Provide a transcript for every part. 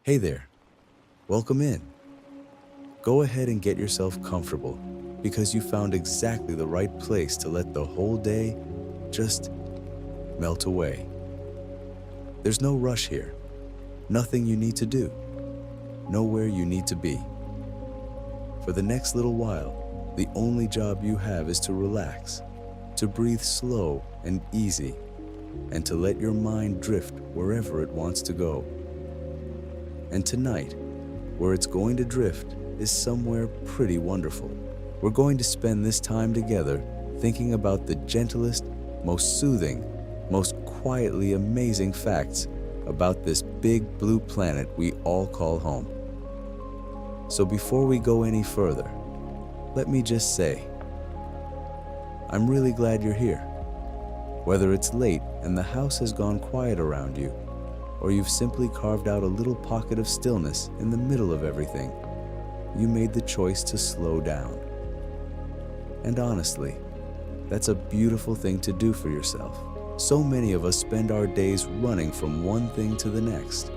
Hey there, welcome in. Go ahead and get yourself comfortable because you found exactly the right place to let the whole day just melt away. There's no rush here, nothing you need to do, nowhere you need to be. For the next little while, the only job you have is to relax, to breathe slow and easy, and to let your mind drift wherever it wants to go. And tonight, where it's going to drift is somewhere pretty wonderful. We're going to spend this time together thinking about the gentlest, most soothing, most quietly amazing facts about this big blue planet we all call home. So before we go any further, let me just say, I'm really glad you're here. Whether it's late and the house has gone quiet around you, or you've simply carved out a little pocket of stillness in the middle of everything, you made the choice to slow down. And honestly, that's a beautiful thing to do for yourself. So many of us spend our days running from one thing to the next,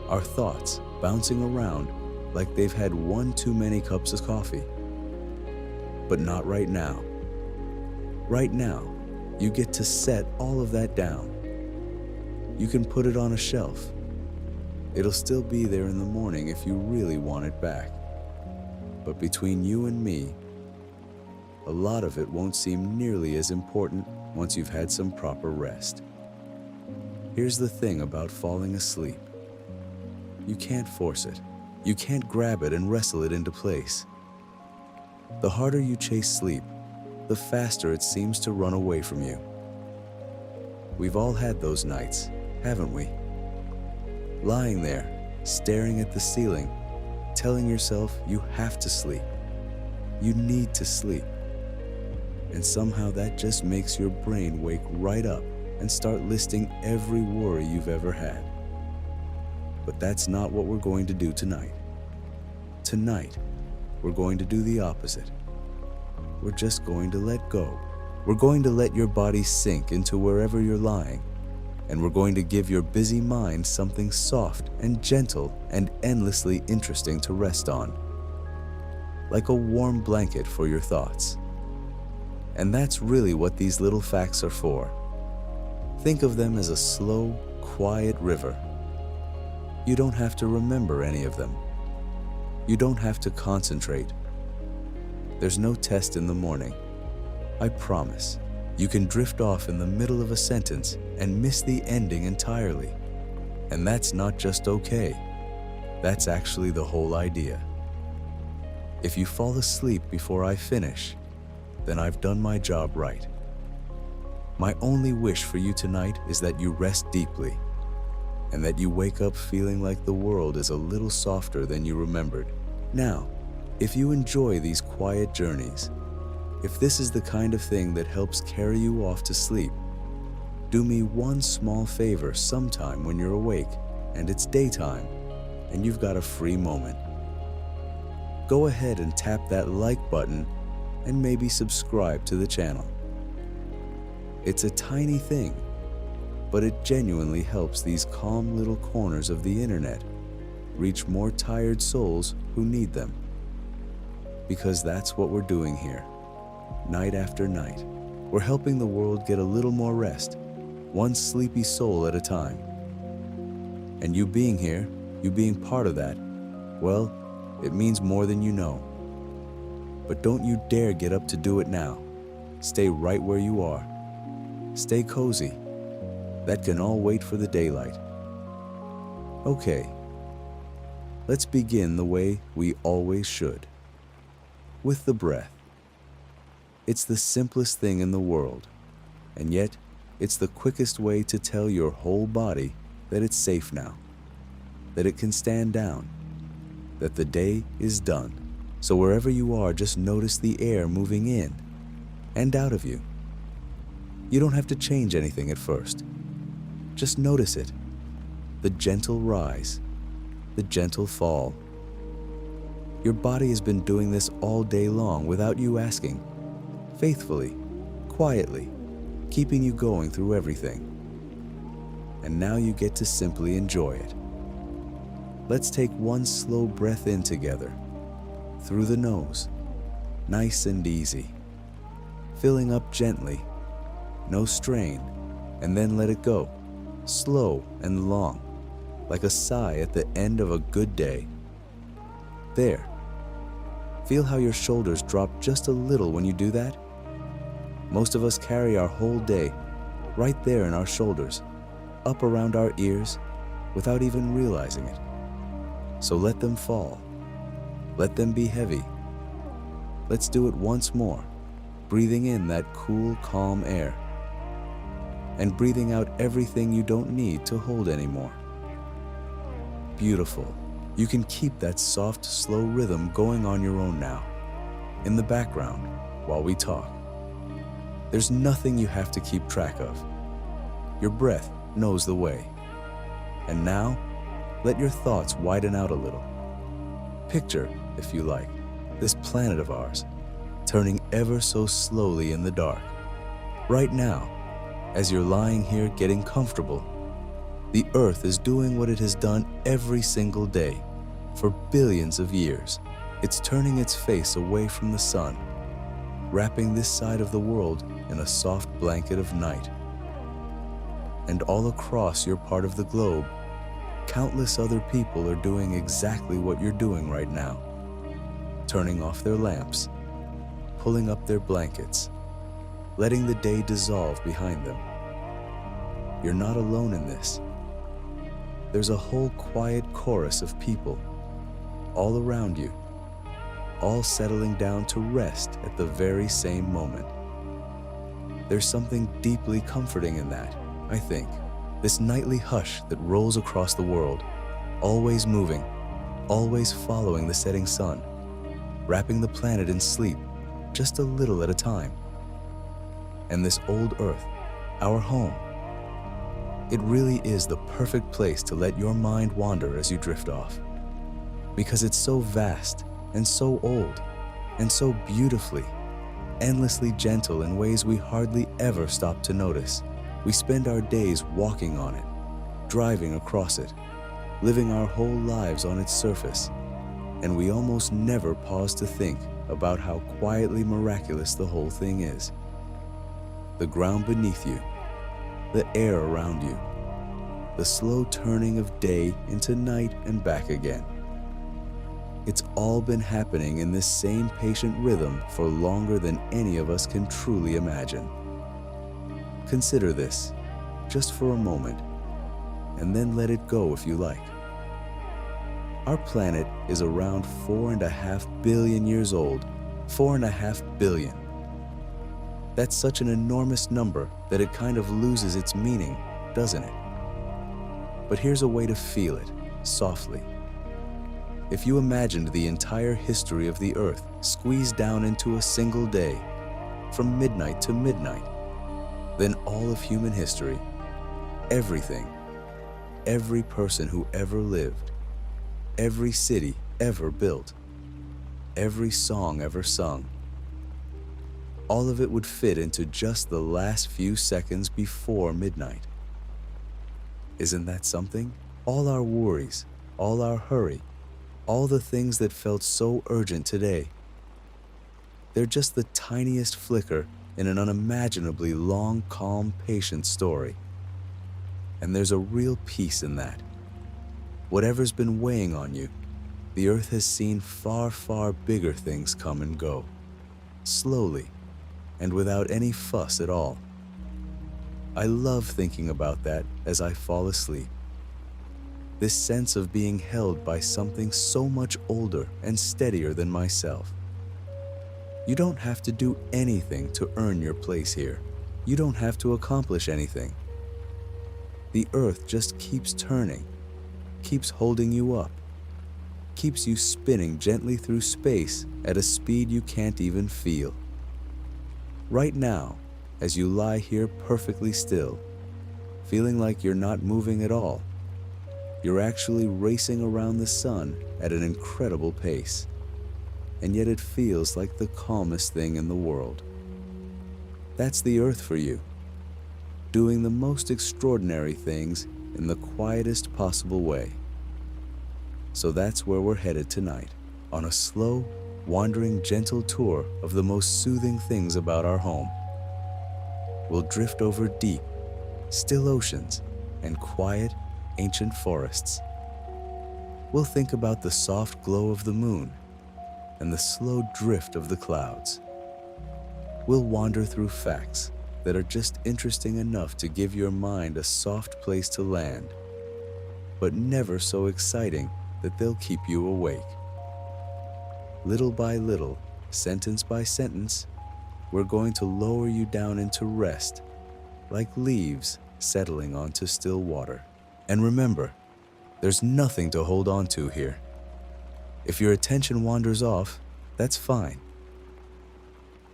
our thoughts bouncing around like they've had one too many cups of coffee. But not right now. Right now, you get to set all of that down. You can put it on a shelf. It'll still be there in the morning if you really want it back. But between you and me, a lot of it won't seem nearly as important once you've had some proper rest. Here's the thing about falling asleep. You can't force it. You can't grab it and wrestle it into place. The harder you chase sleep, the faster it seems to run away from you. We've all had those nights, haven't we? Lying there, staring at the ceiling, telling yourself you have to sleep. You need to sleep. And somehow that just makes your brain wake right up and start listing every worry you've ever had. But that's not what we're going to do tonight. Tonight, we're going to do the opposite. We're just going to let go. We're going to let your body sink into wherever you're lying, and we're going to give your busy mind something soft and gentle and endlessly interesting to rest on, like a warm blanket for your thoughts. And that's really what these little facts are for. Think of them as a slow, quiet river. You don't have to remember any of them. You don't have to concentrate. There's no test in the morning. I promise, you can drift off in the middle of a sentence and miss the ending entirely. And that's not just okay. That's actually the whole idea. If you fall asleep before I finish, then I've done my job right. My only wish for you tonight is that you rest deeply, and that you wake up feeling like the world is a little softer than you remembered. Now, if you enjoy these quiet journeys, if this is the kind of thing that helps carry you off to sleep, do me one small favor sometime when you're awake and it's daytime and you've got a free moment. Go ahead and tap that like button and maybe subscribe to the channel. It's a tiny thing, but it genuinely helps these calm little corners of the internet reach more tired souls who need them. Because that's what we're doing here. Night after night, we're helping the world get a little more rest, one sleepy soul at a time. And you being here, you being part of that, well, it means more than you know. But don't you dare get up to do it now. Stay right where you are. Stay cozy. That can all wait for the daylight. Okay, let's begin the way we always should, with the breath. It's the simplest thing in the world, and yet it's the quickest way to tell your whole body that it's safe now, that it can stand down, that the day is done. So wherever you are, just notice the air moving in and out of you. You don't have to change anything at first. Just notice it, the gentle rise, the gentle fall. Your body has been doing this all day long without you asking, faithfully, quietly, keeping you going through everything. And now you get to simply enjoy it. Let's take one slow breath in together, through the nose, nice and easy, filling up gently, no strain, and then let it go, slow and long, like a sigh at the end of a good day. There. Feel how your shoulders drop just a little when you do that? Most of us carry our whole day right there in our shoulders, up around our ears, without even realizing it. So let them fall. Let them be heavy. Let's do it once more, breathing in that cool, calm air, and breathing out everything you don't need to hold anymore. Beautiful. You can keep that soft, slow rhythm going on your own now, in the background, while we talk. There's nothing you have to keep track of. Your breath knows the way. And now, let your thoughts widen out a little. Picture, if you like, this planet of ours, turning ever so slowly in the dark. Right now, as you're lying here getting comfortable, the Earth is doing what it has done every single day for billions of years. It's turning its face away from the sun, wrapping this side of the world in a soft blanket of night. And all across your part of the globe, countless other people are doing exactly what you're doing right now, turning off their lamps, pulling up their blankets, letting the day dissolve behind them. You're not alone in this. There's a whole quiet chorus of people all around you, all settling down to rest at the very same moment. There's something deeply comforting in that, I think. This nightly hush that rolls across the world, always moving, always following the setting sun, wrapping the planet in sleep just a little at a time. And this old Earth, our home, it really is the perfect place to let your mind wander as you drift off. Because it's so vast and so old and so beautifully, endlessly gentle in ways we hardly ever stop to notice. We spend our days walking on it, driving across it, living our whole lives on its surface, and we almost never pause to think about how quietly miraculous the whole thing is. The ground beneath you, the air around you, the slow turning of day into night and back again. It's all been happening in this same patient rhythm for longer than any of us can truly imagine. Consider this, just for a moment, and then let it go if you like. Our planet is around 4.5 billion years old, 4.5 billion. That's such an enormous number that it kind of loses its meaning, doesn't it? But here's a way to feel it, softly. If you imagined the entire history of the Earth squeezed down into a single day, from midnight to midnight, then all of human history, everything, every person who ever lived, every city ever built, every song ever sung, all of it would fit into just the last few seconds before midnight. Isn't that something? All our worries, all our hurry, all the things that felt so urgent today, they're just the tiniest flicker in an unimaginably long, calm, patient story. And there's a real peace in that. Whatever's been weighing on you, the Earth has seen far, far bigger things come and go, slowly, and without any fuss at all. I love thinking about that as I fall asleep. This sense of being held by something so much older and steadier than myself. You don't have to do anything to earn your place here. You don't have to accomplish anything. The Earth just keeps turning, keeps holding you up, keeps you spinning gently through space at a speed you can't even feel. Right now, as you lie here perfectly still, feeling like you're not moving at all, you're actually racing around the sun at an incredible pace. And yet it feels like the calmest thing in the world. That's the Earth for you, doing the most extraordinary things in the quietest possible way. So that's where we're headed tonight, on a slow, wandering, gentle tour of the most soothing things about our home. We'll drift over deep, still oceans and quiet, ancient forests. We'll think about the soft glow of the moon and the slow drift of the clouds. We'll wander through facts that are just interesting enough to give your mind a soft place to land, but never so exciting that they'll keep you awake. Little by little, sentence by sentence, we're going to lower you down into rest, like leaves settling onto still water. And remember, there's nothing to hold on to here. If your attention wanders off, that's fine.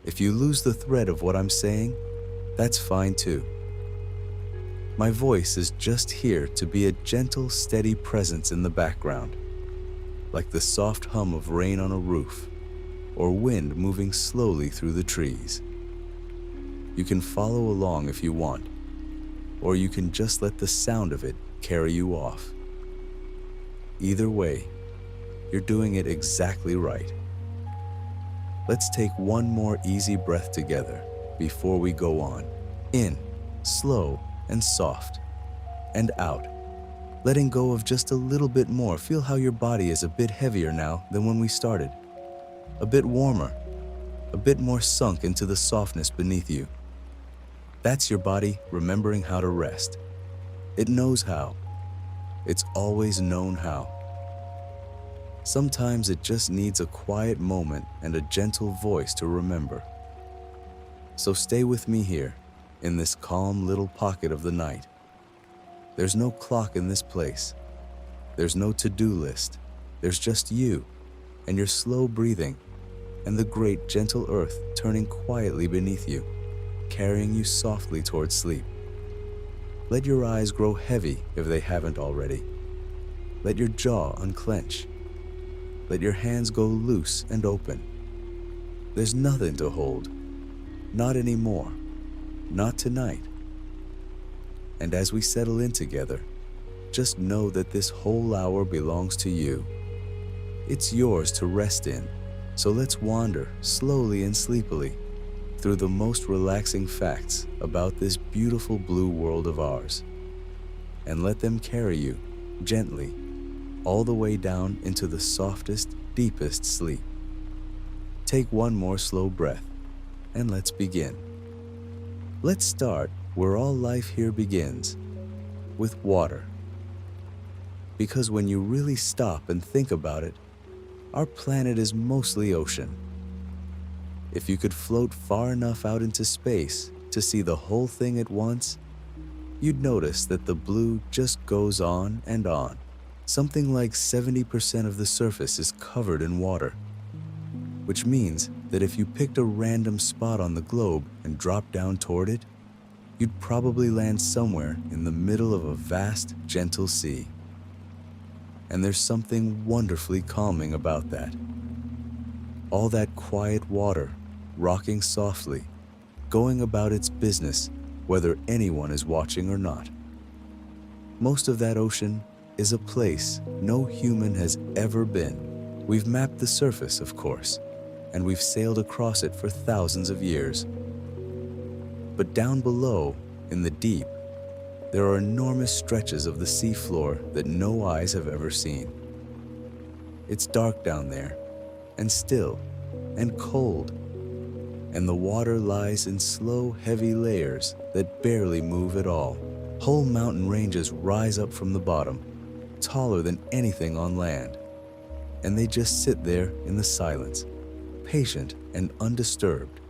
If you lose the thread of what I'm saying, that's fine too. My voice is just here to be a gentle, steady presence in the background, like the soft hum of rain on a roof or wind moving slowly through the trees. You can follow along if you want, or you can just let the sound of it carry you off. Either way, you're doing it exactly right. Let's take one more easy breath together before we go on. In, slow and soft, and out, letting go of just a little bit more. Feel how your body is a bit heavier now than when we started, a bit warmer, a bit more sunk into the softness beneath you. That's your body remembering how to rest. It knows how. It's always known how. Sometimes it just needs a quiet moment and a gentle voice to remember. So stay with me here, in this calm little pocket of the night. There's no clock in this place. There's no to-do list. There's just you and your slow breathing and the great gentle earth turning quietly beneath you, carrying you softly towards sleep. Let your eyes grow heavy if they haven't already. Let your jaw unclench. Let your hands go loose and open. There's nothing to hold. Not anymore. Not tonight. And as we settle in together, just know that this whole hour belongs to you. It's yours to rest in. So let's wander slowly and sleepily through the most relaxing facts about this beautiful blue world of ours, and let them carry you gently all the way down into the softest, deepest sleep. Take one more slow breath, and let's begin. Let's start where all life here begins, with water. Because when you really stop and think about it, our planet is mostly ocean. If you could float far enough out into space to see the whole thing at once, you'd notice that the blue just goes on and on. Something like 70% of the surface is covered in water, which means that if you picked a random spot on the globe and dropped down toward it, you'd probably land somewhere in the middle of a vast, gentle sea. And there's something wonderfully calming about that. All that quiet water, rocking softly, going about its business, whether anyone is watching or not. Most of that ocean is a place no human has ever been. We've mapped the surface, of course, and we've sailed across it for thousands of years. But down below, in the deep, there are enormous stretches of the seafloor that no eyes have ever seen. It's dark down there, and still, and cold, and the water lies in slow, heavy layers that barely move at all. Whole mountain ranges rise up from the bottom, taller than anything on land, and they just sit there in the silence, patient and undisturbed,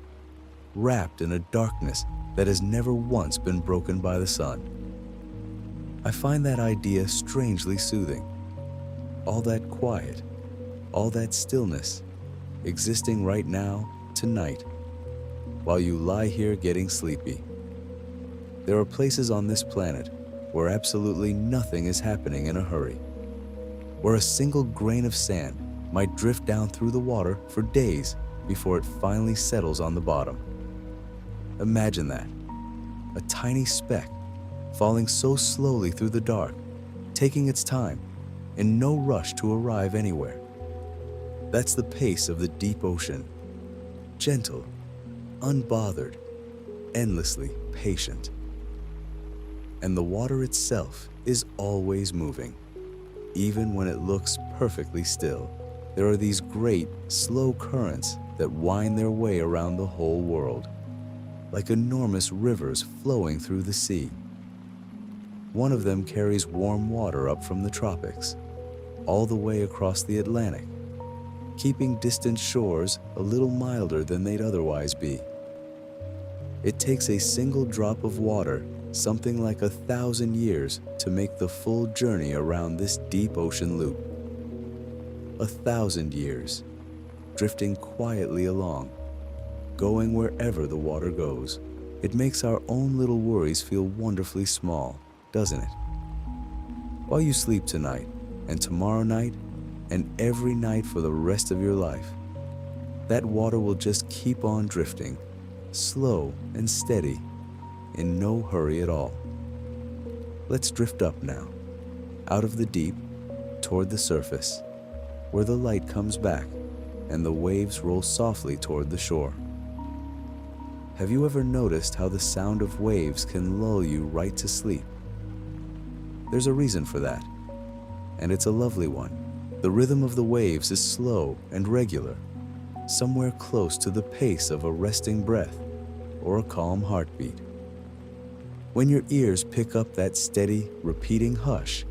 wrapped in a darkness that has never once been broken by the sun. I find that idea strangely soothing. All that quiet, all that stillness, existing right now, tonight, while you lie here getting sleepy. There are places on this planet where absolutely nothing is happening in a hurry, where a single grain of sand might drift down through the water for days before it finally settles on the bottom. Imagine that, a tiny speck falling so slowly through the dark, taking its time, in no rush to arrive anywhere. That's the pace of the deep ocean. Gentle, unbothered, endlessly patient. And the water itself is always moving, even when it looks perfectly still. There are these great, slow currents that wind their way around the whole world, like enormous rivers flowing through the sea. One of them carries warm water up from the tropics, all the way across the Atlantic, keeping distant shores a little milder than they'd otherwise be. It takes a single drop of water something like 1,000 years to make the full journey around this deep ocean loop. 1,000 years, drifting quietly along, going wherever the water goes. It makes our own little worries feel wonderfully small, doesn't it? While you sleep tonight, and tomorrow night, and every night for the rest of your life, that water will just keep on drifting, slow and steady, in no hurry at all. Let's drift up now, out of the deep, toward the surface, where the light comes back and the waves roll softly toward the shore. Have you ever noticed how the sound of waves can lull you right to sleep? There's a reason for that, and it's a lovely one. The rhythm of the waves is slow and regular, somewhere close to the pace of a resting breath or a calm heartbeat. When your ears pick up that steady, repeating hush,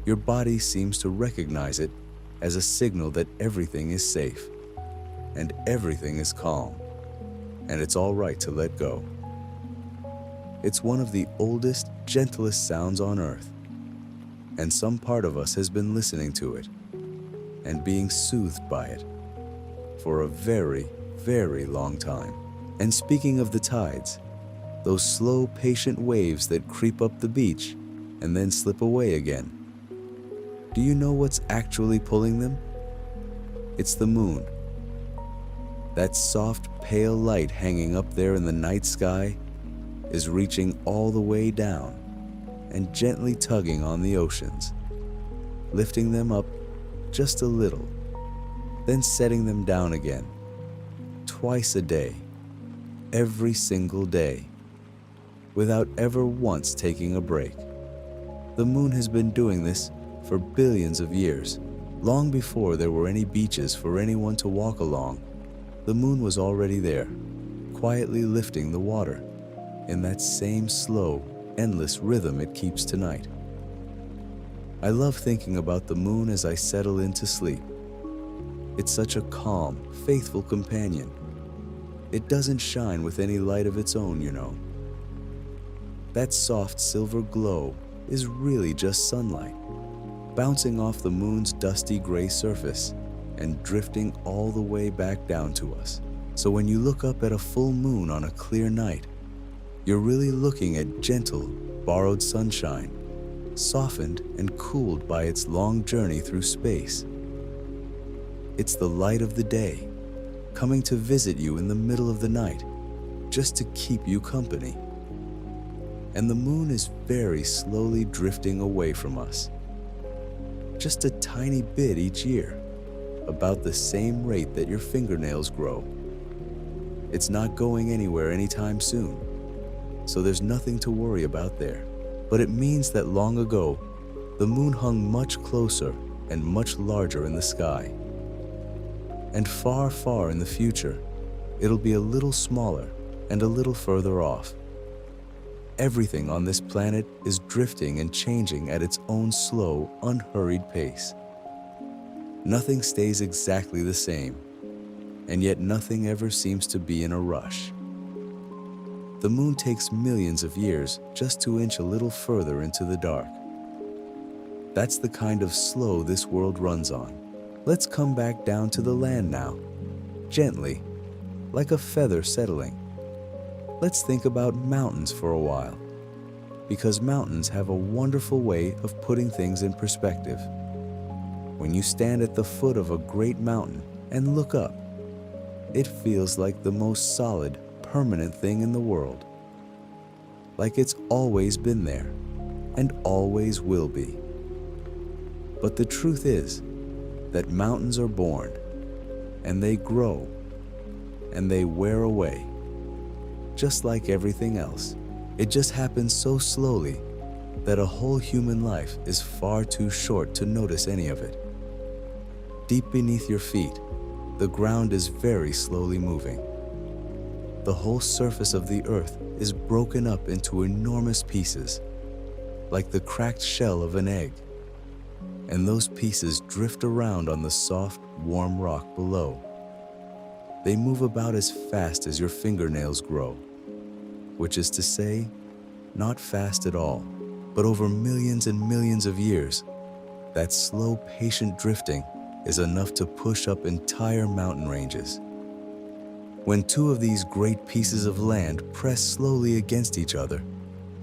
your body seems to recognize it as a signal that everything is safe, and everything is calm, and it's all right to let go. It's one of the oldest, gentlest sounds on earth, and some part of us has been listening to it and being soothed by it for a very, very long time. And speaking of the tides, those slow, patient waves that creep up the beach and then slip away again, do you know what's actually pulling them? It's the moon. That soft, pale light hanging up there in the night sky is reaching all the way down and gently tugging on the oceans, lifting them up just a little, then setting them down again, twice a day, every single day, without ever once taking a break. The moon has been doing this for billions of years. Long before there were any beaches for anyone to walk along, the moon was already there, quietly lifting the water in that same slow, endless rhythm it keeps tonight. I love thinking about the moon as I settle into sleep. It's such a calm, faithful companion. It doesn't shine with any light of its own, you know. That soft silver glow is really just sunlight, bouncing off the moon's dusty gray surface and drifting all the way back down to us. So when you look up at a full moon on a clear night, you're really looking at gentle, borrowed sunshine, softened and cooled by its long journey through space. It's the light of the day, coming to visit you in the middle of the night, just to keep you company. And the moon is very slowly drifting away from us, just a tiny bit each year, about the same rate that your fingernails grow. It's not going anywhere anytime soon, so there's nothing to worry about there. But it means that long ago, the moon hung much closer and much larger in the sky. And far, far in the future, it'll be a little smaller and a little further off. Everything on this planet is drifting and changing at its own slow, unhurried pace. Nothing stays exactly the same, and yet nothing ever seems to be in a rush. The moon takes millions of years just to inch a little further into the dark. That's the kind of slow this world runs on. Let's come back down to the land now, gently, like a feather settling. Let's think about mountains for a while, because mountains have a wonderful way of putting things in perspective. When you stand at the foot of a great mountain and look up, it feels like the most solid, permanent thing in the world. Like it's always been there and always will be. But the truth is that mountains are born, and they grow, and they wear away. Just like everything else, it just happens so slowly that a whole human life is far too short to notice any of it. Deep beneath your feet, the ground is very slowly moving. The whole surface of the earth is broken up into enormous pieces, like the cracked shell of an egg, and those pieces drift around on the soft, warm rock below. They move about as fast as your fingernails grow, which is to say, not fast at all, but over millions and millions of years. That slow, patient drifting is enough to push up entire mountain ranges. When two of these great pieces of land press slowly against each other,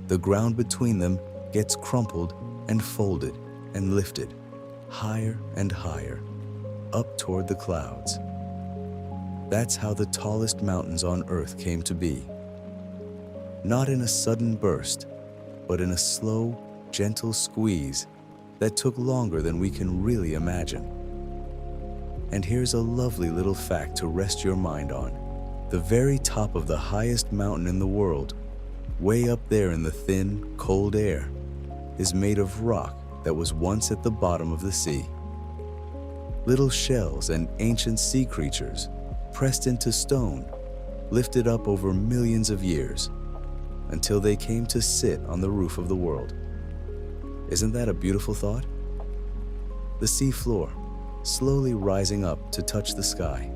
the ground between them gets crumpled and folded and lifted, higher and higher, up toward the clouds. That's how the tallest mountains on Earth came to be. Not in a sudden burst, but in a slow, gentle squeeze that took longer than we can really imagine. And here's a lovely little fact to rest your mind on. The very top of the highest mountain in the world, way up there in the thin, cold air, is made of rock that was once at the bottom of the sea. Little shells and ancient sea creatures, pressed into stone, lifted up over millions of years, until they came to sit on the roof of the world. Isn't that a beautiful thought? The sea floor, slowly rising up to touch the sky.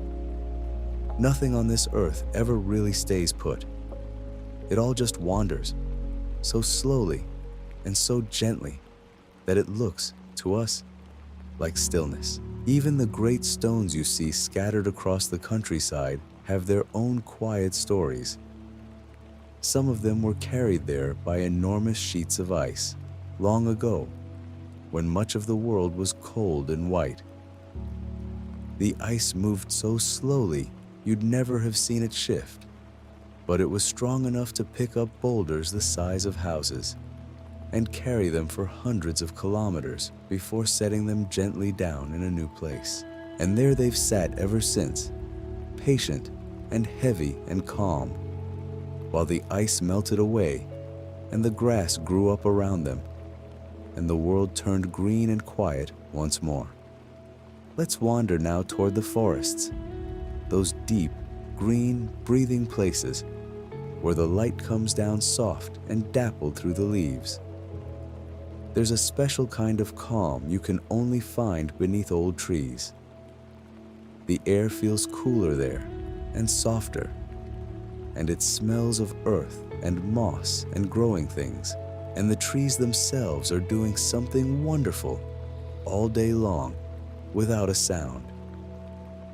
Nothing on this earth ever really stays put. It all just wanders, so slowly and so gently that it looks, to us, like stillness. Even the great stones you see scattered across the countryside have their own quiet stories. Some of them were carried there by enormous sheets of ice, long ago, when much of the world was cold and white. The ice moved so slowly you'd never have seen it shift, but it was strong enough to pick up boulders the size of houses and carry them for hundreds of kilometers before setting them gently down in a new place. And there they've sat ever since, patient and heavy and calm, while the ice melted away and the grass grew up around them, and the world turned green and quiet once more. Let's wander now toward the forests, those deep, green, breathing places where the light comes down soft and dappled through the leaves. There's a special kind of calm you can only find beneath old trees. The air feels cooler there and softer, and it smells of earth and moss and growing things, and the trees themselves are doing something wonderful all day long without a sound.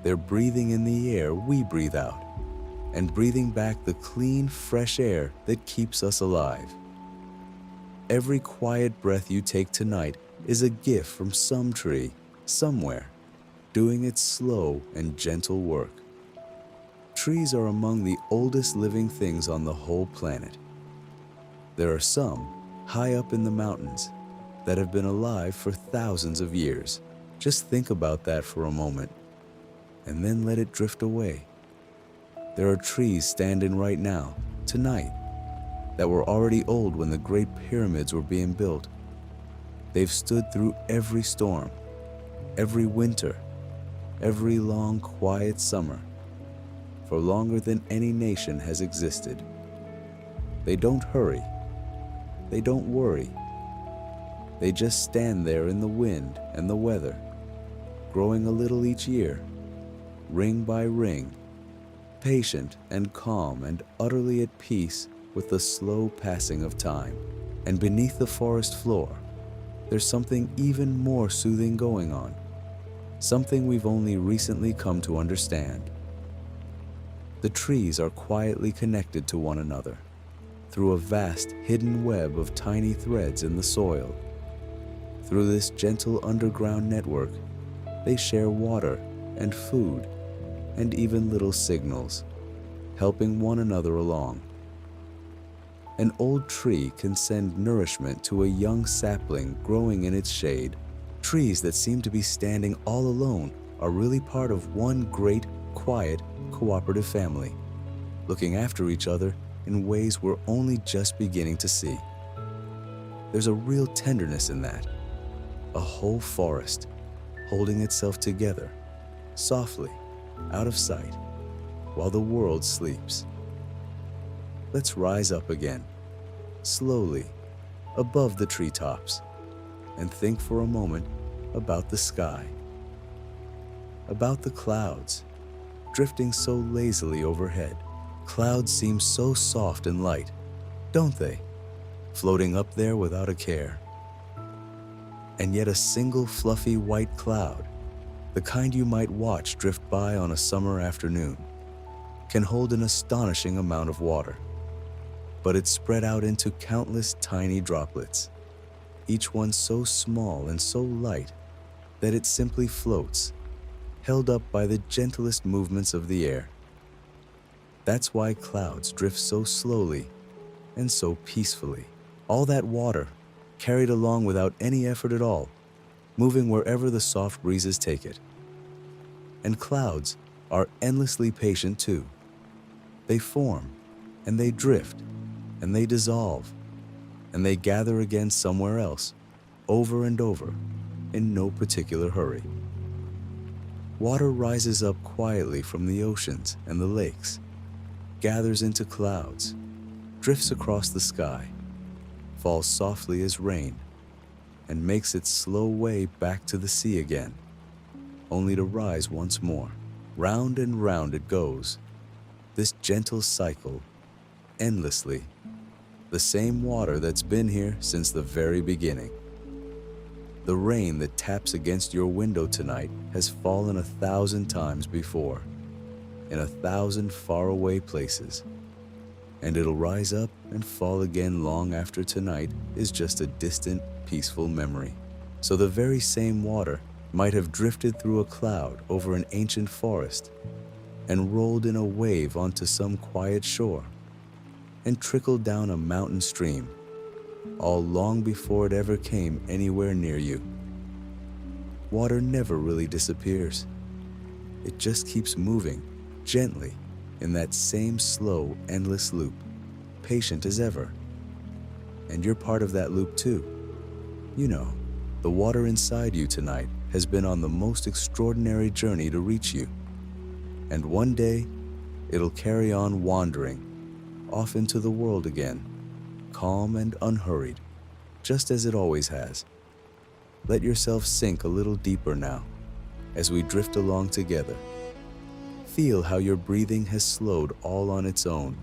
They're breathing in the air we breathe out, and breathing back the clean, fresh air that keeps us alive. Every quiet breath you take tonight is a gift from some tree, somewhere, doing its slow and gentle work. Trees are among the oldest living things on the whole planet. There are some, high up in the mountains, that have been alive for thousands of years. Just think about that for a moment, and then let it drift away. There are trees standing right now, tonight, that were already old when the great pyramids were being built. They've stood through every storm, every winter, every long, quiet summer, for longer than any nation has existed. They don't hurry. They don't worry. They just stand there in the wind and the weather, growing a little each year, ring by ring, patient and calm and utterly at peace with the slow passing of time. And beneath the forest floor, there's something even more soothing going on, something we've only recently come to understand. The trees are quietly connected to one another through a vast hidden web of tiny threads in the soil. Through this gentle underground network, they share water and food and even little signals, helping one another along. An old tree can send nourishment to a young sapling growing in its shade Trees that seem to be standing all alone are really part of one great, quiet, cooperative family, looking after each other in ways we're only just beginning to see. There's a real tenderness in that. A whole forest holding itself together, softly, out of sight, while the world sleeps. Let's rise up again, slowly, above the treetops, and think for a moment about the sky, about the clouds drifting so lazily overhead. Clouds seem so soft and light, don't they? Floating up there without a care. And yet a single fluffy white cloud, the kind you might watch drift by on a summer afternoon, can hold an astonishing amount of water. But it's spread out into countless tiny droplets, each one so small and so light that it simply floats, held up by the gentlest movements of the air. That's why clouds drift so slowly and so peacefully. All that water, carried along without any effort at all, moving wherever the soft breezes take it. And clouds are endlessly patient too. They form, and they drift, and they dissolve, and they gather again somewhere else, over and over, in no particular hurry. Water rises up quietly from the oceans and the lakes, gathers into clouds, drifts across the sky, falls softly as rain, and makes its slow way back to the sea again, only to rise once more. Round and round it goes, this gentle cycle, endlessly, the same water that's been here since the very beginning. The rain that taps against your window tonight has fallen 1,000 times before, in 1,000 faraway places, and it'll rise up and fall again long after tonight is just a distant, peaceful memory. So the very same water might have drifted through a cloud over an ancient forest and rolled in a wave onto some quiet shore and trickled down a mountain stream, all long before it ever came anywhere near you. Water never really disappears. It just keeps moving, gently, in that same slow, endless loop, patient as ever. And you're part of that loop too. You know, the water inside you tonight has been on the most extraordinary journey to reach you. And one day, it'll carry on wandering, off into the world again, calm and unhurried, just as it always has. Let yourself sink a little deeper now, as we drift along together. Feel how your breathing has slowed all on its own,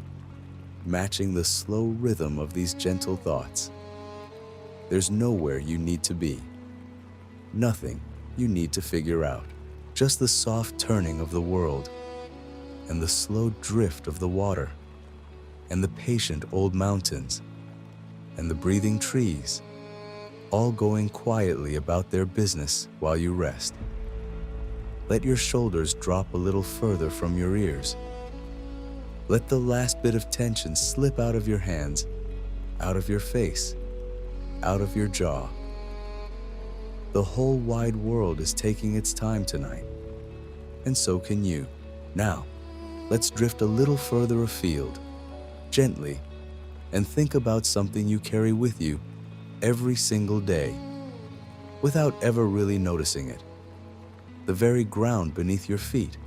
matching the slow rhythm of these gentle thoughts. There's nowhere you need to be, nothing you need to figure out, just the soft turning of the world, and the slow drift of the water, and the patient old mountains, and the breathing trees, all going quietly about their business while you rest. Let your shoulders drop a little further from your ears. Let the last bit of tension slip out of your hands, out of your face, out of your jaw. The whole wide world is taking its time tonight, and so can you. Now, let's drift a little further afield, gently, and think about something you carry with you every single day, without ever really noticing it. The very ground beneath your feet,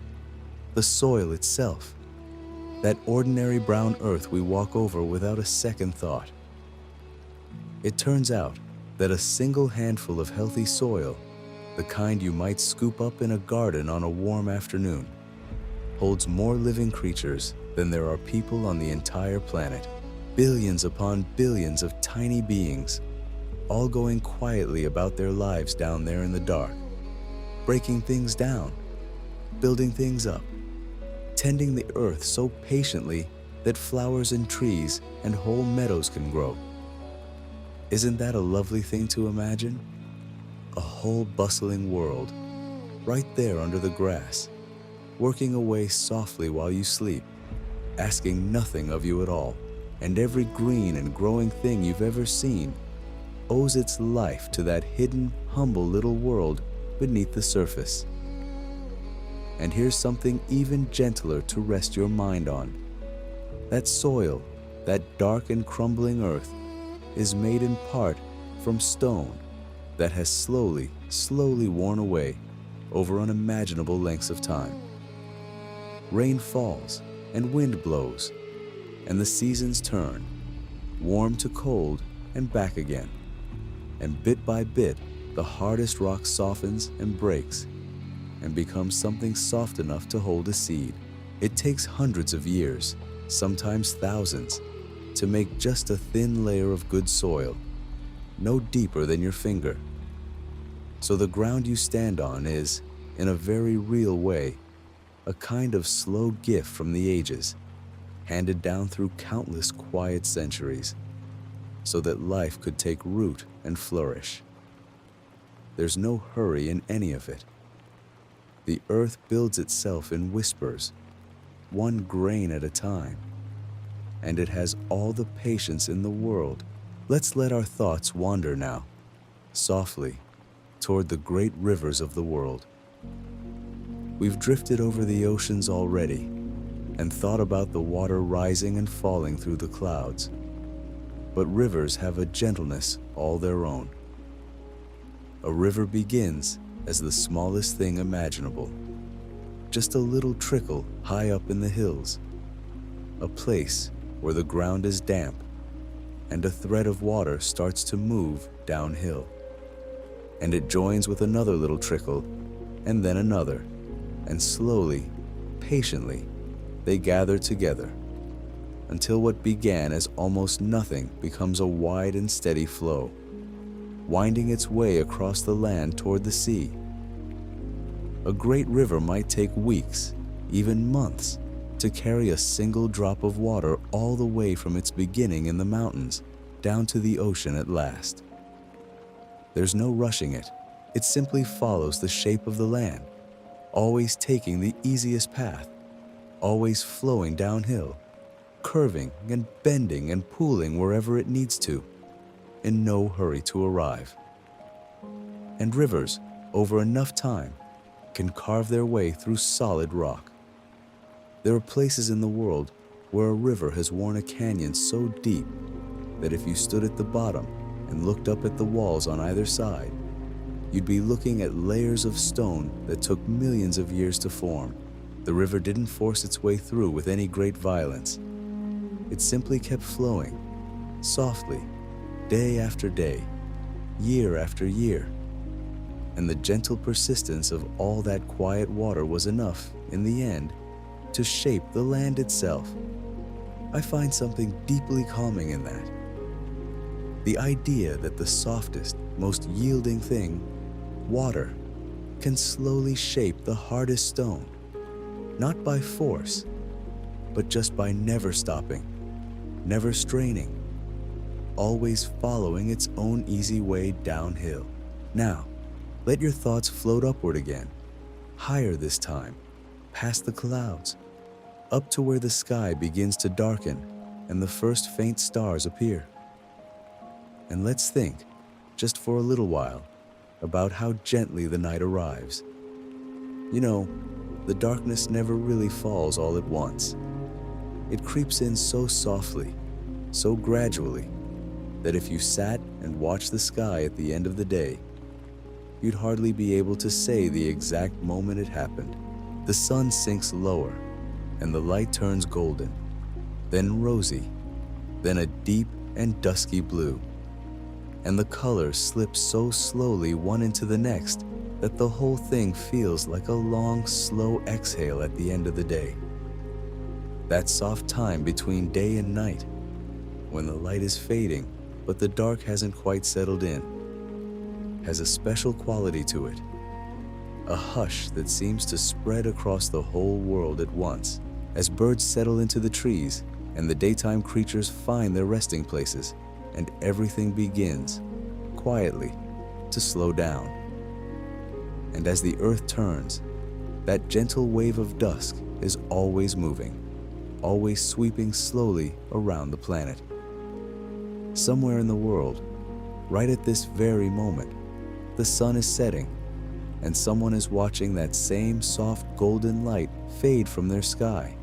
the soil itself, that ordinary brown earth we walk over without a second thought. It turns out that a single handful of healthy soil, the kind you might scoop up in a garden on a warm afternoon, holds more living creatures than there are people on the entire planet. Billions upon billions of tiny beings, all going quietly about their lives down there in the dark, breaking things down, building things up, tending the earth so patiently that flowers and trees and whole meadows can grow. Isn't that a lovely thing to imagine? A whole bustling world, right there under the grass, working away softly while you sleep, asking nothing of you at all, and every green and growing thing you've ever seen owes its life to that hidden, humble little world beneath the surface. And here's something even gentler to rest your mind on. That soil, that dark and crumbling earth, is made in part from stone that has slowly worn away over unimaginable lengths of time. Rain falls and wind blows, and the seasons turn, warm to cold and back again. And bit by bit, the hardest rock softens and breaks and becomes something soft enough to hold a seed. It takes hundreds of years, sometimes thousands, to make just a thin layer of good soil, no deeper than your finger. So the ground you stand on is, in a very real way, a kind of slow gift from the ages, handed down through countless quiet centuries, so that life could take root and flourish. There's no hurry in any of it. The earth builds itself in whispers, one grain at a time, and it has all the patience in the world. Let's let our thoughts wander now, softly, toward the great rivers of the world. We've drifted over the oceans already and thought about the water rising and falling through the clouds. But rivers have a gentleness all their own. A river begins as the smallest thing imaginable, just a little trickle high up in the hills, a place where the ground is damp and a thread of water starts to move downhill. And it joins with another little trickle and then another, and slowly, patiently, they gather together until what began as almost nothing becomes a wide and steady flow, winding its way across the land toward the sea. A great river might take weeks, even months, to carry a single drop of water all the way from its beginning in the mountains down to the ocean at last. There's no rushing it. It simply follows the shape of the land, always taking the easiest path, always flowing downhill, curving and bending and pooling wherever it needs to, in no hurry to arrive. And rivers, over enough time, can carve their way through solid rock. There are places in the world where a river has worn a canyon so deep that if you stood at the bottom and looked up at the walls on either side, you'd be looking at layers of stone that took millions of years to form. The river didn't force its way through with any great violence. It simply kept flowing, softly, day after day, year after year. And the gentle persistence of all that quiet water was enough, in the end, to shape the land itself. I find something deeply calming in that. The idea that the softest, most yielding thing, water, can slowly shape the hardest stone, not by force, but just by never stopping, never straining, always following its own easy way downhill. Now, let your thoughts float upward again, higher this time, past the clouds, up to where the sky begins to darken and the first faint stars appear. And let's think, just for a little while, about how gently the night arrives. You know, the darkness never really falls all at once. It creeps in so softly, so gradually, that if you sat and watched the sky at the end of the day, you'd hardly be able to say the exact moment it happened. The sun sinks lower, and the light turns golden, then rosy, then a deep and dusky blue. And the colors slip so slowly one into the next that the whole thing feels like a long, slow exhale at the end of the day. That soft time between day and night, when the light is fading but the dark hasn't quite settled in, has a special quality to it, a hush that seems to spread across the whole world at once as birds settle into the trees and the daytime creatures find their resting places, and everything begins, quietly, to slow down. And as the earth turns, that gentle wave of dusk is always moving, always sweeping slowly around the planet. Somewhere in the world, Right at this very moment, the sun is setting, and someone is watching that same soft golden light fade from their sky,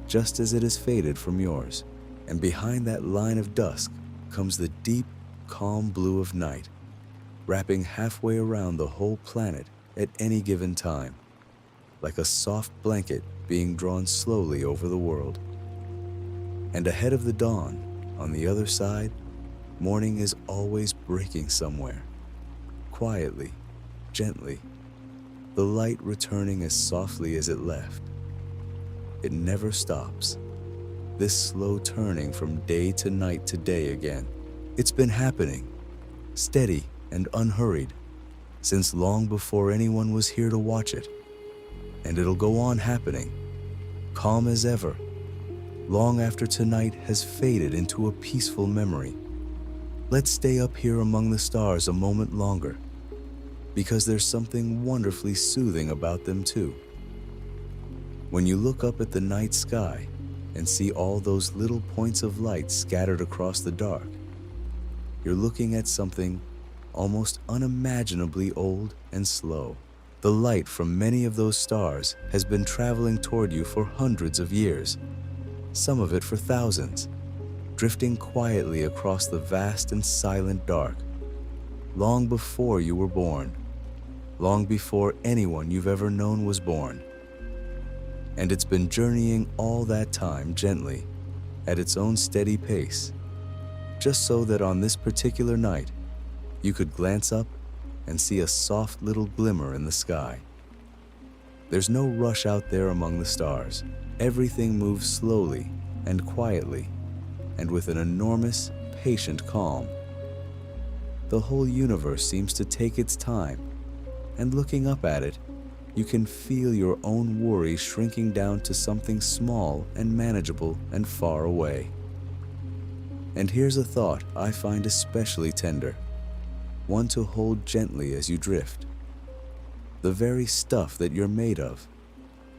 just as it has faded from yours. And behind that line of dusk comes the deep, calm blue of night, wrapping halfway around the whole planet at any given time, like a soft blanket being drawn slowly over the world. And ahead of the dawn, on the other side, morning is always breaking somewhere, quietly, gently, the light returning as softly as it left. It never stops, this slow turning from day to night to day again. It's been happening, steady and unhurried, since long before anyone was here to watch it. And it'll go on happening, calm as ever, long after tonight has faded into a peaceful memory. Let's stay up here among the stars a moment longer, because there's something wonderfully soothing about them too. When you look up at the night sky and see all those little points of light scattered across the dark, you're looking at something almost unimaginably old and slow. The light from many of those stars has been traveling toward you for hundreds of years, some of it for thousands, drifting quietly across the vast and silent dark, long before you were born, long before anyone you've ever known was born. And it's been journeying all that time gently, at its own steady pace, just so that on this particular night, you could glance up and see a soft little glimmer in the sky. There's no rush out there among the stars. Everything moves slowly and quietly, and with an enormous, patient calm. The whole universe seems to take its time, and looking up at it, you can feel your own worry shrinking down to something small and manageable and far away. And here's a thought I find especially tender, one to hold gently as you drift. The very stuff that you're made of,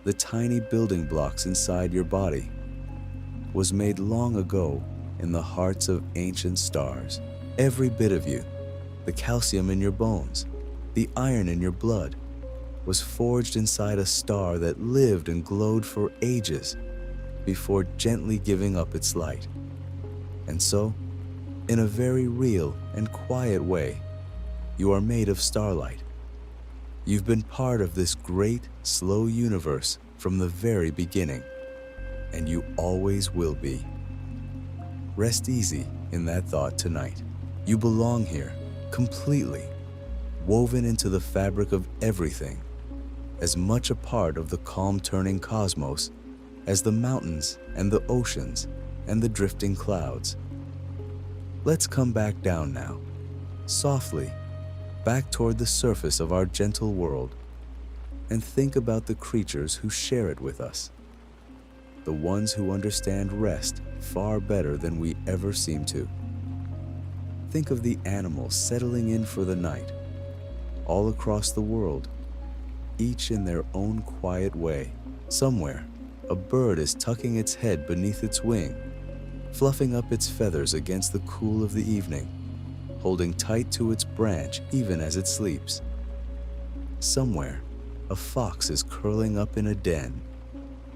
the tiny building blocks inside your body, was made long ago in the hearts of ancient stars. Every bit of you, the calcium in your bones, the iron in your blood, was forged inside a star that lived and glowed for ages before gently giving up its light. And so, in a very real and quiet way, you are made of starlight. You've been part of this great, slow universe from the very beginning, and you always will be. Rest easy in that thought tonight. You belong here, completely, woven into the fabric of everything, as much a part of the calm turning cosmos as the mountains and the oceans and the drifting clouds. Let's come back down now, softly, back toward the surface of our gentle world, and think about the creatures who share it with us, the ones who understand rest far better than we ever seem to. Think of the animals settling in for the night, all across the world, each in their own quiet way. Somewhere, a bird is tucking its head beneath its wing, fluffing up its feathers against the cool of the evening, holding tight to its branch even as it sleeps. Somewhere, a fox is curling up in a den,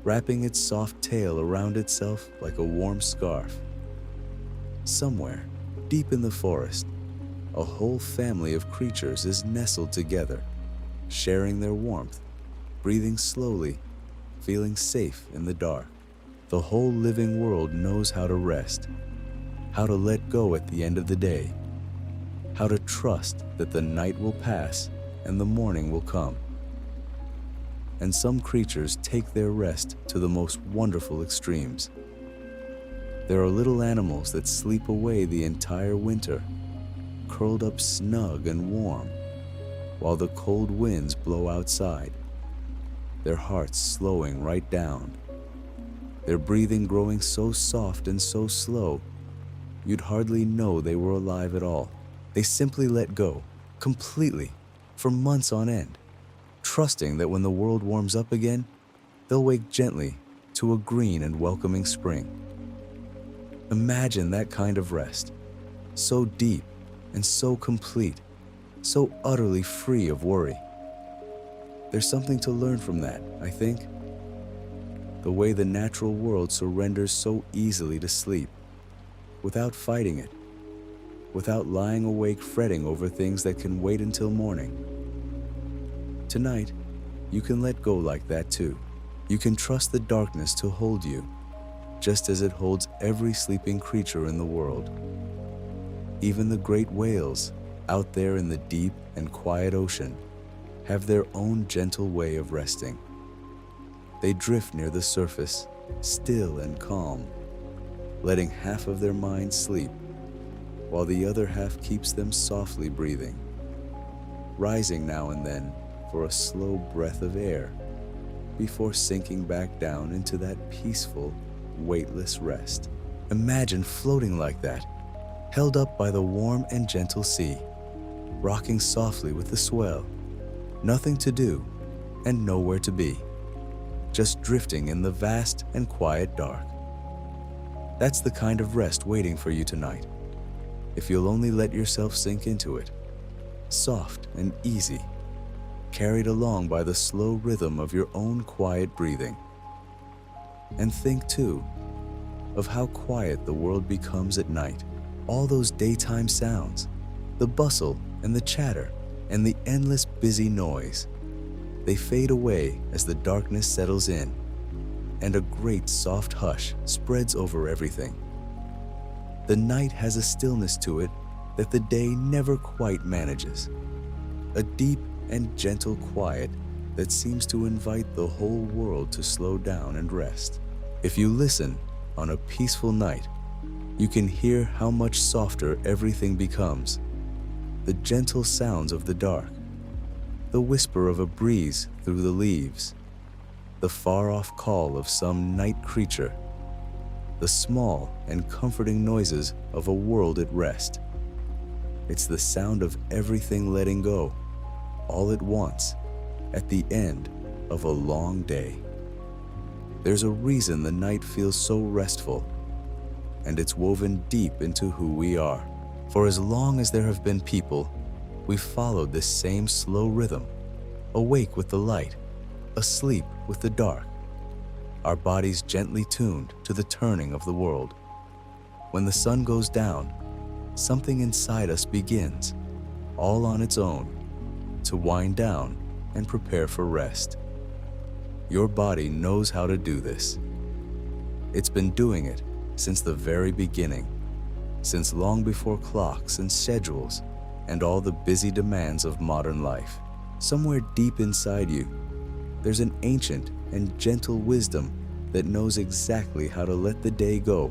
wrapping its soft tail around itself like a warm scarf. Somewhere, deep in the forest, a whole family of creatures is nestled together, sharing their warmth, breathing slowly, feeling safe in the dark. The whole living world knows how to rest, how to let go at the end of the day, how to trust that the night will pass and the morning will come. And some creatures take their rest to the most wonderful extremes. There are little animals that sleep away the entire winter, curled up snug and warm, while the cold winds blow outside, their hearts slowing right down, their breathing growing so soft and so slow, you'd hardly know they were alive at all. They simply let go, completely, for months on end, trusting that when the world warms up again, they'll wake gently to a green and welcoming spring. Imagine that kind of rest, so deep and so complete, so utterly free of worry. There's something to learn from that, I think. The way the natural world surrenders so easily to sleep, without fighting it, without lying awake fretting over things that can wait until morning. Tonight, you can let go like that too. You can trust the darkness to hold you, just as it holds every sleeping creature in the world. Even the great whales, out there in the deep and quiet ocean, have their own gentle way of resting. They drift near the surface, still and calm, letting half of their mind sleep, while the other half keeps them softly breathing, rising now and then for a slow breath of air before sinking back down into that peaceful, weightless rest. Imagine floating like that, held up by the warm and gentle sea, rocking softly with the swell. Nothing to do and nowhere to be, just drifting in the vast and quiet dark. That's the kind of rest waiting for you tonight, if you'll only let yourself sink into it, soft and easy, carried along by the slow rhythm of your own quiet breathing. And think, too, of how quiet the world becomes at night. All those daytime sounds, the bustle and the chatter and the endless busy noise, they fade away as the darkness settles in, and a great soft hush spreads over everything. The night has a stillness to it that the day never quite manages, a deep and gentle quiet that seems to invite the whole world to slow down and rest. If you listen on a peaceful night, you can hear how much softer everything becomes. The gentle sounds of the dark, the whisper of a breeze through the leaves, the far-off call of some night creature, the small and comforting noises of a world at rest. It's the sound of everything letting go, all at once, at the end of a long day. There's a reason the night feels so restful, and it's woven deep into who we are. For as long as there have been people, we've followed this same slow rhythm, awake with the light, asleep with the dark, our bodies gently tuned to the turning of the world. When the sun goes down, something inside us begins, all on its own, to wind down and prepare for rest. Your body knows how to do this. It's been doing it since the very beginning, since long before clocks and schedules and all the busy demands of modern life. Somewhere deep inside you, there's an ancient and gentle wisdom that knows exactly how to let the day go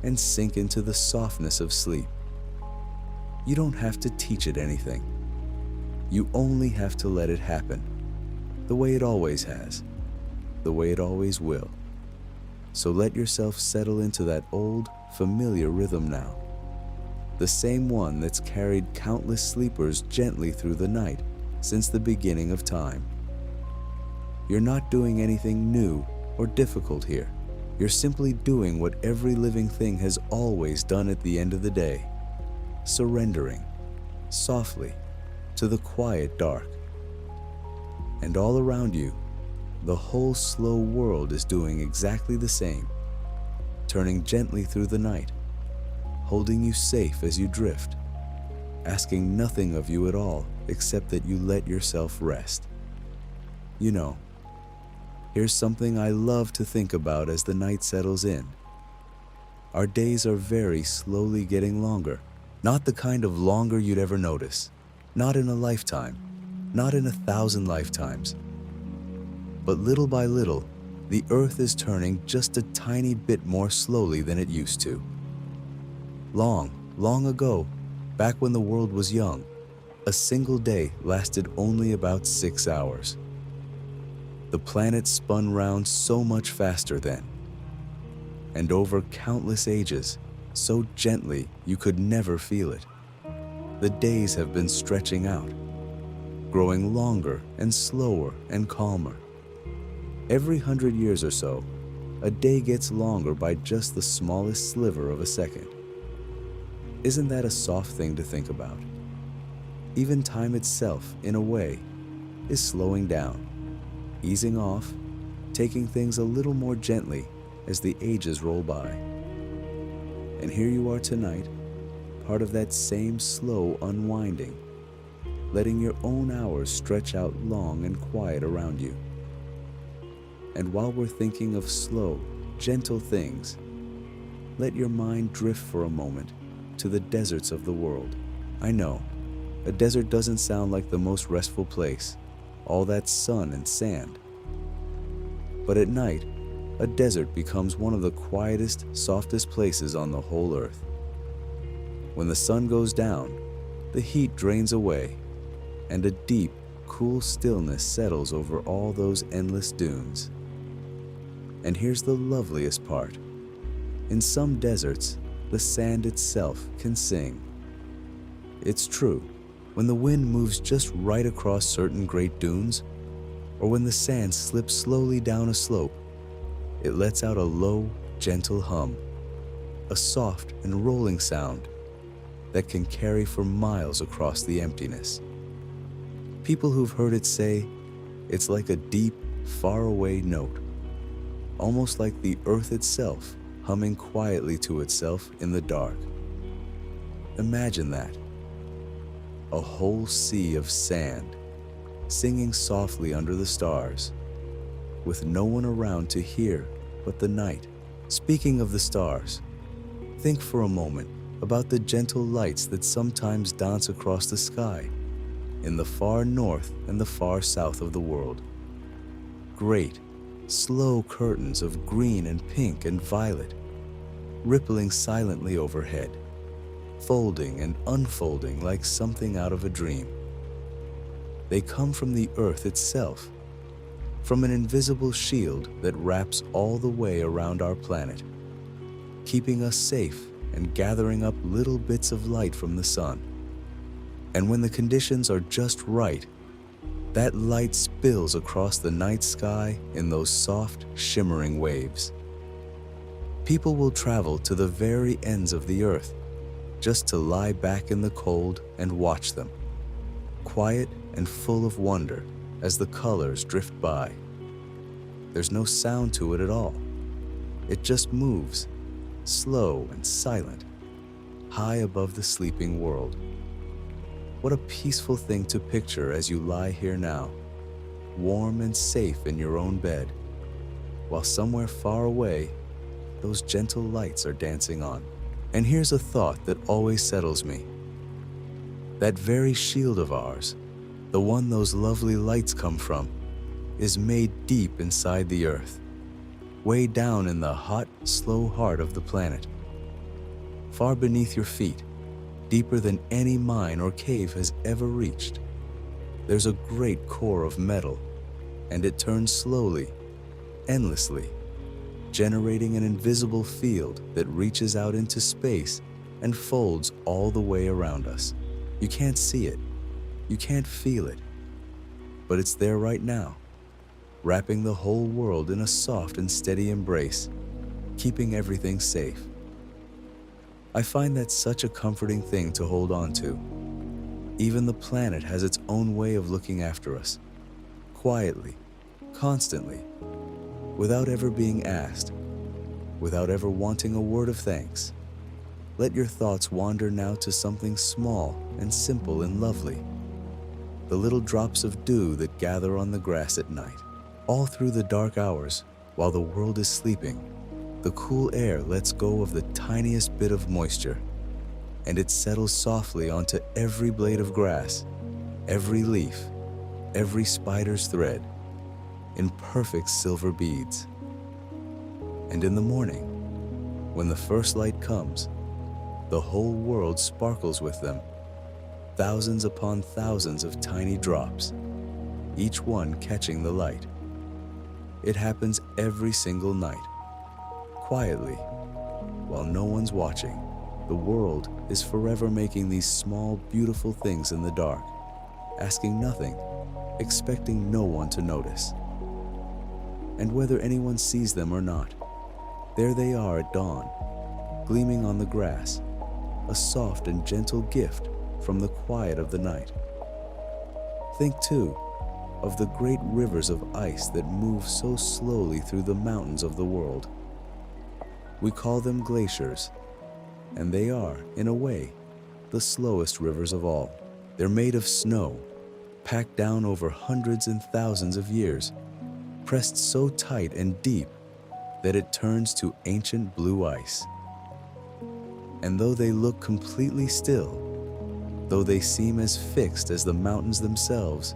and sink into the softness of sleep. You don't have to teach it anything. You only have to let it happen, the way it always has, the way it always will. So let yourself settle into that old, familiar rhythm now, the same one that's carried countless sleepers gently through the night since the beginning of time. You're not doing anything new or difficult here. You're simply doing what every living thing has always done at the end of the day, surrendering, softly, to the quiet dark. And all around you, the whole slow world is doing exactly the same, turning gently through the night, holding you safe as you drift, asking nothing of you at all except that you let yourself rest. You know, here's something I love to think about as the night settles in. Our days are very slowly getting longer, not the kind of longer you'd ever notice, not in a lifetime, not in 1,000 lifetimes. But little by little, the earth is turning just a tiny bit more slowly than it used to. Long, long ago, back when the world was young, a single day lasted only about 6 hours. The planet spun round so much faster then, and over countless ages, so gently you could never feel it. The days have been stretching out, growing longer and slower and calmer. Every 100 years or so, a day gets longer by just the smallest sliver of a second. Isn't that a soft thing to think about? Even time itself, in a way, is slowing down, easing off, taking things a little more gently as the ages roll by. And here you are tonight, part of that same slow unwinding, letting your own hours stretch out long and quiet around you. And while we're thinking of slow, gentle things, let your mind drift for a moment to the deserts of the world. I know, a desert doesn't sound like the most restful place, all that sun and sand. But at night, a desert becomes one of the quietest, softest places on the whole earth. When the sun goes down, the heat drains away, and a deep, cool stillness settles over all those endless dunes. And here's the loveliest part. In some deserts, the sand itself can sing. It's true, when the wind moves just right across certain great dunes, or when the sand slips slowly down a slope, it lets out a low, gentle hum, a soft and rolling sound that can carry for miles across the emptiness. People who've heard it say it's like a deep, faraway note, almost like the earth itself humming quietly to itself in the dark. Imagine that. A whole sea of sand, singing softly under the stars, with no one around to hear but the night. Speaking of the stars, think for a moment about the gentle lights that sometimes dance across the sky in the far north and the far south of the world. Great, slow curtains of green and pink and violet, rippling silently overhead, folding and unfolding like something out of a dream. They come from the earth itself, from an invisible shield that wraps all the way around our planet, keeping us safe and gathering up little bits of light from the sun. And when the conditions are just right, that light spills across the night sky in those soft, shimmering waves. People will travel to the very ends of the earth just to lie back in the cold and watch them, quiet and full of wonder as the colors drift by. There's no sound to it at all. It just moves, slow and silent, high above the sleeping world. What a peaceful thing to picture as you lie here now, warm and safe in your own bed, while somewhere far away, those gentle lights are dancing on. And here's a thought that always settles me. That very shield of ours, the one those lovely lights come from, is made deep inside the earth, way down in the hot, slow heart of the planet. Far beneath your feet, deeper than any mine or cave has ever reached, there's a great core of metal, and it turns slowly, endlessly, generating an invisible field that reaches out into space and folds all the way around us. You can't see it, you can't feel it, but it's there right now, wrapping the whole world in a soft and steady embrace, keeping everything safe. I find that such a comforting thing to hold on to. Even the planet has its own way of looking after us, quietly, constantly, without ever being asked, without ever wanting a word of thanks. Let your thoughts wander now to something small and simple and lovely. The little drops of dew that gather on the grass at night. All through the dark hours, while the world is sleeping, the cool air lets go of the tiniest bit of moisture, and it settles softly onto every blade of grass, every leaf, every spider's thread, in perfect silver beads. And in the morning, when the first light comes, the whole world sparkles with them, thousands upon thousands of tiny drops, each one catching the light. It happens every single night, quietly, while no one's watching. The world is forever making these small, beautiful things in the dark, asking nothing, expecting no one to notice. And whether anyone sees them or not, there they are at dawn, gleaming on the grass, a soft and gentle gift from the quiet of the night. Think, too, of the great rivers of ice that move so slowly through the mountains of the world. We call them glaciers, and they are, in a way, the slowest rivers of all. They're made of snow, packed down over hundreds and thousands of years, pressed so tight and deep that it turns to ancient blue ice. And though they look completely still, though they seem as fixed as the mountains themselves,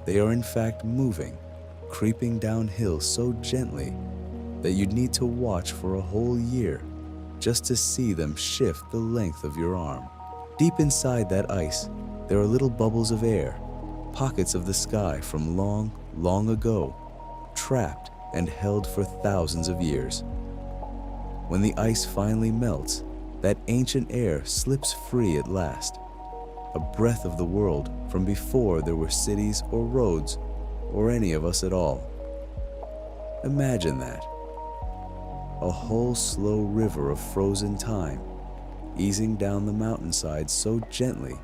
they are in fact moving, creeping downhill so gently that you'd need to watch for a whole year just to see them shift the length of your arm. Deep inside that ice, there are little bubbles of air, pockets of the sky from long, long ago, trapped and held for thousands of years. When the ice finally melts, that ancient air slips free at last, a breath of the world from before there were cities or roads or any of us at all. Imagine that. A whole slow river of frozen time, easing down the mountainside so gently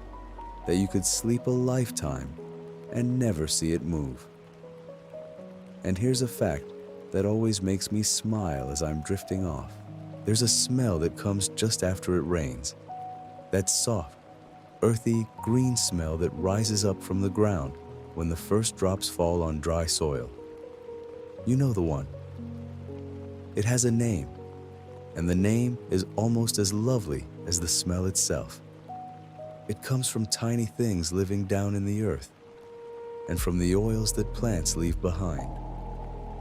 that you could sleep a lifetime and never see it move. And here's a fact that always makes me smile as I'm drifting off. There's a smell that comes just after it rains. That soft, earthy, green smell that rises up from the ground when the first drops fall on dry soil. You know the one. It has a name, and the name is almost as lovely as the smell itself. It comes from tiny things living down in the earth, and from the oils that plants leave behind,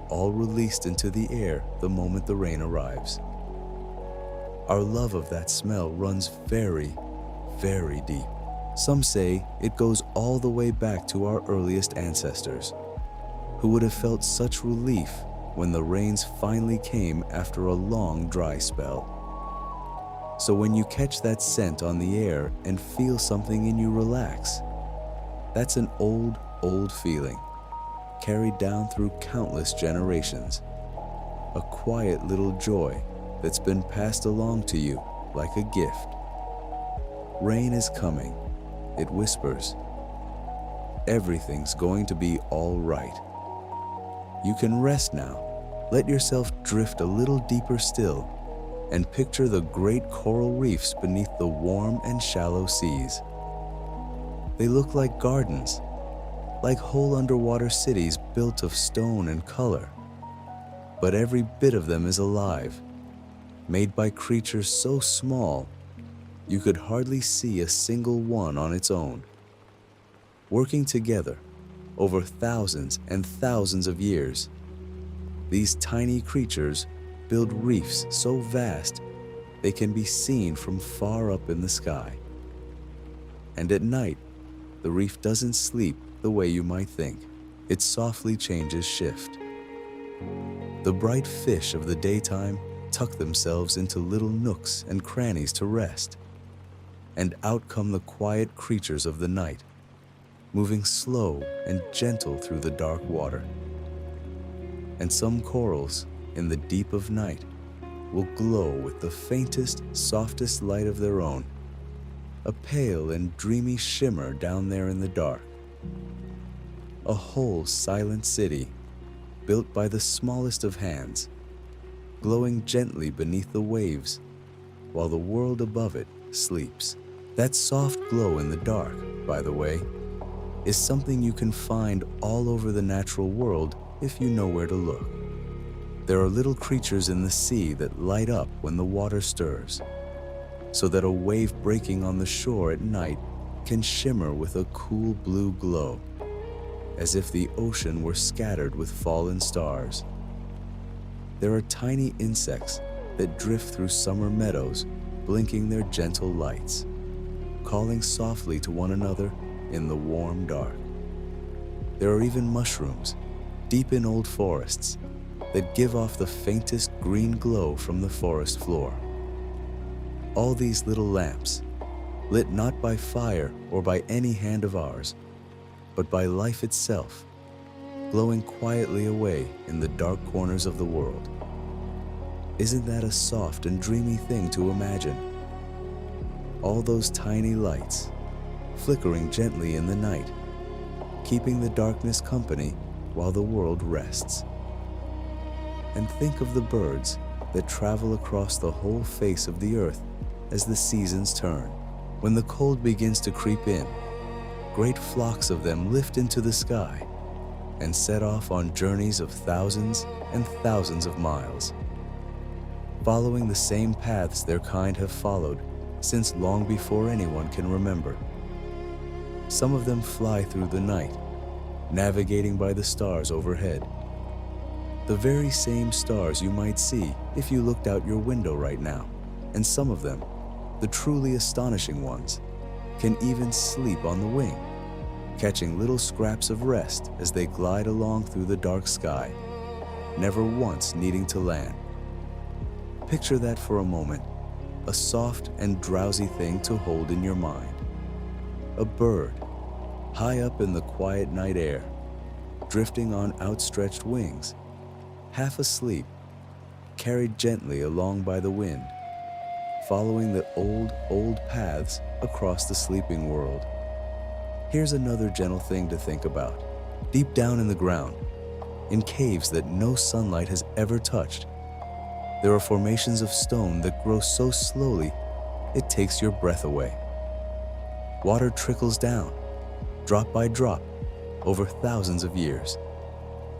all released into the air the moment the rain arrives. Our love of that smell runs very, very deep. Some say it goes all the way back to our earliest ancestors, who would have felt such relief when the rains finally came after a long dry spell. So when you catch that scent on the air and feel something in you relax, that's an old, old feeling, carried down through countless generations. A quiet little joy that's been passed along to you like a gift. Rain is coming, it whispers. Everything's going to be all right. You can rest now. Let yourself drift a little deeper still and picture the great coral reefs beneath the warm and shallow seas. They look like gardens, like whole underwater cities built of stone and color. But every bit of them is alive, made by creatures so small you could hardly see a single one on its own. Working together over thousands and thousands of years, these tiny creatures build reefs so vast they can be seen from far up in the sky. And at night, the reef doesn't sleep the way you might think. It softly changes shift. The bright fish of the daytime tuck themselves into little nooks and crannies to rest, and out come the quiet creatures of the night, moving slow and gentle through the dark water. And some corals, in the deep of night, will glow with the faintest, softest light of their own, a pale and dreamy shimmer down there in the dark. A whole silent city, built by the smallest of hands, glowing gently beneath the waves, while the world above it sleeps. That soft glow in the dark, by the way, is something you can find all over the natural world if you know where to look. There are little creatures in the sea that light up when the water stirs, so that a wave breaking on the shore at night can shimmer with a cool blue glow, as if the ocean were scattered with fallen stars. There are tiny insects that drift through summer meadows, blinking their gentle lights, calling softly to one another in the warm dark. There are even mushrooms, deep in old forests, that give off the faintest green glow from the forest floor. All these little lamps, lit not by fire or by any hand of ours, but by life itself, glowing quietly away in the dark corners of the world. Isn't that a soft and dreamy thing to imagine? All those tiny lights, flickering gently in the night, keeping the darkness company while the world rests. And think of the birds that travel across the whole face of the earth as the seasons turn. When the cold begins to creep in, great flocks of them lift into the sky and set off on journeys of thousands and thousands of miles, following the same paths their kind have followed since long before anyone can remember. Some of them fly through the night, navigating by the stars overhead. The very same stars you might see if you looked out your window right now. And some of them, the truly astonishing ones, can even sleep on the wing, catching little scraps of rest as they glide along through the dark sky, never once needing to land. Picture that for a moment, a soft and drowsy thing to hold in your mind. A bird, high up in the quiet night air, drifting on outstretched wings, half asleep, carried gently along by the wind, following the old paths across the sleeping world. Here's another gentle thing to think about. Deep down in the ground, in caves that no sunlight has ever touched, there are formations of stone that grow so slowly it takes your breath away. Water trickles down, drop by drop, over thousands of years,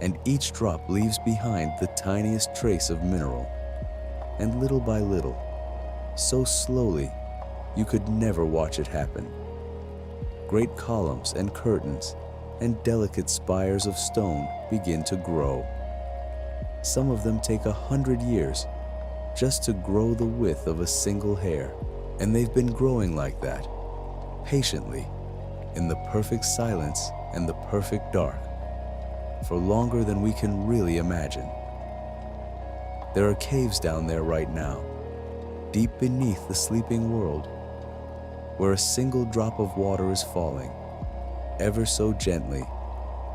and each drop leaves behind the tiniest trace of mineral. And little by little, so slowly, you could never watch it happen, great columns and curtains and delicate spires of stone begin to grow. Some of them take 100 years just to grow the width of a single hair, and they've been growing like that, patiently, in the perfect silence and the perfect dark, for longer than we can really imagine. There are caves down there right now, deep beneath the sleeping world, where a single drop of water is falling, ever so gently,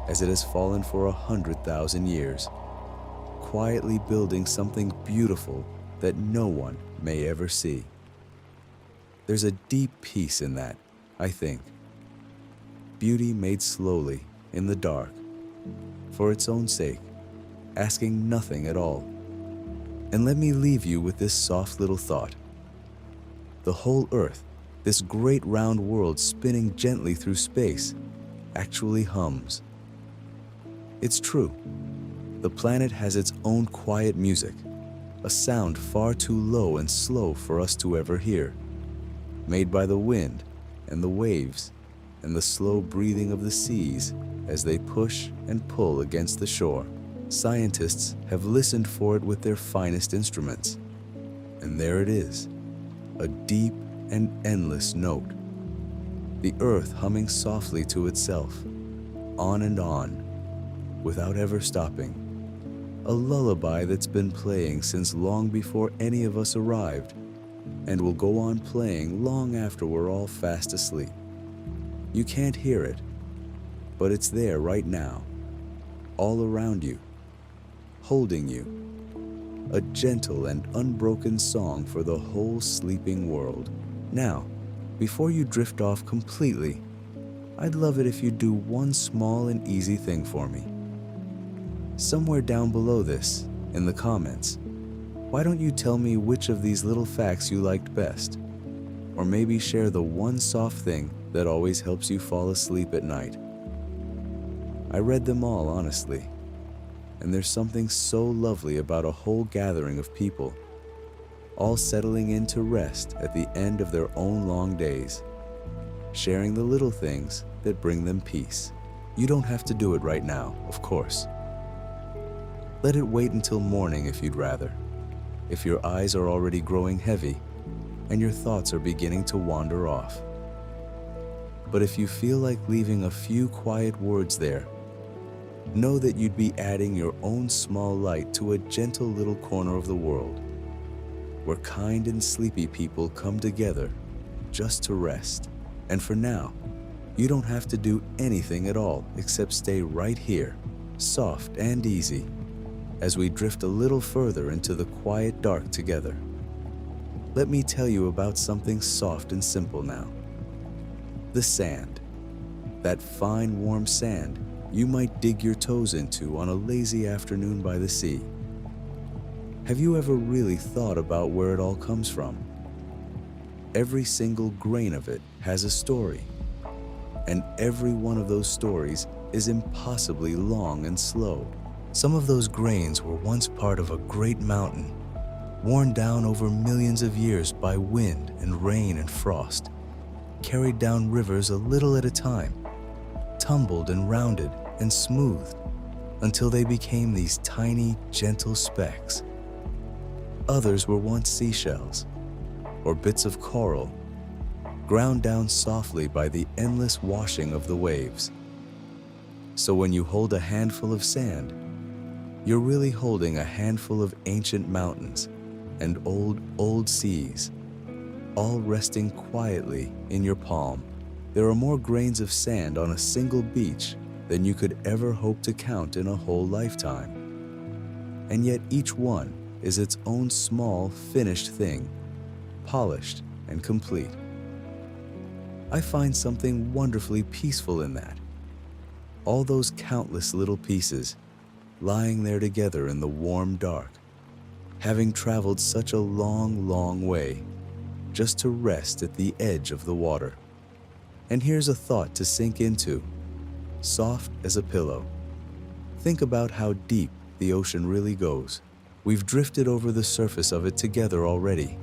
as it has fallen for 100,000 years, quietly building something beautiful that no one may ever see. There's a deep peace in that, I think. Beauty made slowly, in the dark, for its own sake, asking nothing at all. And let me leave you with this soft little thought. The whole earth, this great round world spinning gently through space, actually hums. It's true. The planet has its own quiet music, a sound far too low and slow for us to ever hear, made by the wind and the waves and the slow breathing of the seas as they push and pull against the shore. Scientists have listened for it with their finest instruments, and there it is, a deep and endless note. The earth humming softly to itself, on and on, without ever stopping. A lullaby that's been playing since long before any of us arrived, and will go on playing long after we're all fast asleep. You can't hear it, but it's there right now, all around you, holding you. A gentle and unbroken song for the whole sleeping world. Now, before you drift off completely, I'd love it if you'd do one small and easy thing for me. Somewhere down below this, in the comments, why don't you tell me which of these little facts you liked best? Or maybe share the one soft thing that always helps you fall asleep at night. I read them all, honestly, and there's something so lovely about a whole gathering of people, all settling in to rest at the end of their own long days, sharing the little things that bring them peace. You don't have to do it right now, of course. Let it wait until morning if you'd rather, if your eyes are already growing heavy and your thoughts are beginning to wander off. But if you feel like leaving a few quiet words there, know that you'd be adding your own small light to a gentle little corner of the world, where kind and sleepy people come together just to rest. And for now, you don't have to do anything at all except stay right here, soft and easy, as we drift a little further into the quiet dark together. Let me tell you about something soft and simple now. The sand. That fine, warm sand you might dig your toes into on a lazy afternoon by the sea. Have you ever really thought about where it all comes from? Every single grain of it has a story, and every one of those stories is impossibly long and slow. Some of those grains were once part of a great mountain, worn down over millions of years by wind and rain and frost, carried down rivers a little at a time, tumbled and rounded and smoothed until they became these tiny, gentle specks. Others were once seashells or bits of coral, ground down softly by the endless washing of the waves. So when you hold a handful of sand, you're really holding a handful of ancient mountains and old seas, all resting quietly in your palm. There are more grains of sand on a single beach than you could ever hope to count in a whole lifetime. And yet each one is its own small, finished thing, polished and complete. I find something wonderfully peaceful in that. All those countless little pieces lying there together in the warm dark, having traveled such a long, long way just to rest at the edge of the water. And here's a thought to sink into, soft as a pillow. Think about how deep the ocean really goes. We've drifted over the surface of it together already,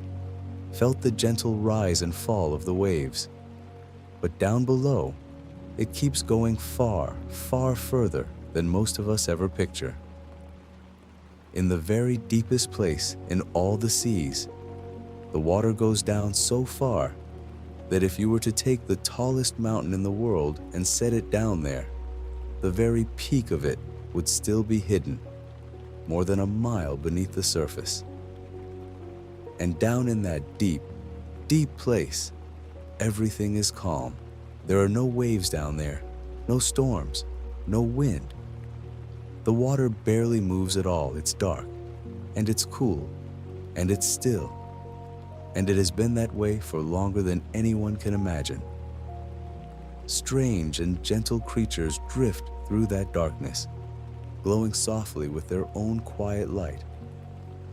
felt the gentle rise and fall of the waves. But down below, it keeps going far, far further than most of us ever picture. In the very deepest place in all the seas, the water goes down so far that if you were to take the tallest mountain in the world and set it down there, the very peak of it would still be hidden, more than a mile beneath the surface. And down in that deep, deep place, everything is calm. There are no waves down there, no storms, no wind. The water barely moves at all. It's dark, and it's cool, and it's still. And it has been that way for longer than anyone can imagine. Strange and gentle creatures drift through that darkness, glowing softly with their own quiet light,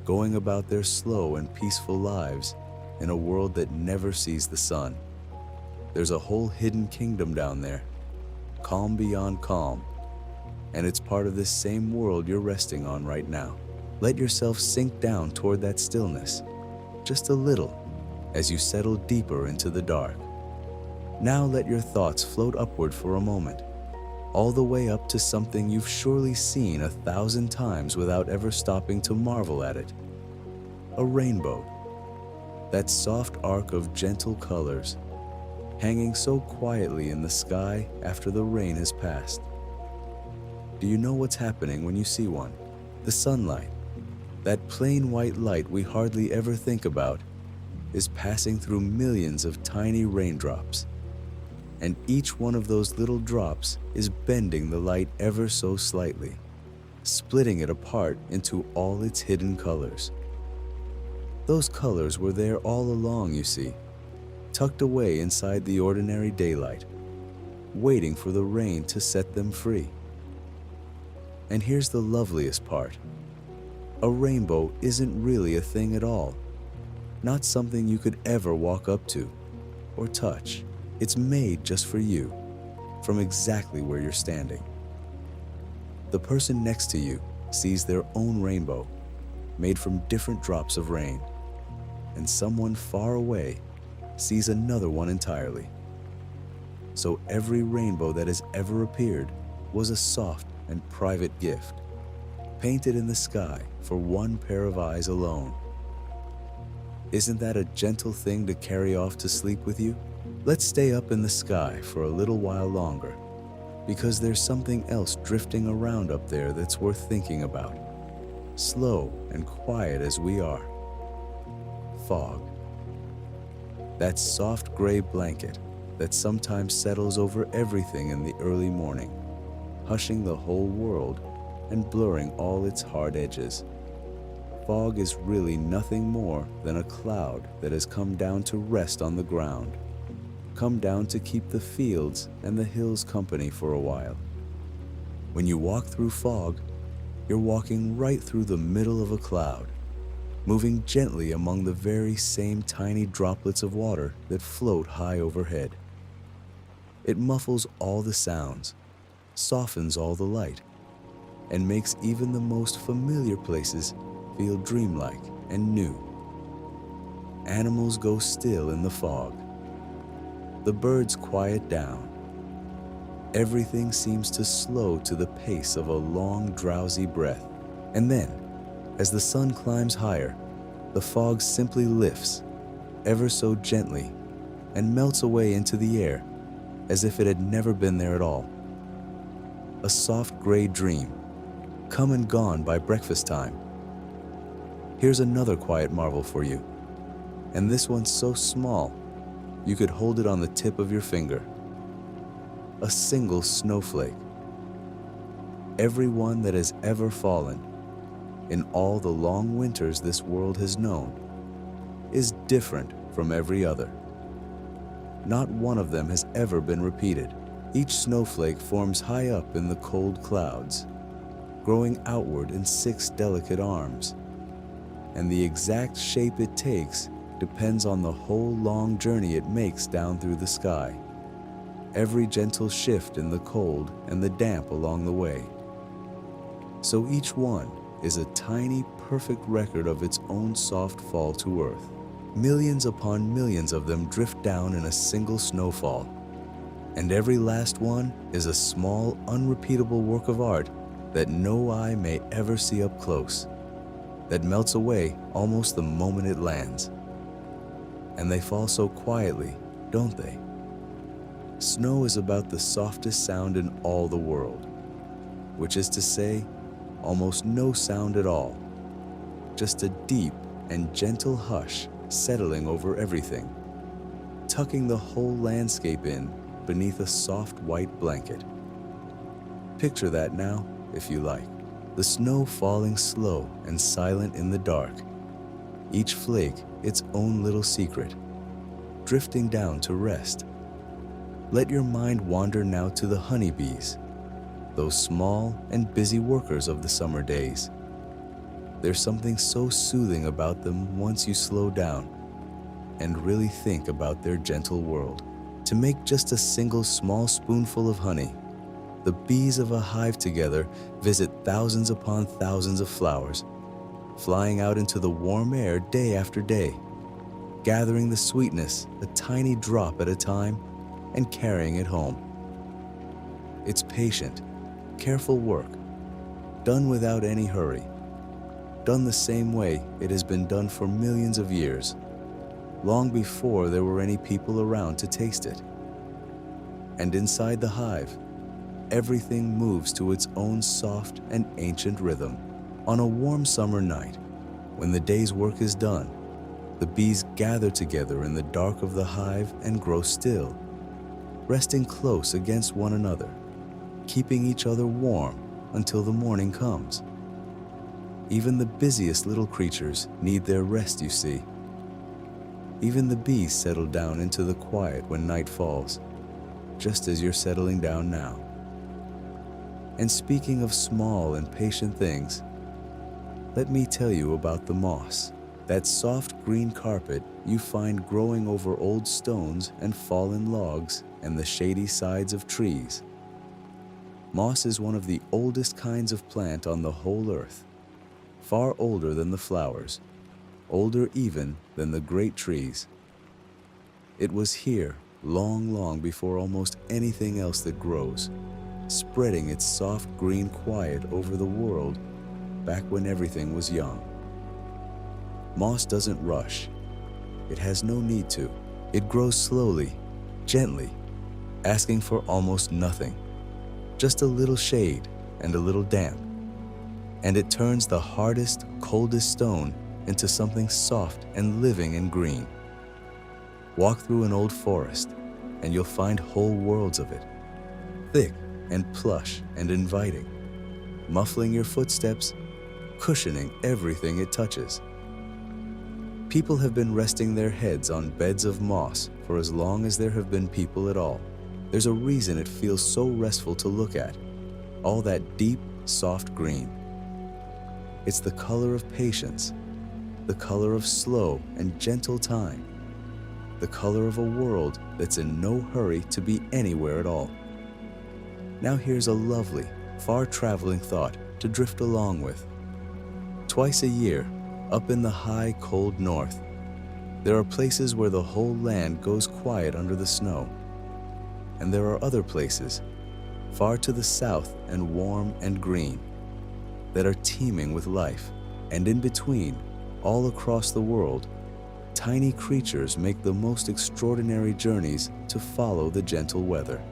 going about their slow and peaceful lives in a world that never sees the sun. There's a whole hidden kingdom down there, calm beyond calm, and it's part of this same world you're resting on right now. Let yourself sink down toward that stillness, just a little, as you settle deeper into the dark. Now let your thoughts float upward for a moment, all the way up to something you've surely seen 1,000 times without ever stopping to marvel at it. A rainbow, that soft arc of gentle colors, hanging so quietly in the sky after the rain has passed. Do you know what's happening when you see one? The sunlight, that plain white light we hardly ever think about, is passing through millions of tiny raindrops. And each one of those little drops is bending the light ever so slightly, splitting it apart into all its hidden colors. Those colors were there all along, you see, tucked away inside the ordinary daylight, waiting for the rain to set them free. And here's the loveliest part. A rainbow isn't really a thing at all, not something you could ever walk up to or touch. It's made just for you, from exactly where you're standing. The person next to you sees their own rainbow, made from different drops of rain, and someone far away sees another one entirely. So every rainbow that has ever appeared was a soft and private gift, painted in the sky for one pair of eyes alone. Isn't that a gentle thing to carry off to sleep with you? Let's stay up in the sky for a little while longer, because there's something else drifting around up there that's worth thinking about, slow and quiet as we are. Fog. That soft gray blanket that sometimes settles over everything in the early morning, hushing the whole world and blurring all its hard edges. fog is really nothing more than a cloud that has come down to rest on the ground, come down to keep the fields and the hills company for a while. When you walk through fog, you're walking right through the middle of a cloud, moving gently among the very same tiny droplets of water that float high overhead. It muffles all the sounds, softens all the light, and makes even the most familiar places feel dreamlike and new. Animals go still in the fog. The birds quiet down. Everything seems to slow to the pace of a long, drowsy breath. And then, as the sun climbs higher, the fog simply lifts, ever so gently, and melts away into the air as if it had never been there at all. A soft gray dream, come and gone by breakfast time. Here's another quiet marvel for you, and this one's so small you could hold it on the tip of your finger. A single snowflake. Every one that has ever fallen, in all the long winters this world has known, is different from every other. Not one of them has ever been repeated. Each snowflake forms high up in the cold clouds, growing outward in 6 delicate arms, and the exact shape it takes depends on the whole long journey it makes down through the sky, every gentle shift in the cold and the damp along the way. So each one is a tiny, perfect record of its own soft fall to earth. Millions upon millions of them drift down in a single snowfall, and every last one is a small, unrepeatable work of art that no eye may ever see up close, that melts away almost the moment it lands. And they fall so quietly, don't they? Snow is about the softest sound in all the world, which is to say, almost no sound at all, just a deep and gentle hush settling over everything, tucking the whole landscape in beneath a soft white blanket. Picture that now, if you like, the snow falling slow and silent in the dark, each flake its own little secret, drifting down to rest. Let your mind wander now to the honeybees, those small and busy workers of the summer days. There's something so soothing about them once you slow down and really think about their gentle world. To make just a single small spoonful of honey, the bees of a hive together visit thousands upon thousands of flowers, flying out into the warm air day after day, gathering the sweetness a tiny drop at a time and carrying it home. It's patient, careful work, done without any hurry, done the same way it has been done for millions of years, long before there were any people around to taste it. And inside the hive, everything moves to its own soft and ancient rhythm. On a warm summer night, when the day's work is done, the bees gather together in the dark of the hive and grow still, resting close against one another, keeping each other warm until the morning comes. Even the busiest little creatures need their rest, you see. Even the bees settle down into the quiet when night falls, just as you're settling down now. And speaking of small and patient things, let me tell you about the moss, that soft green carpet you find growing over old stones and fallen logs and the shady sides of trees. Moss is one of the oldest kinds of plant on the whole earth, far older than the flowers, older even than the great trees. It was here long, long before almost anything else that grows, spreading its soft green quiet over the world back when everything was young. Moss doesn't rush. It has no need to. It grows slowly, gently, asking for almost nothing, just a little shade and a little damp. And it turns the hardest, coldest stone into something soft and living and green. Walk through an old forest and you'll find whole worlds of it, thick and plush and inviting, muffling your footsteps cushioning everything it touches. People have been resting their heads on beds of moss for as long as there have been people at all. There's a reason it feels so restful to look at. All that deep, soft green. It's the color of patience, the color of slow and gentle time, the color of a world that's in no hurry to be anywhere at all. Now here's a lovely, far-traveling thought to drift along with. Twice a year, up in the high, cold north, there are places where the whole land goes quiet under the snow. And there are other places, far to the south and warm and green, that are teeming with life. And in between, all across the world, tiny creatures make the most extraordinary journeys to follow the gentle weather.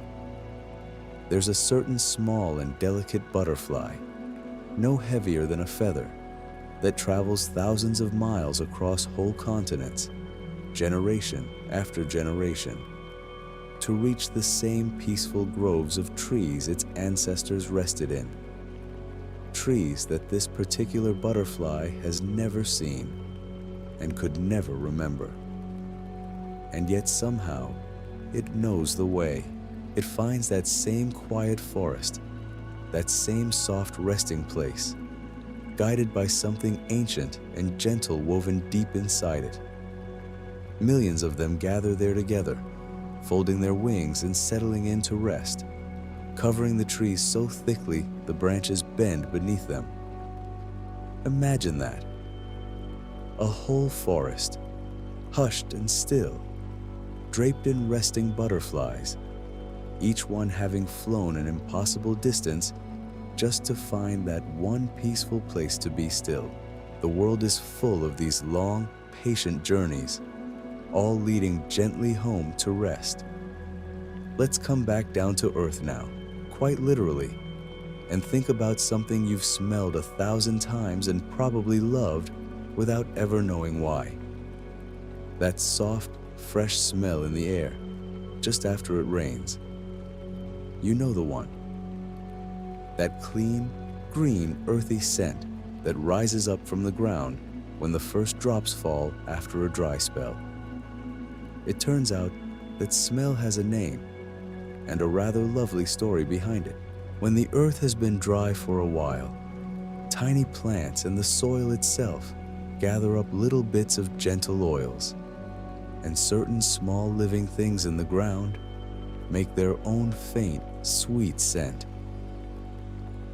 There's a certain small and delicate butterfly, no heavier than a feather, that travels thousands of miles across whole continents, generation after generation, to reach the same peaceful groves of trees its ancestors rested in. Trees that this particular butterfly has never seen and could never remember. And yet somehow, it knows the way. It finds that same quiet forest, that same soft resting place, guided by something ancient and gentle woven deep inside it. Millions of them gather there together, folding their wings and settling in to rest, covering the trees so thickly the branches bend beneath them. Imagine that. A whole forest, hushed and still, draped in resting butterflies, each one having flown an impossible distance just to find that one peaceful place to be still. The world is full of these long, patient journeys, all leading gently home to rest. Let's come back down to earth now, quite literally, and think about something you've smelled 1,000 times and probably loved without ever knowing why. That soft, fresh smell in the air, just after it rains. You know the one. That clean, green, earthy scent that rises up from the ground when the first drops fall after a dry spell. It turns out that smell has a name and a rather lovely story behind it. When the earth has been dry for a while, tiny plants and the soil itself gather up little bits of gentle oils, and certain small living things in the ground make their own faint, sweet scent.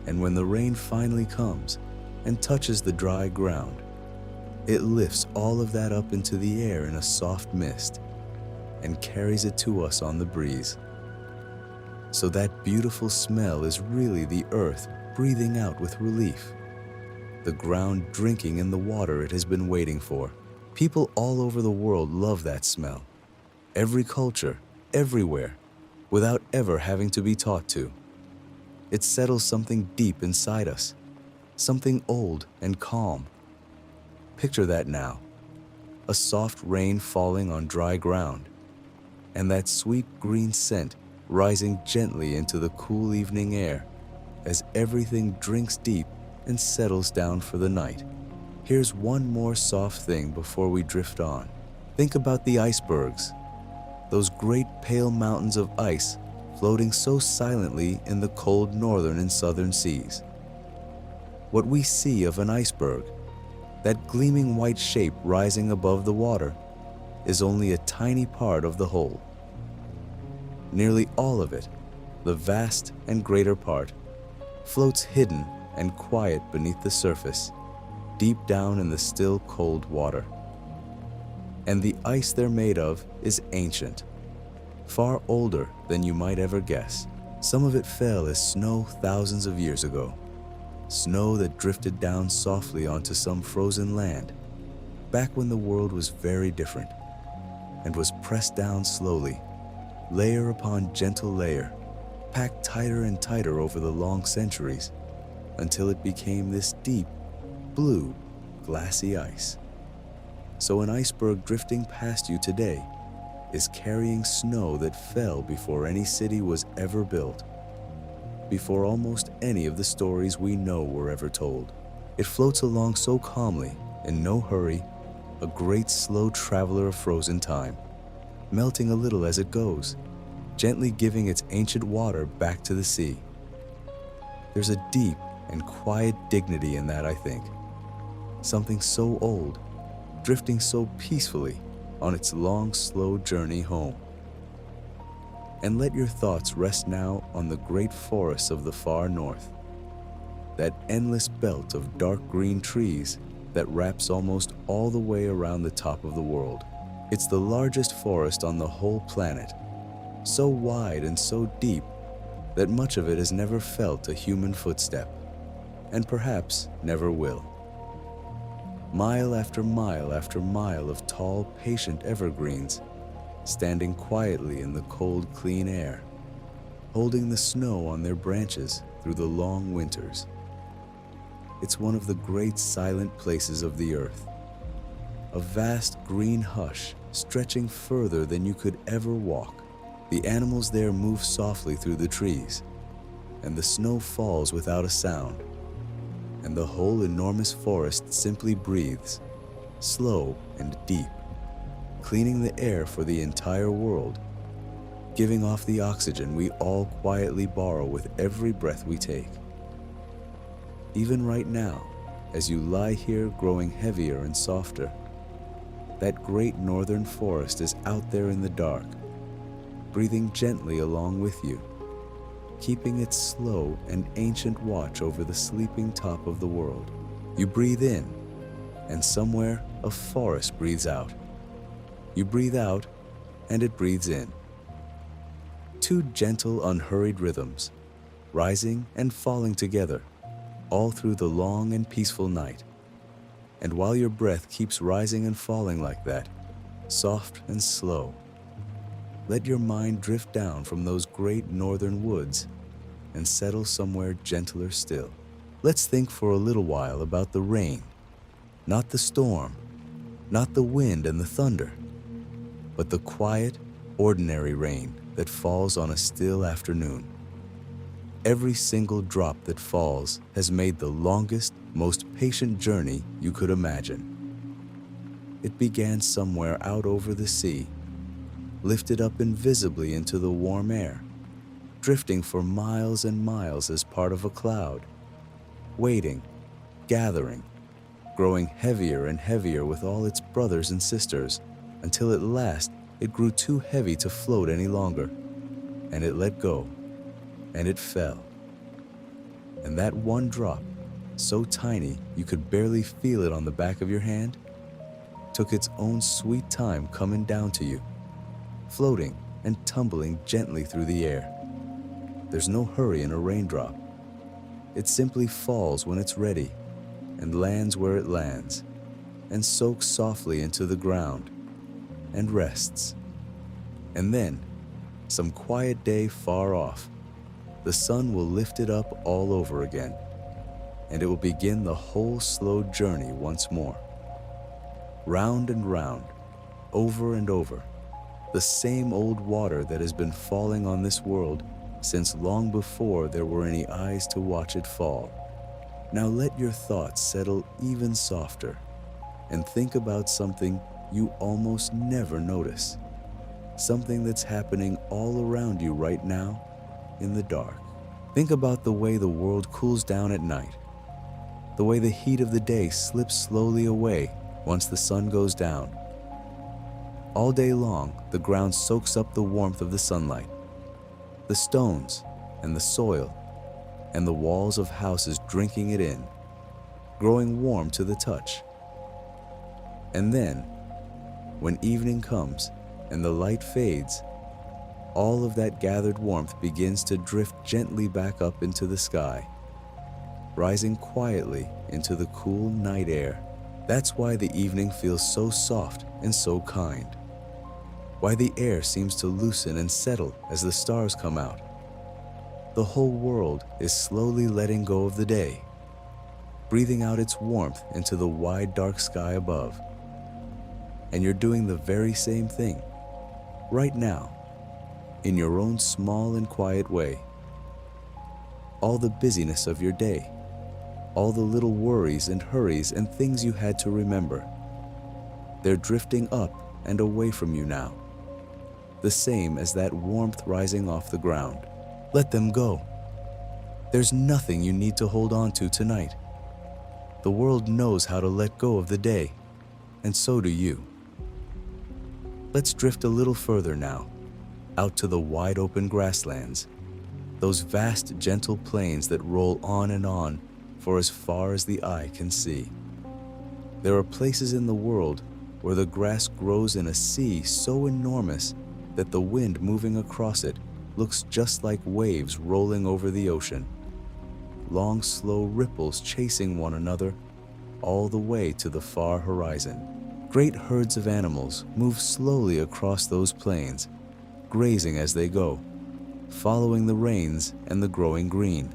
And when the rain finally comes and touches the dry ground, it lifts all of that up into the air in a soft mist and carries it to us on the breeze. So that beautiful smell is really the earth breathing out with relief, the ground drinking in the water it has been waiting for. People all over the world love that smell. Every culture, everywhere, without ever having to be taught to. It settles something deep inside us, something old and calm. Picture that now, a soft rain falling on dry ground, and that sweet green scent rising gently into the cool evening air as everything drinks deep and settles down for the night. Here's one more soft thing before we drift on. Think about the icebergs, those great pale mountains of ice floating so silently in the cold northern and southern seas. What we see of an iceberg, that gleaming white shape rising above the water, is only a tiny part of the whole. Nearly all of it, the vast and greater part, floats hidden and quiet beneath the surface, deep down in the still cold water. And the ice they're made of is ancient, far older than you might ever guess. Some of it fell as snow thousands of years ago, snow that drifted down softly onto some frozen land, back when the world was very different, and was pressed down slowly, layer upon gentle layer, packed tighter and tighter over the long centuries, until it became this deep, blue, glassy ice. So an iceberg drifting past you today is carrying snow that fell before any city was ever built, before almost any of the stories we know were ever told. It floats along so calmly, in no hurry, a great slow traveler of frozen time, melting a little as it goes, gently giving its ancient water back to the sea. There's a deep and quiet dignity in that, I think. Something so old, drifting so peacefully on its long, slow journey home. And let your thoughts rest now on the great forests of the far north, that endless belt of dark green trees that wraps almost all the way around the top of the world. It's the largest forest on the whole planet, so wide and so deep that much of it has never felt a human footstep, and perhaps never will. Mile after mile after mile of tall, patient evergreens, standing quietly in the cold, clean air, holding the snow on their branches through the long winters. It's one of the great silent places of the earth, a vast green hush stretching further than you could ever walk. The animals there move softly through the trees, and the snow falls without a sound, and the whole enormous forest simply breathes, slow and deep, cleaning the air for the entire world, giving off the oxygen we all quietly borrow with every breath we take. Even right now, as you lie here growing heavier and softer, that great northern forest is out there in the dark, breathing gently along with you, keeping its slow and ancient watch over the sleeping top of the world. You breathe in, and somewhere a forest breathes out. You breathe out, and it breathes in. Two gentle, unhurried rhythms, rising and falling together, all through the long and peaceful night. And while your breath keeps rising and falling like that, soft and slow, let your mind drift down from those great northern woods and settle somewhere gentler still. Let's think for a little while about the rain, not the storm, not the wind and the thunder, but the quiet, ordinary rain that falls on a still afternoon. Every single drop that falls has made the longest, most patient journey you could imagine. It began somewhere out over the sea, lifted up invisibly into the warm air, drifting for miles and miles as part of a cloud, waiting, gathering, growing heavier and heavier with all its brothers and sisters, until at last it grew too heavy to float any longer, and it let go, and it fell. And that one drop, so tiny you could barely feel it on the back of your hand, took its own sweet time coming down to you, floating and tumbling gently through the air. There's no hurry in a raindrop. It simply falls when it's ready and lands where it lands and soaks softly into the ground and rests. And then, some quiet day far off, the sun will lift it up all over again, and it will begin the whole slow journey once more. Round and round, over and over, the same old water that has been falling on this world since long before there were any eyes to watch it fall. Now let your thoughts settle even softer and think about something you almost never notice, something that's happening all around you right now in the dark. Think about the way the world cools down at night, the way the heat of the day slips slowly away once the sun goes down. All day long, the ground soaks up the warmth of the sunlight. The stones and the soil and the walls of houses drinking it in, growing warm to the touch. And then, when evening comes and the light fades, all of that gathered warmth begins to drift gently back up into the sky, rising quietly into the cool night air. That's why the evening feels so soft and so kind. Why the air seems to loosen and settle as the stars come out. The whole world is slowly letting go of the day, breathing out its warmth into the wide dark sky above. And you're doing the very same thing, right now, in your own small and quiet way. All the busyness of your day, all the little worries and hurries and things you had to remember. They're drifting up and away from you now, the same as that warmth rising off the ground. Let them go. There's nothing you need to hold on to tonight. The world knows how to let go of the day, and so do you. Let's drift a little further now, out to the wide open grasslands, those vast gentle plains that roll on and on for as far as the eye can see. There are places in the world where the grass grows in a sea so enormous that the wind moving across it looks just like waves rolling over the ocean. Long, slow ripples chasing one another all the way to the far horizon. Great herds of animals move slowly across those plains, grazing as they go, following the rains and the growing green,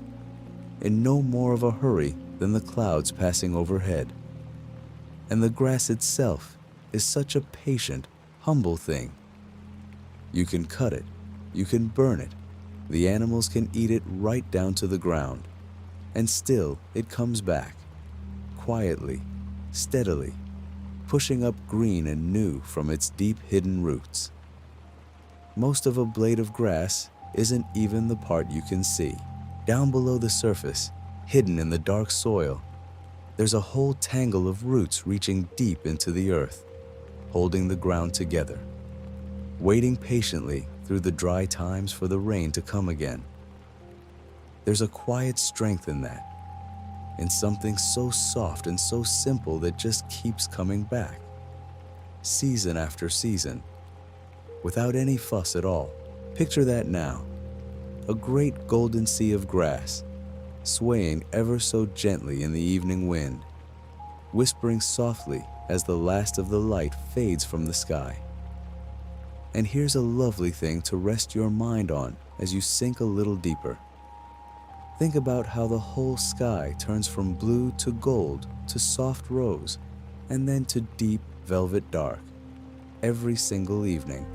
in no more of a hurry than the clouds passing overhead. And the grass itself is such a patient, humble thing. You can cut it, you can burn it, the animals can eat it right down to the ground, and still it comes back, quietly, steadily, pushing up green and new from its deep hidden roots. Most of a blade of grass isn't even the part you can see. Down below the surface, hidden in the dark soil, there's a whole tangle of roots reaching deep into the earth, holding the ground together, waiting patiently through the dry times for the rain to come again. There's a quiet strength in that, in something so soft and so simple that just keeps coming back, season after season, without any fuss at all. Picture that now, a great golden sea of grass, swaying ever so gently in the evening wind, whispering softly as the last of the light fades from the sky. And here's a lovely thing to rest your mind on as you sink a little deeper. Think about how the whole sky turns from blue to gold to soft rose and then to deep velvet dark every single evening,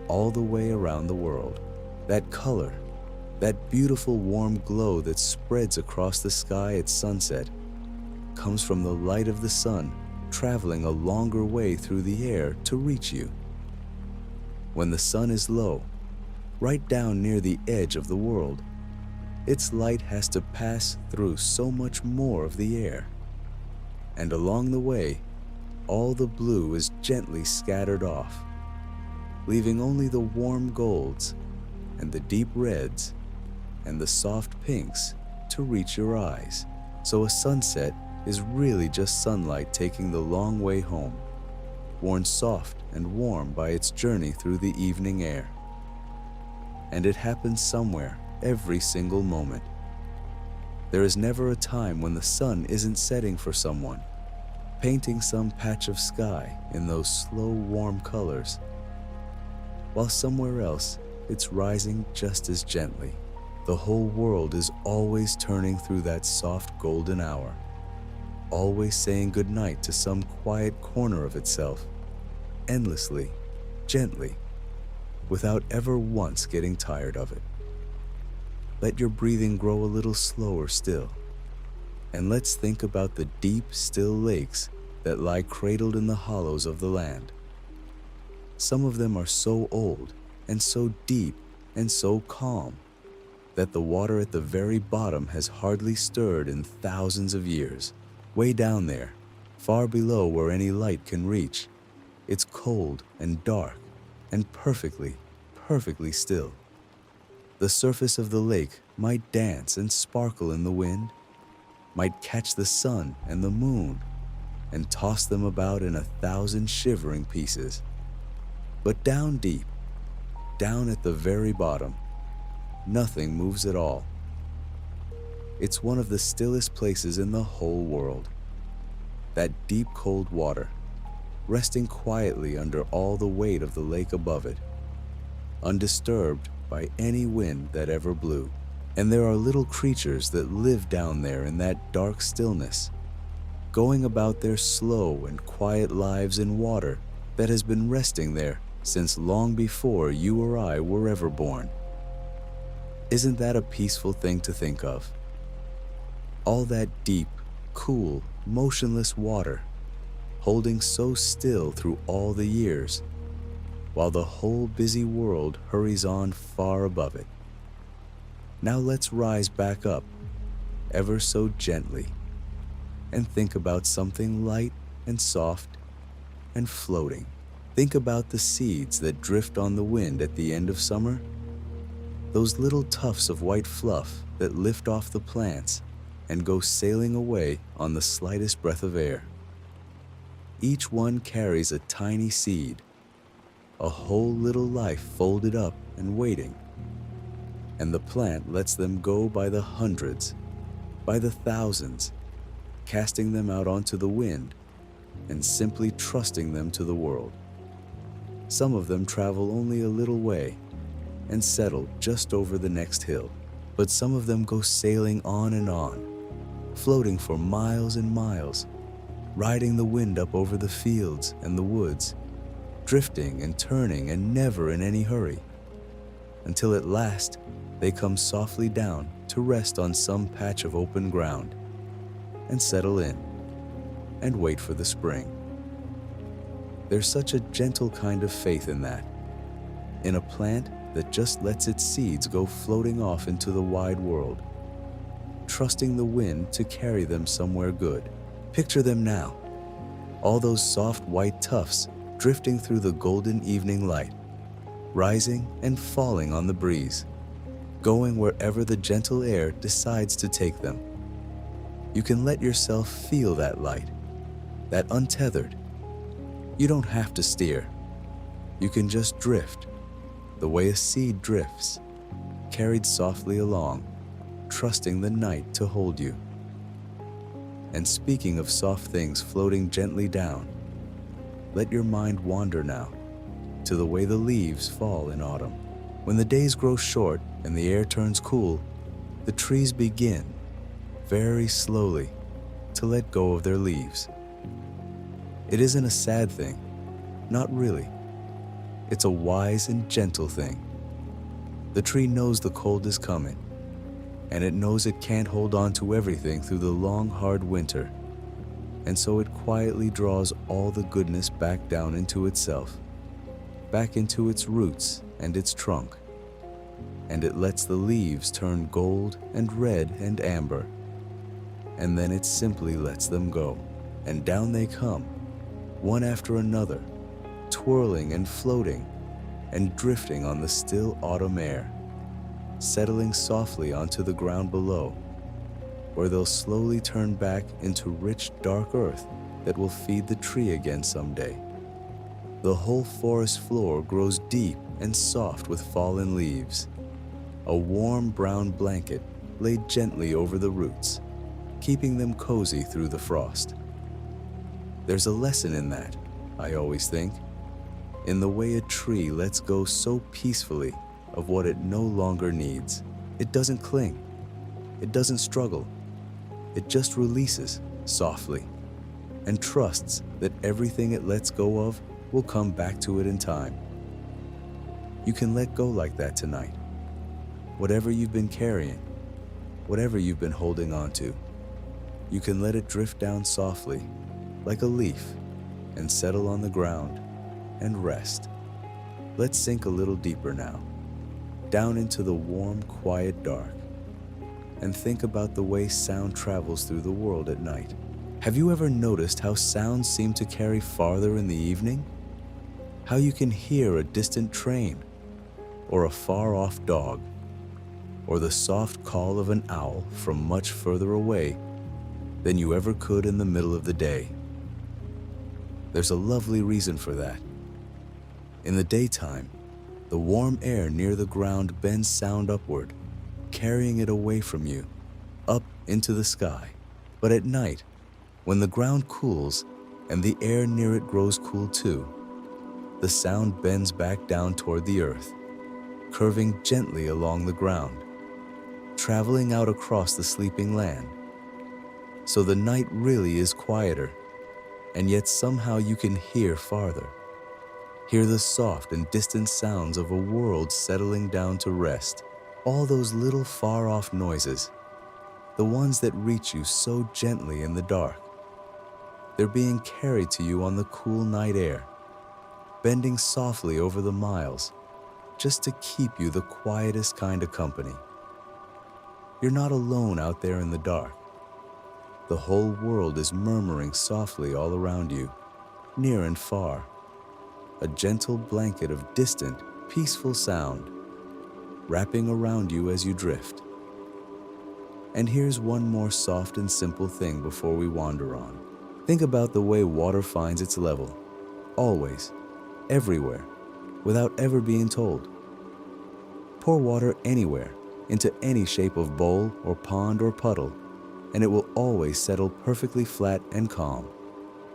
all the way around the world. That color, that beautiful warm glow that spreads across the sky at sunset, comes from the light of the sun traveling a longer way through the air to reach you. When the sun is low, right down near the edge of the world, its light has to pass through so much more of the air. And along the way, all the blue is gently scattered off, leaving only the warm golds and the deep reds and the soft pinks to reach your eyes. So a sunset is really just sunlight taking the long way home, worn soft and warm by its journey through the evening air. And it happens somewhere every single moment. There is never a time when the sun isn't setting for someone, painting some patch of sky in those slow, warm colors, while somewhere else it's rising just as gently. The whole world is always turning through that soft golden hour, always saying goodnight to some quiet corner of itself, endlessly, gently, without ever once getting tired of it. Let your breathing grow a little slower still, and let's think about the deep, still lakes that lie cradled in the hollows of the land. Some of them are so old and so deep and so calm that the water at the very bottom has hardly stirred in thousands of years. Way down there, far below where any light can reach, it's cold and dark and perfectly still. The surface of the lake might dance and sparkle in the wind, might catch the sun and the moon and toss them about in 1,000 shivering pieces. But down deep, down at the very bottom, nothing moves at all. It's one of the stillest places in the whole world. That deep cold water, resting quietly under all the weight of the lake above it, undisturbed by any wind that ever blew. And there are little creatures that live down there in that dark stillness, going about their slow and quiet lives in water that has been resting there since long before you or I were ever born. Isn't that a peaceful thing to think of? All that deep, cool, motionless water, holding so still through all the years, while the whole busy world hurries on far above it. Now let's rise back up, ever so gently, and think about something light and soft and floating. Think about the seeds that drift on the wind at the end of summer, those little tufts of white fluff that lift off the plants and go sailing away on the slightest breath of air. Each one carries a tiny seed, a whole little life folded up and waiting. And the plant lets them go by the hundreds, by the thousands, casting them out onto the wind and simply trusting them to the world. Some of them travel only a little way and settle just over the next hill, but some of them go sailing on and on, floating for miles and miles, riding the wind up over the fields and the woods, drifting and turning and never in any hurry, until at last they come softly down to rest on some patch of open ground and settle in and wait for the spring. There's such a gentle kind of faith in that, in a plant that just lets its seeds go floating off into the wide world, trusting the wind to carry them somewhere good. Picture them now, all those soft white tufts drifting through the golden evening light, rising and falling on the breeze, going wherever the gentle air decides to take them. You can let yourself feel that light, that untethered. You don't have to steer. You can just drift, the way a seed drifts, carried softly along, trusting the night to hold you. And speaking of soft things floating gently down, let your mind wander now to the way the leaves fall in autumn. When the days grow short and the air turns cool, the trees begin, very slowly, to let go of their leaves. It isn't a sad thing, not really. It's a wise and gentle thing. The tree knows the cold is coming, and it knows it can't hold on to everything through the long, hard winter, and so it quietly draws all the goodness back down into itself, back into its roots and its trunk, and it lets the leaves turn gold and red and amber, and then it simply lets them go, and down they come, one after another, twirling and floating and drifting on the still autumn air, settling softly onto the ground below, where they'll slowly turn back into rich, dark earth that will feed the tree again someday. The whole forest floor grows deep and soft with fallen leaves, a warm brown blanket laid gently over the roots, keeping them cozy through the frost. There's a lesson in that, I always think, in the way a tree lets go so peacefully of what it no longer needs. It doesn't cling, it doesn't struggle, it just releases softly and trusts that everything it lets go of will come back to it in time. You can let go like that tonight. Whatever you've been carrying, whatever you've been holding on to, you can let it drift down softly, like a leaf, and settle on the ground and rest. Let's sink a little deeper now, down into the warm, quiet dark, and think about the way sound travels through the world at night. Have you ever noticed how sounds seem to carry farther in the evening? How you can hear a distant train, or a far-off dog, or the soft call of an owl from much further away than you ever could in the middle of the day. There's a lovely reason for that. In the daytime, the warm air near the ground bends sound upward, carrying it away from you, up into the sky. But at night, when the ground cools and the air near it grows cool too, the sound bends back down toward the earth, curving gently along the ground, traveling out across the sleeping land. So the night really is quieter, and yet somehow you can hear farther. Hear the soft and distant sounds of a world settling down to rest. All those little far-off noises, the ones that reach you so gently in the dark. They're being carried to you on the cool night air, bending softly over the miles just to keep you the quietest kind of company. You're not alone out there in the dark. The whole world is murmuring softly all around you, near and far, a gentle blanket of distant, peaceful sound wrapping around you as you drift. And here's one more soft and simple thing before we wander on. Think about the way water finds its level, always, everywhere, without ever being told. Pour water anywhere, into any shape of bowl or pond or puddle, and it will always settle perfectly flat and calm,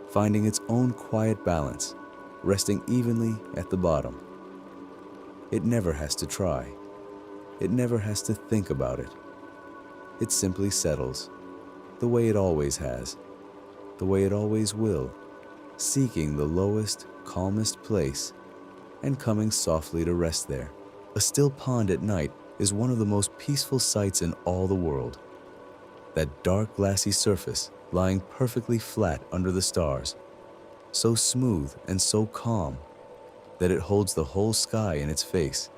finding its own quiet balance, resting evenly at the bottom. It never has to try. It never has to think about it. It simply settles, the way it always has, the way it always will, seeking the lowest, calmest place and coming softly to rest there. A still pond at night is one of the most peaceful sights in all the world. That dark, glassy surface lying perfectly flat under the stars, so smooth and so calm that it holds the whole sky in its face,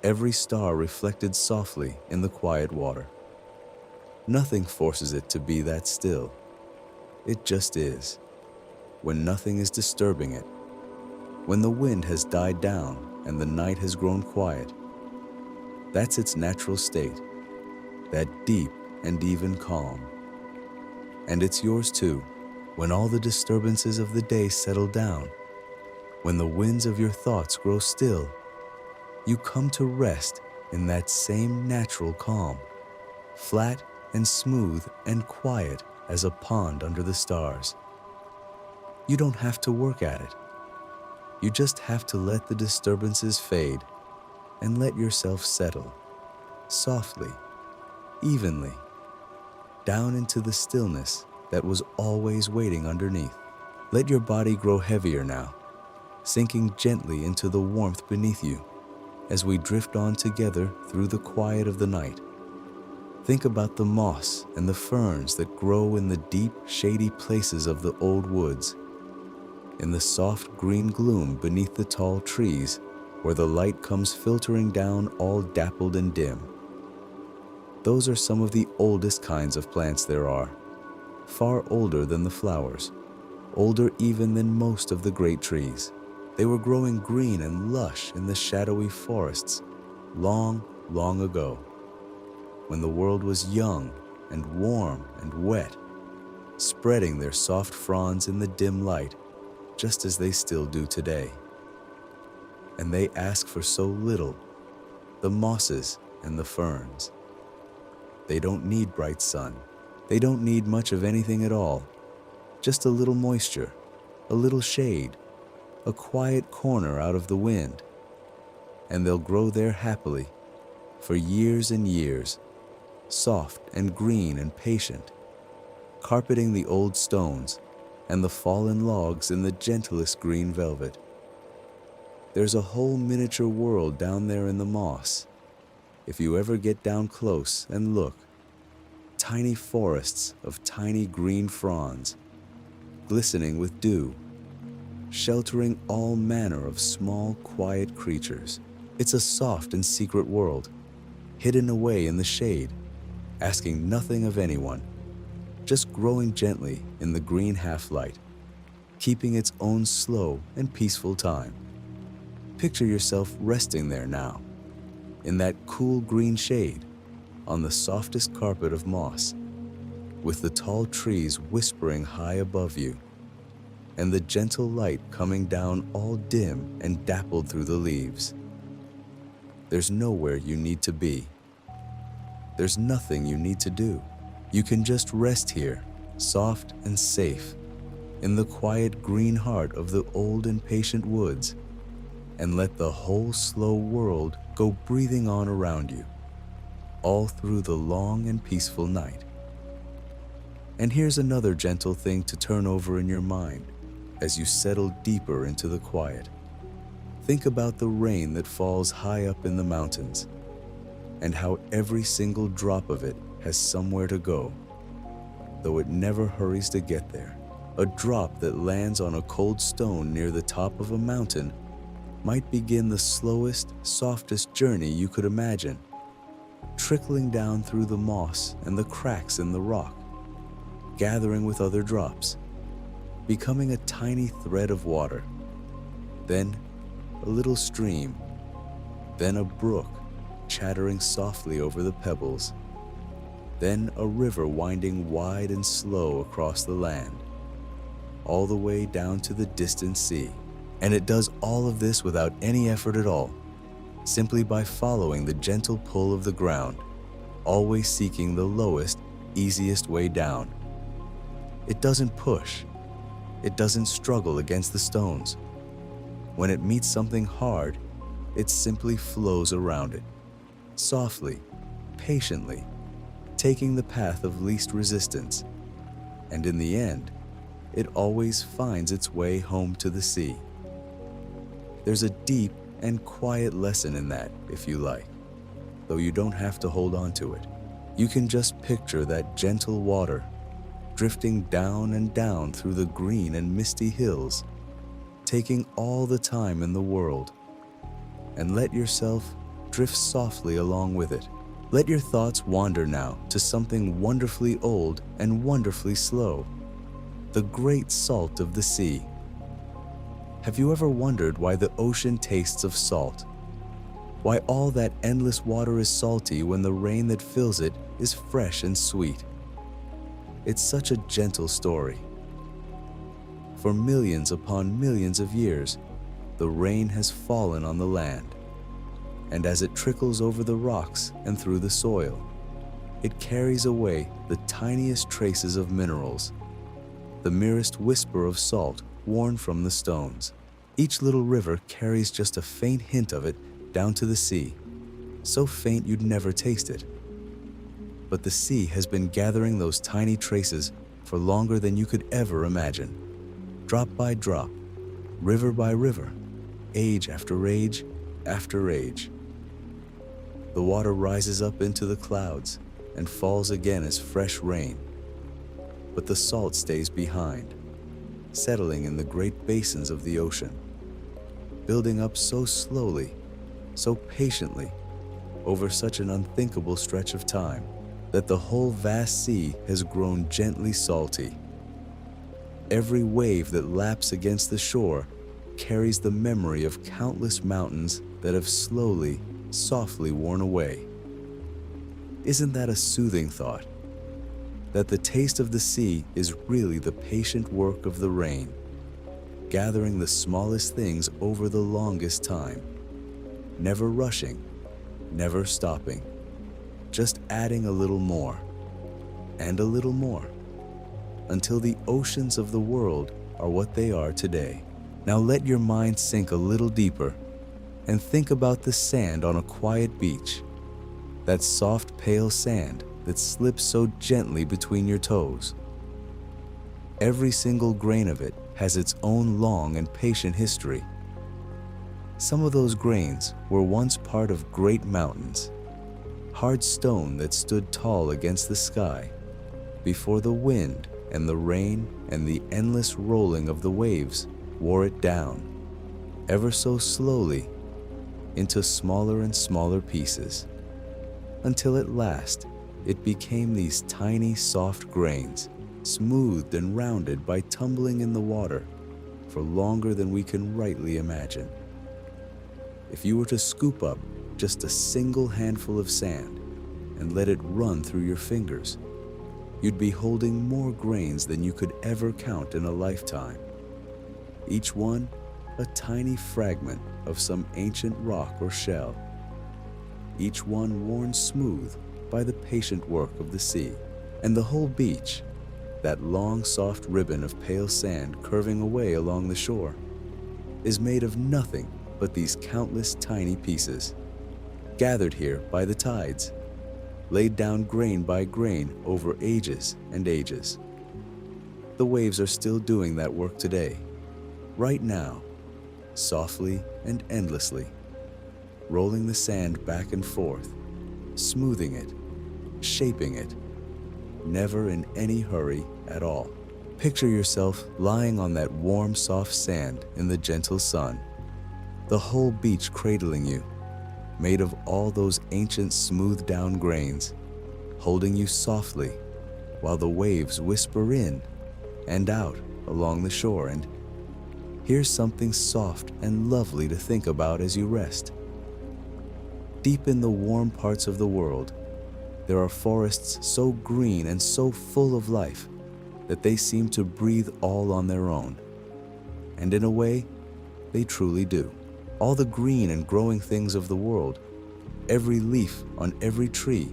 every star reflected softly in the quiet water. Nothing forces it to be that still. It just is, when nothing is disturbing it, when the wind has died down and the night has grown quiet. That's its natural state, that deep and even calm. And it's yours too, when all the disturbances of the day settle down, when the winds of your thoughts grow still, you come to rest in that same natural calm, flat and smooth and quiet as a pond under the stars. You don't have to work at it. You just have to let the disturbances fade and let yourself settle, softly, evenly, down into the stillness that was always waiting underneath. Let your body grow heavier now, sinking gently into the warmth beneath you as we drift on together through the quiet of the night. Think about the moss and the ferns that grow in the deep, shady places of the old woods, in the soft green gloom beneath the tall trees where the light comes filtering down all dappled and dim. Those are some of the oldest kinds of plants there are, far older than the flowers, older even than most of the great trees. They were growing green and lush in the shadowy forests long, long ago, when the world was young and warm and wet, spreading their soft fronds in the dim light, just as they still do today. And they ask for so little, the mosses and the ferns. They don't need bright sun. They don't need much of anything at all. Just a little moisture, a little shade, a quiet corner out of the wind. And they'll grow there happily for years and years, soft and green and patient, carpeting the old stones and the fallen logs in the gentlest green velvet. There's a whole miniature world down there in the moss. If you ever get down close and look, tiny forests of tiny green fronds, glistening with dew, sheltering all manner of small, quiet creatures. It's a soft and secret world, hidden away in the shade, asking nothing of anyone, just growing gently in the green half-light, keeping its own slow and peaceful time. Picture yourself resting there now, in that cool green shade, on the softest carpet of moss, with the tall trees whispering high above you, and the gentle light coming down all dim and dappled through the leaves. There's nowhere you need to be. There's nothing you need to do. You can just rest here, soft and safe, in the quiet green heart of the old and patient woods, and let the whole slow world go breathing on around you, all through the long and peaceful night. And here's another gentle thing to turn over in your mind as you settle deeper into the quiet. Think about the rain that falls high up in the mountains, and how every single drop of it has somewhere to go, though it never hurries to get there. A drop that lands on a cold stone near the top of a mountain might begin the slowest, softest journey you could imagine, trickling down through the moss and the cracks in the rock, gathering with other drops, becoming a tiny thread of water, then a little stream, then a brook chattering softly over the pebbles, then a river winding wide and slow across the land, all the way down to the distant sea. And it does all of this without any effort at all, simply by following the gentle pull of the ground, always seeking the lowest, easiest way down. It doesn't push. It doesn't struggle against the stones. When it meets something hard, it simply flows around it, softly, patiently, taking the path of least resistance. And in the end, it always finds its way home to the sea. There's a deep and quiet lesson in that, if you like, though you don't have to hold on to it. You can just picture that gentle water drifting down and down through the green and misty hills, taking all the time in the world, and let yourself drift softly along with it. Let your thoughts wander now to something wonderfully old and wonderfully slow, the great salt of the sea. Have you ever wondered why the ocean tastes of salt? Why all that endless water is salty when the rain that fills it is fresh and sweet? It's such a gentle story. For millions upon millions of years, the rain has fallen on the land, and as it trickles over the rocks and through the soil, it carries away the tiniest traces of minerals, the merest whisper of salt worn from the stones. Each little river carries just a faint hint of it down to the sea, so faint you'd never taste it. But the sea has been gathering those tiny traces for longer than you could ever imagine. Drop by drop, river by river, age after age after age. The water rises up into the clouds and falls again as fresh rain. But the salt stays behind, settling in the great basins of the ocean, building up so slowly, so patiently, over such an unthinkable stretch of time, that the whole vast sea has grown gently salty. Every wave that laps against the shore carries the memory of countless mountains that have slowly, softly worn away. Isn't that a soothing thought? That the taste of the sea is really the patient work of the rain, gathering the smallest things over the longest time, never rushing, never stopping, just adding a little more, and a little more, until the oceans of the world are what they are today. Now let your mind sink a little deeper and think about the sand on a quiet beach, that soft, pale sand that slips so gently between your toes. Every single grain of it has its own long and patient history. Some of those grains were once part of great mountains, hard stone that stood tall against the sky before the wind and the rain and the endless rolling of the waves wore it down, ever so slowly, into smaller and smaller pieces, until at last it became these tiny, soft grains, smoothed and rounded by tumbling in the water for longer than we can rightly imagine. If you were to scoop up just a single handful of sand and let it run through your fingers, you'd be holding more grains than you could ever count in a lifetime. Each one a tiny fragment of some ancient rock or shell, each one worn smooth by the patient work of the sea. And the whole beach, that long, soft ribbon of pale sand curving away along the shore, is made of nothing but these countless tiny pieces, gathered here by the tides, laid down grain by grain over ages and ages. The waves are still doing that work today, right now, softly and endlessly, rolling the sand back and forth, smoothing it, shaping it, never in any hurry at all. Picture yourself lying on that warm, soft sand in the gentle sun, the whole beach cradling you, made of all those ancient smoothed down grains, holding you softly while the waves whisper in and out along the shore. And here's something soft and lovely to think about as you rest. Deep in the warm parts of the world, there are forests so green and so full of life that they seem to breathe all on their own. And in a way, they truly do. All the green and growing things of the world, every leaf on every tree,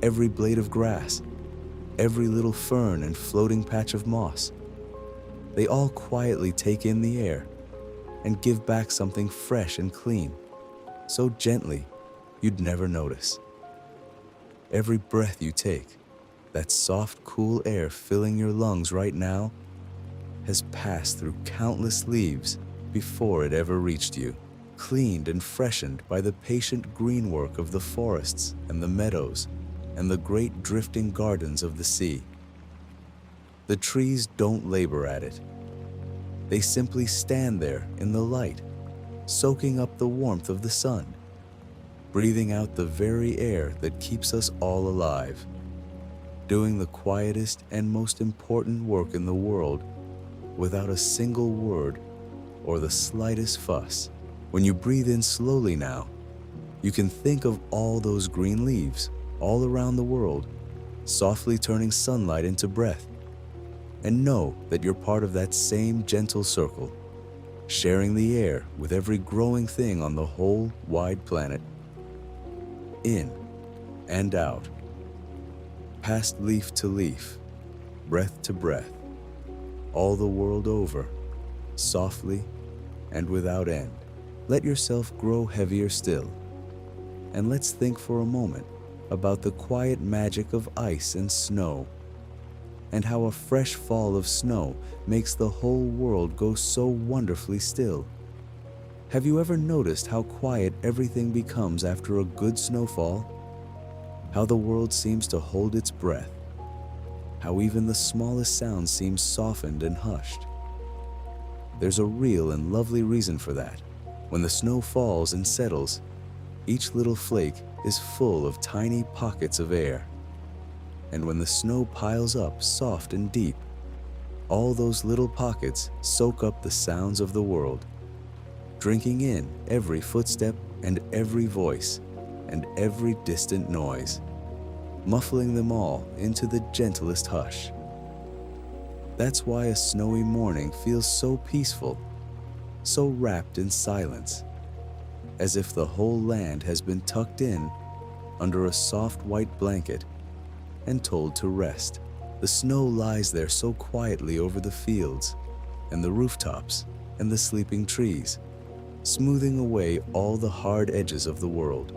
every blade of grass, every little fern and floating patch of moss, they all quietly take in the air and give back something fresh and clean, so gently you'd never notice. Every breath you take, that soft, cool air filling your lungs right now, has passed through countless leaves before it ever reached you, cleaned and freshened by the patient green work of the forests and the meadows and the great drifting gardens of the sea. The trees don't labor at it. They simply stand there in the light, soaking up the warmth of the sun, breathing out the very air that keeps us all alive, doing the quietest and most important work in the world without a single word or the slightest fuss. When you breathe in slowly now, you can think of all those green leaves all around the world, softly turning sunlight into breath, and know that you're part of that same gentle circle, sharing the air with every growing thing on the whole wide planet. In and out, past leaf to leaf, breath to breath, all the world over, softly and without end. Let yourself grow heavier still, and let's think for a moment about the quiet magic of ice and snow, and how a fresh fall of snow makes the whole world go so wonderfully still. Have you ever noticed how quiet everything becomes after a good snowfall? How the world seems to hold its breath? How even the smallest sound seems softened and hushed? There's a real and lovely reason for that. When the snow falls and settles, each little flake is full of tiny pockets of air. And when the snow piles up soft and deep, all those little pockets soak up the sounds of the world, drinking in every footstep and every voice and every distant noise, muffling them all into the gentlest hush. That's why a snowy morning feels so peaceful, so wrapped in silence, as if the whole land has been tucked in under a soft white blanket and told to rest. The snow lies there so quietly over the fields and the rooftops and the sleeping trees, smoothing away all the hard edges of the world,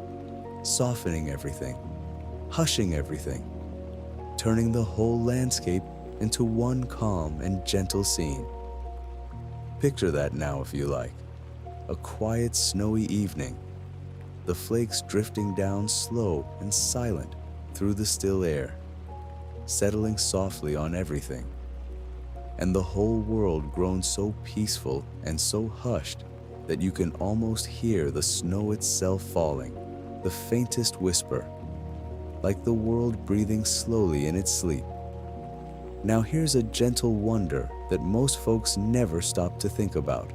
softening everything, hushing everything, turning the whole landscape into one calm and gentle scene. Picture that now if you like. A quiet, snowy evening, the flakes drifting down slow and silent through the still air, settling softly on everything, and the whole world grown so peaceful and so hushed that you can almost hear the snow itself falling, the faintest whisper, like the world breathing slowly in its sleep. Now here's a gentle wonder that most folks never stop to think about.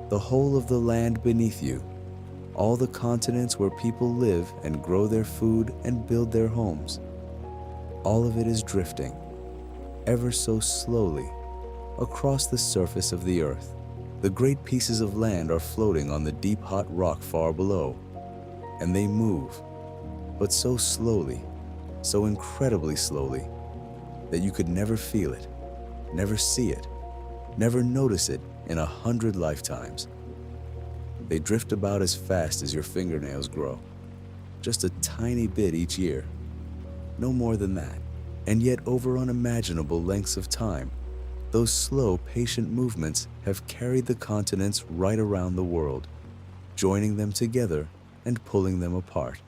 The whole of the land beneath you, all the continents where people live and grow their food and build their homes, all of it is drifting, ever so slowly, across the surface of the earth. The great pieces of land are floating on the deep hot rock far below, and they move, but so slowly, so incredibly slowly, that you could never feel it, never see it, never notice it in 100 lifetimes. They drift about as fast as your fingernails grow, just a tiny bit each year, no more than that. And yet over unimaginable lengths of time, those slow, patient movements have carried the continents right around the world, joining them together and pulling them apart,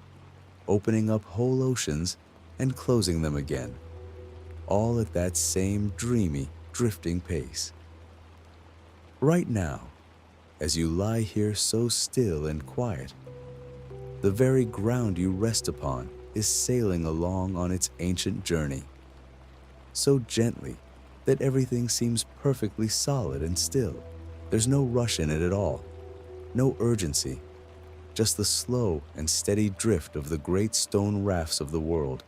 opening up whole oceans and closing them again, all at that same dreamy, drifting pace. Right now, as you lie here so still and quiet, the very ground you rest upon is sailing along on its ancient journey, so gently that everything seems perfectly solid and still. There's no rush in it at all, no urgency, just the slow and steady drift of the great stone rafts of the world,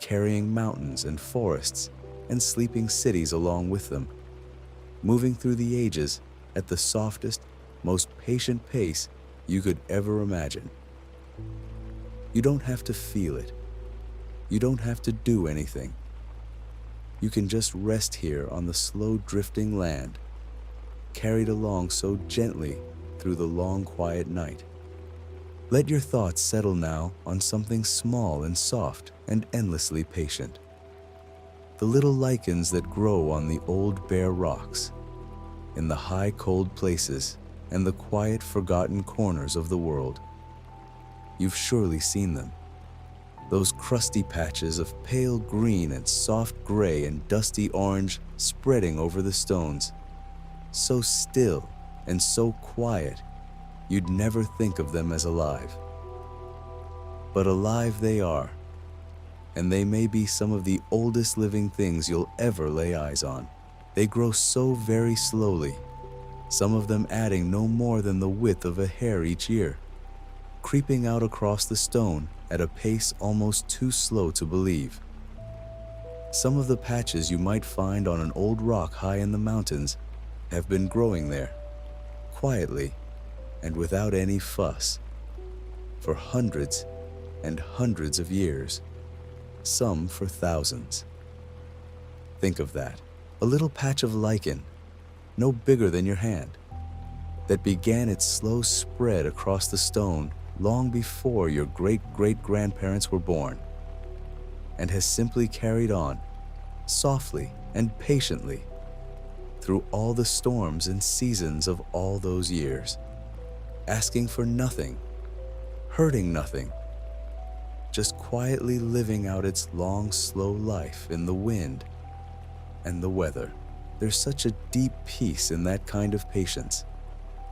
carrying mountains and forests and sleeping cities along with them, moving through the ages at the softest, most patient pace you could ever imagine. You don't have to feel it. You don't have to do anything. You can just rest here on the slow drifting land, carried along so gently through the long quiet night. Let your thoughts settle now on something small and soft and endlessly patient. The little lichens that grow on the old bare rocks, in the high cold places and the quiet forgotten corners of the world. You've surely seen them. Those crusty patches of pale green and soft gray and dusty orange spreading over the stones, so still and so quiet you'd never think of them as alive. But alive they are, and they may be some of the oldest living things you'll ever lay eyes on. They grow so very slowly, some of them adding no more than the width of a hair each year, creeping out across the stone at a pace almost too slow to believe. Some of the patches you might find on an old rock high in the mountains have been growing there, quietly and without any fuss, for hundreds and hundreds of years, some for thousands. Think of that, a little patch of lichen, no bigger than your hand, that began its slow spread across the stone long before your great-great-grandparents were born, and has simply carried on, softly and patiently, through all the storms and seasons of all those years, asking for nothing, hurting nothing, just quietly living out its long, slow life in the wind and the weather. There's such a deep peace in that kind of patience,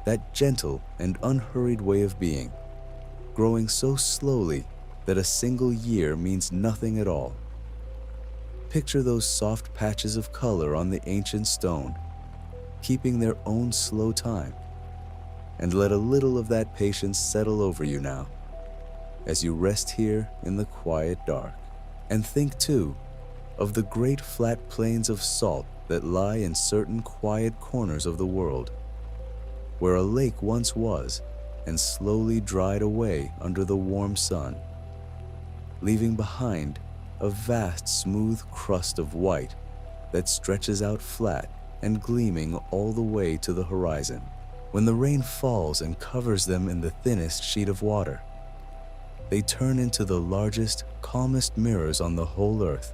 that gentle and unhurried way of being, growing so slowly that a single year means nothing at all. Picture those soft patches of color on the ancient stone, keeping their own slow time, and let a little of that patience settle over you now, as you rest here in the quiet dark. And think, too, of the great flat plains of salt that lie in certain quiet corners of the world, where a lake once was and slowly dried away under the warm sun, leaving behind a vast smooth crust of white that stretches out flat and gleaming all the way to the horizon. When the rain falls and covers them in the thinnest sheet of water, they turn into the largest, calmest mirrors on the whole earth,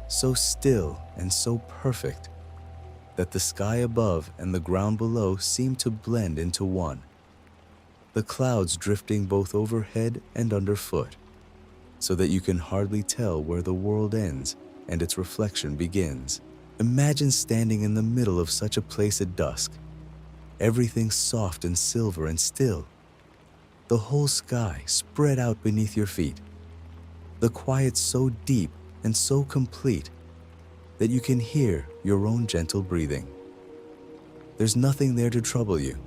so still and so perfect that the sky above and the ground below seem to blend into one, the clouds drifting both overhead and underfoot, so that you can hardly tell where the world ends and its reflection begins. Imagine standing in the middle of such a place at dusk, everything soft and silver and still, the whole sky spread out beneath your feet, the quiet so deep and so complete that you can hear your own gentle breathing. There's nothing there to trouble you,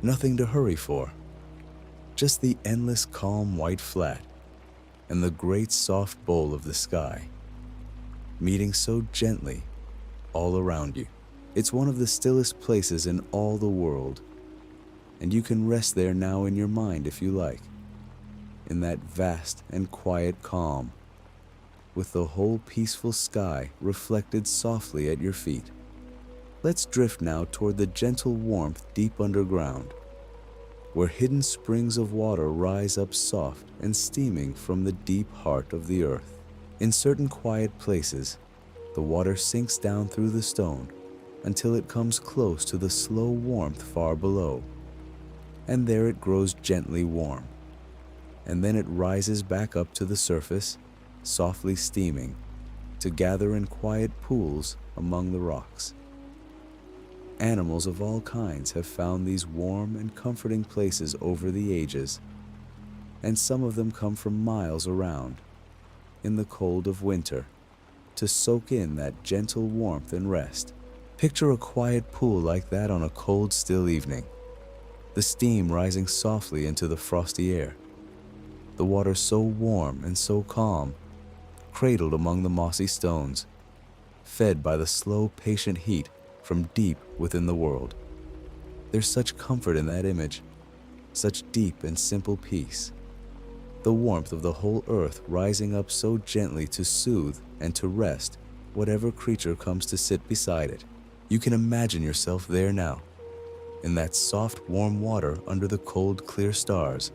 nothing to hurry for, just the endless calm white flat and the great soft bowl of the sky, meeting so gently all around you. It's one of the stillest places in all the world, and you can rest there now in your mind if you like, in that vast and quiet calm, with the whole peaceful sky reflected softly at your feet. Let's drift now toward the gentle warmth deep underground, where hidden springs of water rise up soft and steaming from the deep heart of the earth. In certain quiet places, the water sinks down through the stone until it comes close to the slow warmth far below, and there it grows gently warm. and then it rises back up to the surface, softly steaming, to gather in quiet pools among the rocks. Animals of all kinds have found these warm and comforting places over the ages, and some of them come from miles around, in the cold of winter, to soak in that gentle warmth and rest. Picture a quiet pool like that on a cold, still evening, the steam rising softly into the frosty air, the water so warm and so calm, cradled among the mossy stones, fed by the slow, patient heat from deep within the world. There's such comfort in that image, such deep and simple peace. The warmth of the whole earth rising up so gently to soothe and to rest whatever creature comes to sit beside it. You can imagine yourself there now, in that soft, warm water under the cold, clear stars,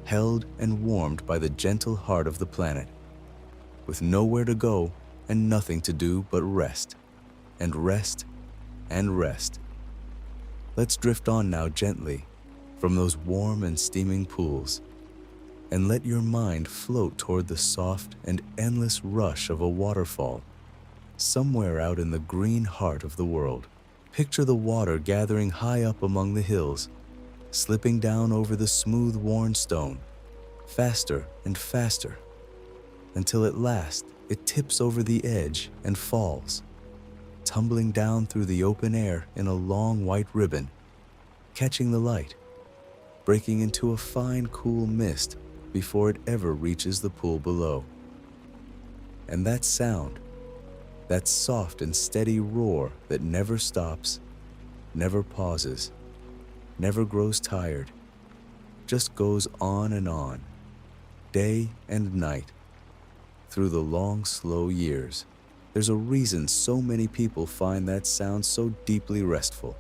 held and warmed by the gentle heart of the planet, with nowhere to go and nothing to do but rest, and rest, and rest. Let's drift on now gently from those warm and steaming pools, and let your mind float toward the soft and endless rush of a waterfall somewhere out in the green heart of the world. Picture the water gathering high up among the hills, slipping down over the smooth, worn stone, faster and faster, until at last it tips over the edge and falls, tumbling down through the open air in a long white ribbon, catching the light, breaking into a fine, cool mist before it ever reaches the pool below. And that sound, that soft and steady roar that never stops, never pauses, never grows tired, just goes on and on, day and night, through the long, slow years. There's a reason so many people find that sound so deeply restful.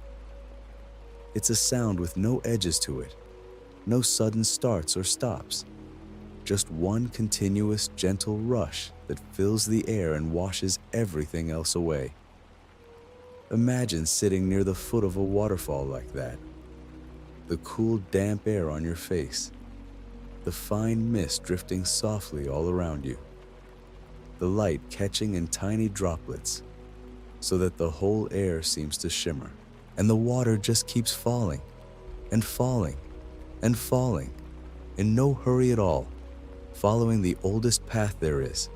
It's a sound with no edges to it, no sudden starts or stops, just one continuous, gentle rush that fills the air and washes everything else away. Imagine sitting near the foot of a waterfall like that, the cool, damp air on your face, the fine mist drifting softly all around you, the light catching in tiny droplets so that the whole air seems to shimmer, and the water just keeps falling and falling and falling in no hurry at all, following the oldest path there is,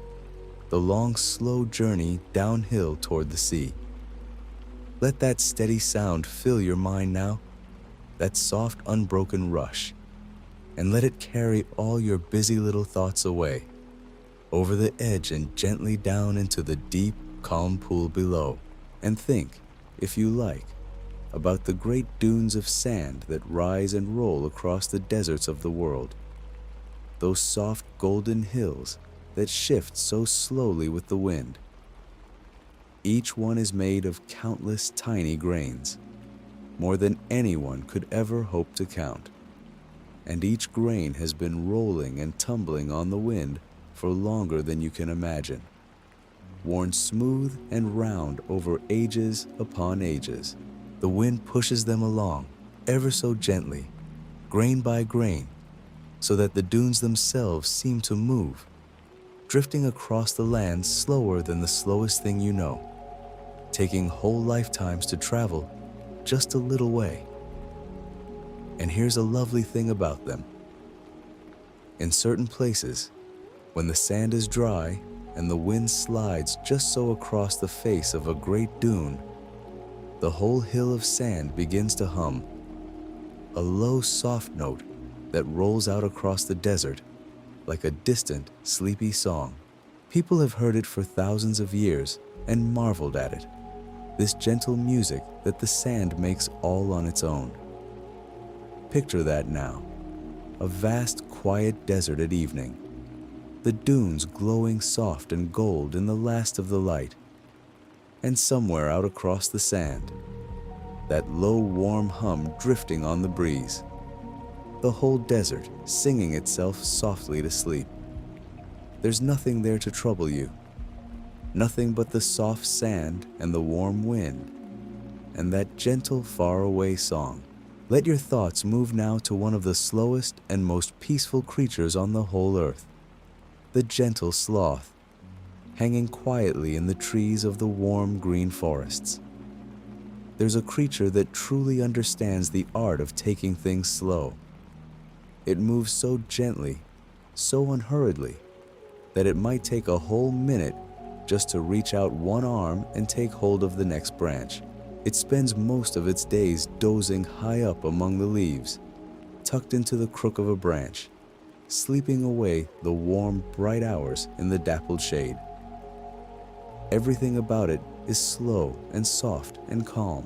the long, slow journey downhill toward the sea. Let that steady sound fill your mind now, that soft, unbroken rush, and let it carry all your busy little thoughts away, over the edge and gently down into the deep, calm pool below. And think, if you like, about the great dunes of sand that rise and roll across the deserts of the world, those soft golden hills that shift so slowly with the wind. Each one is made of countless tiny grains, more than anyone could ever hope to count. And each grain has been rolling and tumbling on the wind for longer than you can imagine, worn smooth and round over ages upon ages. The wind pushes them along, ever so gently, grain by grain, so that the dunes themselves seem to move, drifting across the land slower than the slowest thing you know, taking whole lifetimes to travel just a little way. And here's a lovely thing about them. In certain places, when the sand is dry and the wind slides just so across the face of a great dune, the whole hill of sand begins to hum, a low, soft note that rolls out across the desert like a distant, sleepy song. People have heard it for thousands of years and marveled at it, this gentle music that the sand makes all on its own. Picture that now, a vast, quiet desert at evening, the dunes glowing soft and gold in the last of the light, and somewhere out across the sand, that low, warm hum drifting on the breeze, the whole desert singing itself softly to sleep. There's nothing there to trouble you, nothing but the soft sand and the warm wind, and that gentle, faraway song. Let your thoughts move now to one of the slowest and most peaceful creatures on the whole earth, the gentle sloth, hanging quietly in the trees of the warm green forests. There's a creature that truly understands the art of taking things slow. It moves so gently, so unhurriedly, that it might take a whole minute just to reach out one arm and take hold of the next branch. It spends most of its days dozing high up among the leaves, tucked into the crook of a branch, sleeping away the warm, bright hours in the dappled shade. Everything about it is slow and soft and calm.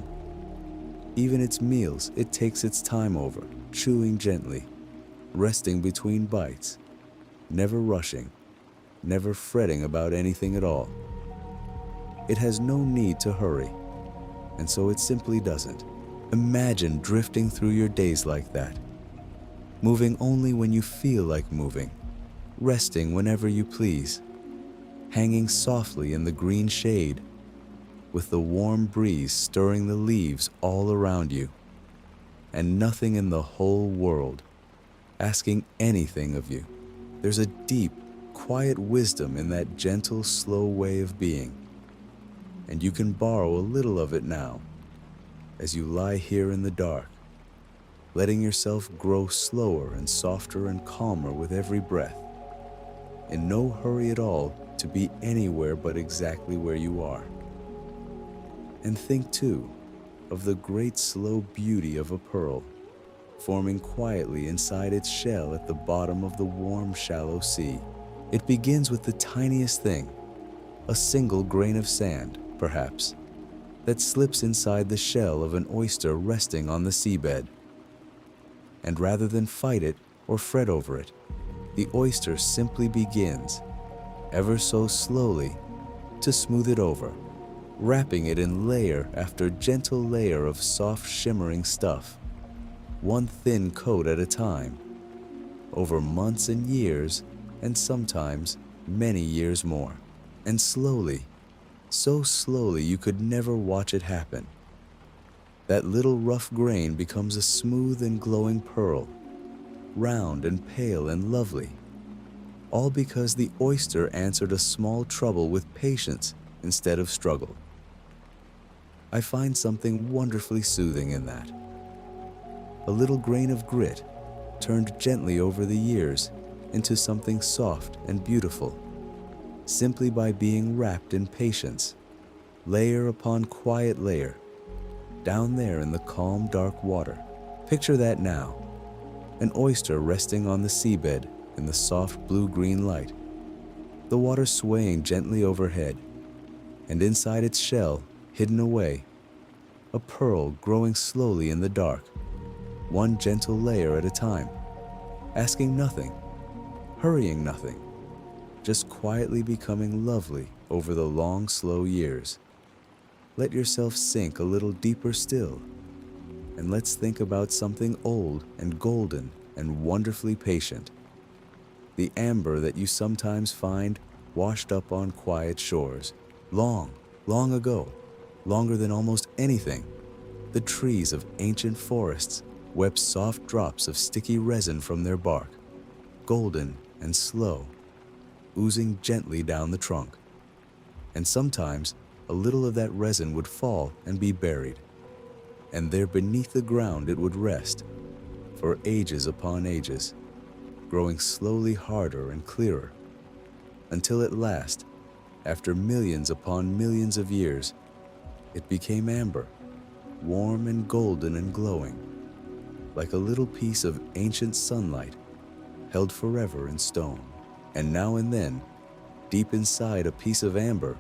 Even its meals it takes its time over, chewing gently, resting between bites, never rushing, never fretting about anything at all. It has no need to hurry, and so it simply doesn't. Imagine drifting through your days like that, moving only when you feel like moving, resting whenever you please, hanging softly in the green shade, with the warm breeze stirring the leaves all around you, and nothing in the whole world asking anything of you. There's a deep, quiet wisdom in that gentle, slow way of being, and you can borrow a little of it now as you lie here in the dark, letting yourself grow slower and softer and calmer with every breath, in no hurry at all to be anywhere but exactly where you are. And think, too, of the great slow beauty of a pearl, forming quietly inside its shell at the bottom of the warm, shallow sea. It begins with the tiniest thing, a single grain of sand, perhaps, that slips inside the shell of an oyster resting on the seabed. And rather than fight it or fret over it, the oyster simply begins, ever so slowly, to smooth it over, wrapping it in layer after gentle layer of soft shimmering stuff, one thin coat at a time, over months and years, and sometimes many years more. And slowly, so slowly you could never watch it happen, that little rough grain becomes a smooth and glowing pearl, round and pale and lovely, all because the oyster answered a small trouble with patience instead of struggle. I find something wonderfully soothing in that. A little grain of grit turned gently over the years into something soft and beautiful, simply by being wrapped in patience, layer upon quiet layer, down there in the calm, dark water. Picture that now, an oyster resting on the seabed in the soft blue-green light, the water swaying gently overhead, and inside its shell, hidden away, a pearl growing slowly in the dark, one gentle layer at a time, asking nothing, hurrying nothing, just quietly becoming lovely over the long, slow years. Let yourself sink a little deeper still, and let's think about something old and golden and wonderfully patient. The amber that you sometimes find washed up on quiet shores. Long, long ago, longer than almost anything, the trees of ancient forests wept soft drops of sticky resin from their bark, golden and slow, oozing gently down the trunk. And sometimes a little of that resin would fall and be buried, and there beneath the ground it would rest for ages upon ages, growing slowly harder and clearer, until at last, after millions upon millions of years, it became amber, warm and golden and glowing, like a little piece of ancient sunlight held forever in stone. And now and then, deep inside a piece of amber,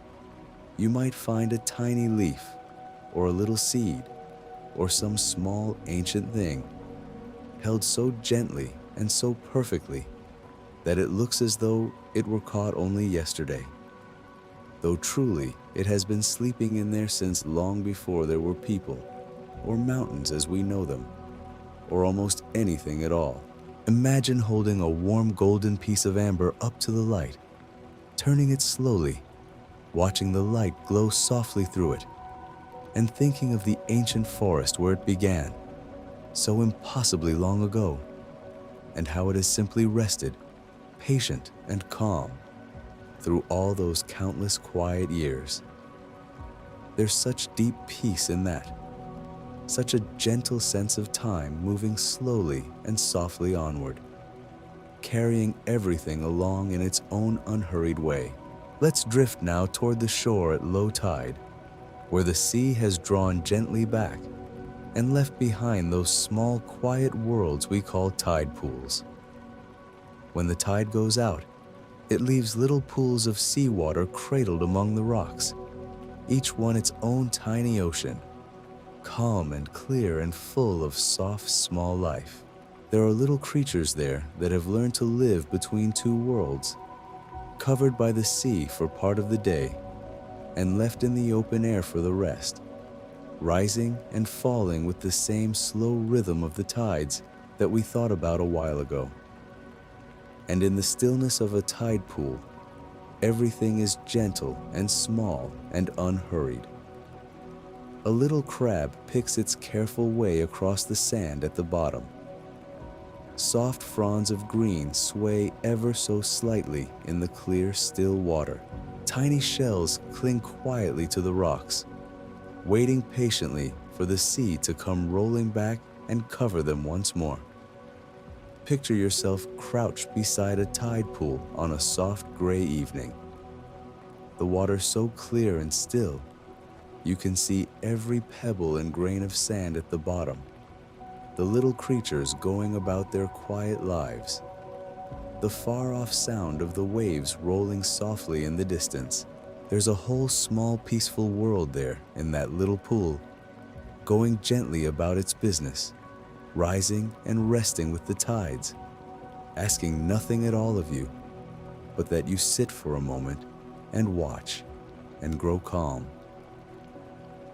you might find a tiny leaf, or a little seed, or some small ancient thing, held so gently and so perfectly that it looks as though it were caught only yesterday, though truly it has been sleeping in there since long before there were people, or mountains as we know them, or almost anything at all. Imagine holding a warm golden piece of amber up to the light, turning it slowly, watching the light glow softly through it, and thinking of the ancient forest where it began, so impossibly long ago, and how it has simply rested, patient and calm, through all those countless quiet years. There's such deep peace in that, such a gentle sense of time moving slowly and softly onward, carrying everything along in its own unhurried way. Let's drift now toward the shore at low tide, where the sea has drawn gently back and left behind those small, quiet worlds we call tide pools. When the tide goes out, it leaves little pools of seawater cradled among the rocks, each one its own tiny ocean, calm and clear and full of soft, small life. There are little creatures there that have learned to live between two worlds, covered by the sea for part of the day and left in the open air for the rest, rising and falling with the same slow rhythm of the tides that we thought about a while ago. And in the stillness of a tide pool, everything is gentle and small and unhurried. A little crab picks its careful way across the sand at the bottom. Soft fronds of green sway ever so slightly in the clear, still water. Tiny shells cling quietly to the rocks, waiting patiently for the sea to come rolling back and cover them once more. Picture yourself crouched beside a tide pool on a soft gray evening. The water so clear and still, you can see every pebble and grain of sand at the bottom, the little creatures going about their quiet lives, the far-off sound of the waves rolling softly in the distance. There's a whole small peaceful world there in that little pool, going gently about its business, rising and resting with the tides, asking nothing at all of you, but that you sit for a moment and watch and grow calm.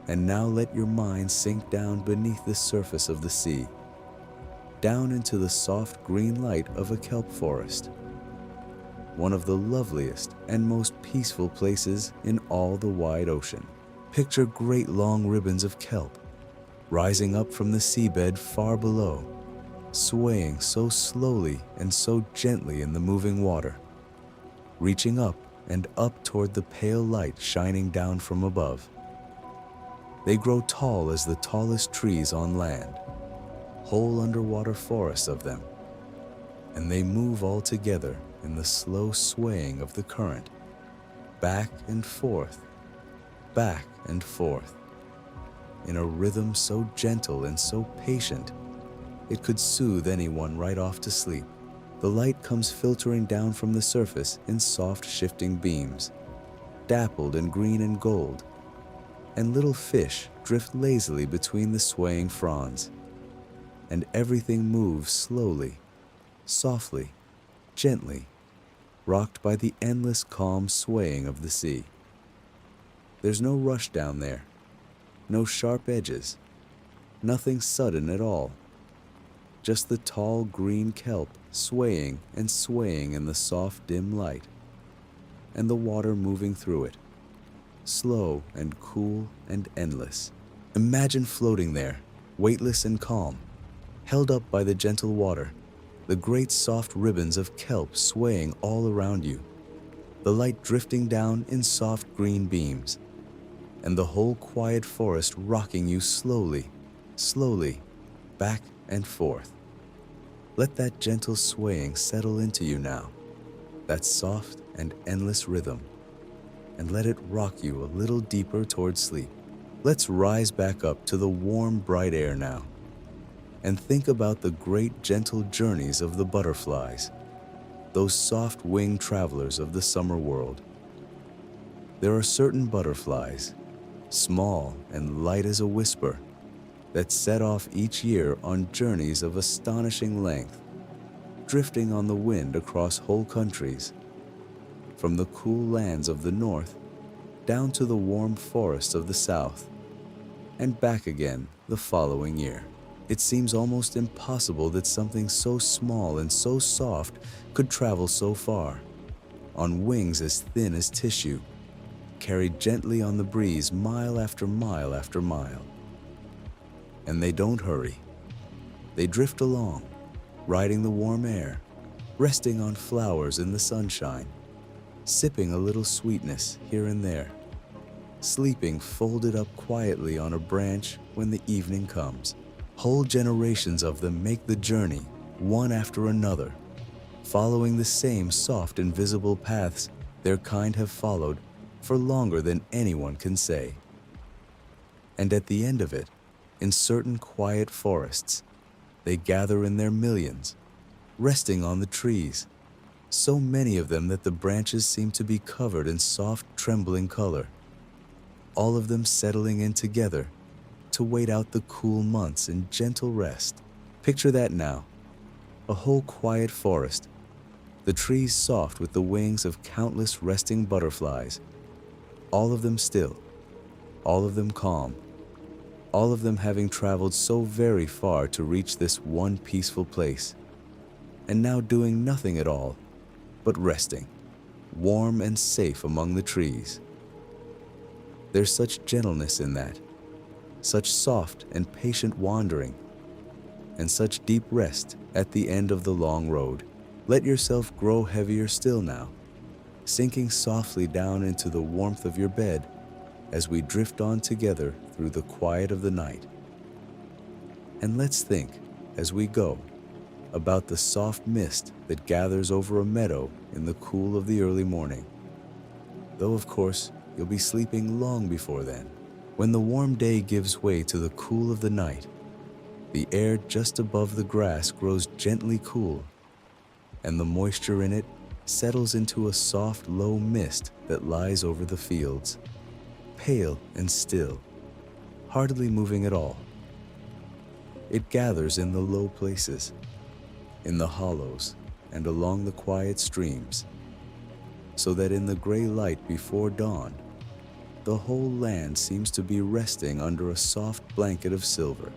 And now let your mind sink down beneath the surface of the sea, down into the soft green light of a kelp forest, one of the loveliest and most peaceful places in all the wide ocean. Picture great long ribbons of kelp rising up from the seabed far below, swaying so slowly and so gently in the moving water, reaching up and up toward the pale light shining down from above. They grow tall as the tallest trees on land, whole underwater forests of them, and they move all together in the slow swaying of the current, back and forth, in a rhythm so gentle and so patient, it could soothe anyone right off to sleep. The light comes filtering down from the surface in soft shifting beams, dappled in green and gold, and little fish drift lazily between the swaying fronds, and everything moves slowly, softly, gently, rocked by the endless calm swaying of the sea. There's no rush down there, no sharp edges, nothing sudden at all, just the tall green kelp swaying and swaying in the soft dim light, and the water moving through it, slow and cool and endless. Imagine floating there, weightless and calm, held up by the gentle water, the great soft ribbons of kelp swaying all around you, the light drifting down in soft green beams, and the whole quiet forest rocking you slowly, slowly, back and forth. Let that gentle swaying settle into you now, that soft and endless rhythm, and let it rock you a little deeper toward sleep. Let's rise back up to the warm, bright air now, and think about the great gentle journeys of the butterflies, those soft-winged travelers of the summer world. There are certain butterflies, small and light as a whisper, that set off each year on journeys of astonishing length, drifting on the wind across whole countries, from the cool lands of the north down to the warm forests of the south, and back again the following year. It seems almost impossible that something so small and so soft could travel so far, on wings as thin as tissue, carried gently on the breeze mile after mile after mile. And they don't hurry. They drift along, riding the warm air, resting on flowers in the sunshine, sipping a little sweetness here and there, sleeping folded up quietly on a branch when the evening comes. Whole generations of them make the journey, one after another, following the same soft invisible paths their kind have followed for longer than anyone can say. And at the end of it, in certain quiet forests, they gather in their millions, resting on the trees, so many of them that the branches seem to be covered in soft, trembling color, all of them settling in together to wait out the cool months in gentle rest. Picture that now, a whole quiet forest, the trees soft with the wings of countless resting butterflies, all of them still, all of them calm, all of them having traveled so very far to reach this one peaceful place, and now doing nothing at all but resting, warm and safe among the trees. There's such gentleness in that, such soft and patient wandering, and such deep rest at the end of the long road. Let yourself grow heavier still now, sinking softly down into the warmth of your bed as we drift on together through the quiet of the night. And let's think, as we go, about the soft mist that gathers over a meadow in the cool of the early morning. Though, of course, you'll be sleeping long before then. When the warm day gives way to the cool of the night, the air just above the grass grows gently cool, and the moisture in it settles into a soft, low mist that lies over the fields, pale and still, hardly moving at all. It gathers in the low places, in the hollows, and along the quiet streams, so that in the gray light before dawn, the whole land seems to be resting under a soft blanket of silver.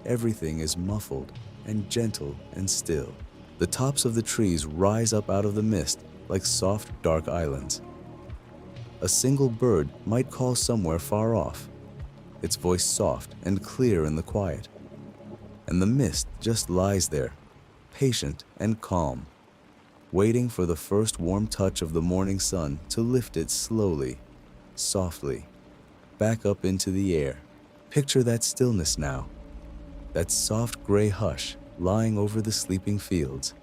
Everything is muffled and gentle and still. The tops of the trees rise up out of the mist like soft, dark islands. A single bird might call somewhere far off, its voice soft and clear in the quiet. And the mist just lies there, patient and calm, waiting for the first warm touch of the morning sun to lift it slowly, softly, back up into the air. Picture that stillness now, that soft gray hush lying over the sleeping fields,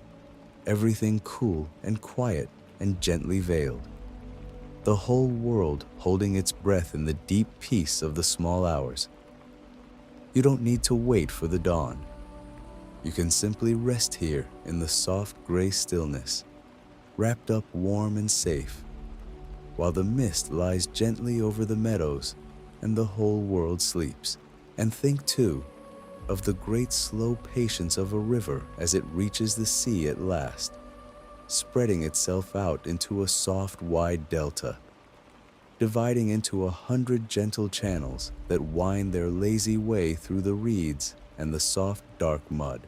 everything cool and quiet and gently veiled. The whole world holding its breath in the deep peace of the small hours. You don't need to wait for the dawn. You can simply rest here in the soft gray stillness, wrapped up warm and safe, while the mist lies gently over the meadows and the whole world sleeps. And think, too, of the great slow patience of a river as it reaches the sea at last, spreading itself out into a soft, wide delta, dividing into 100 gentle channels that wind their lazy way through the reeds and the soft, dark mud.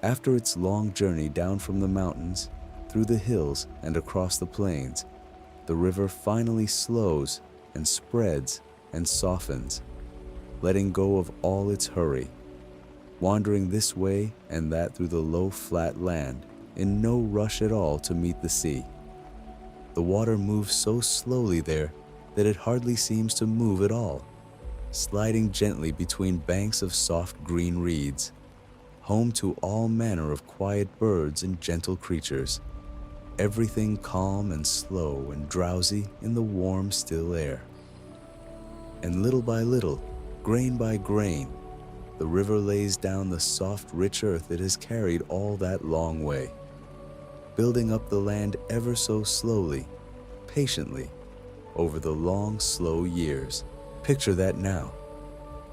After its long journey down from the mountains, through the hills and across the plains, the river finally slows and spreads and softens, letting go of all its hurry, wandering this way and that through the low, flat land in no rush at all to meet the sea. The water moves so slowly there that it hardly seems to move at all, sliding gently between banks of soft green reeds, home to all manner of quiet birds and gentle creatures, everything calm and slow and drowsy in the warm, still air. And little by little, grain by grain, the river lays down the soft, rich earth it has carried all that long way, building up the land ever so slowly, patiently, over the long, slow years. Picture that now,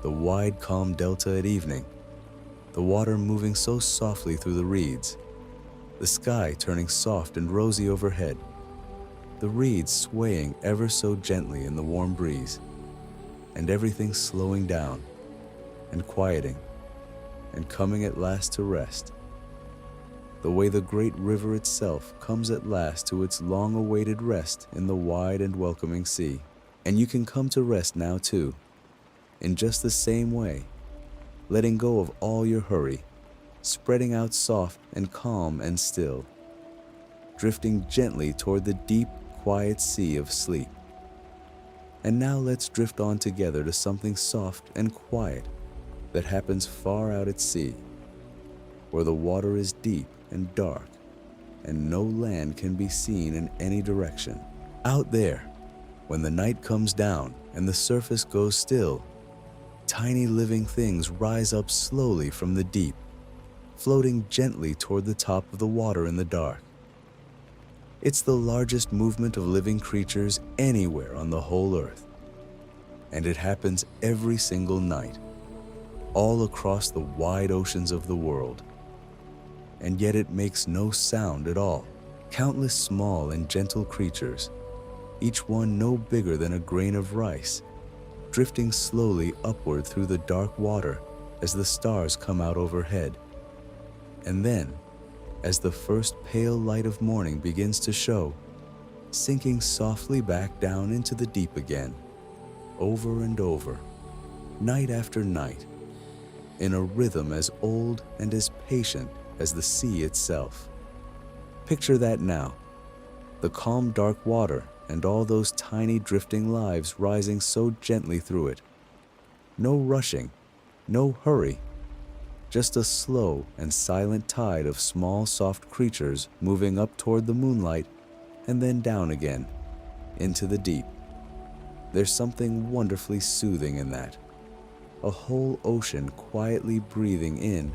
the wide, calm delta at evening, the water moving so softly through the reeds, the sky turning soft and rosy overhead, the reeds swaying ever so gently in the warm breeze, and everything slowing down and quieting and coming at last to rest, the way the great river itself comes at last to its long-awaited rest in the wide and welcoming sea. And you can come to rest now too, in just the same way, letting go of all your hurry, spreading out soft and calm and still, drifting gently toward the deep, quiet sea of sleep. And now let's drift on together to something soft and quiet that happens far out at sea, where the water is deep and dark and no land can be seen in any direction. Out there, when the night comes down and the surface goes still, tiny living things rise up slowly from the deep, floating gently toward the top of the water in the dark. It's the largest movement of living creatures anywhere on the whole earth, and it happens every single night, all across the wide oceans of the world. And yet it makes no sound at all. Countless small and gentle creatures, each one no bigger than a grain of rice, drifting slowly upward through the dark water as the stars come out overhead. And then, as the first pale light of morning begins to show, sinking softly back down into the deep again, over and over, night after night, in a rhythm as old and as patient as the sea itself. Picture that now, the calm dark water and all those tiny drifting lives rising so gently through it. No rushing, no hurry, just a slow and silent tide of small soft creatures moving up toward the moonlight and then down again, into the deep. There's something wonderfully soothing in that. A whole ocean quietly breathing in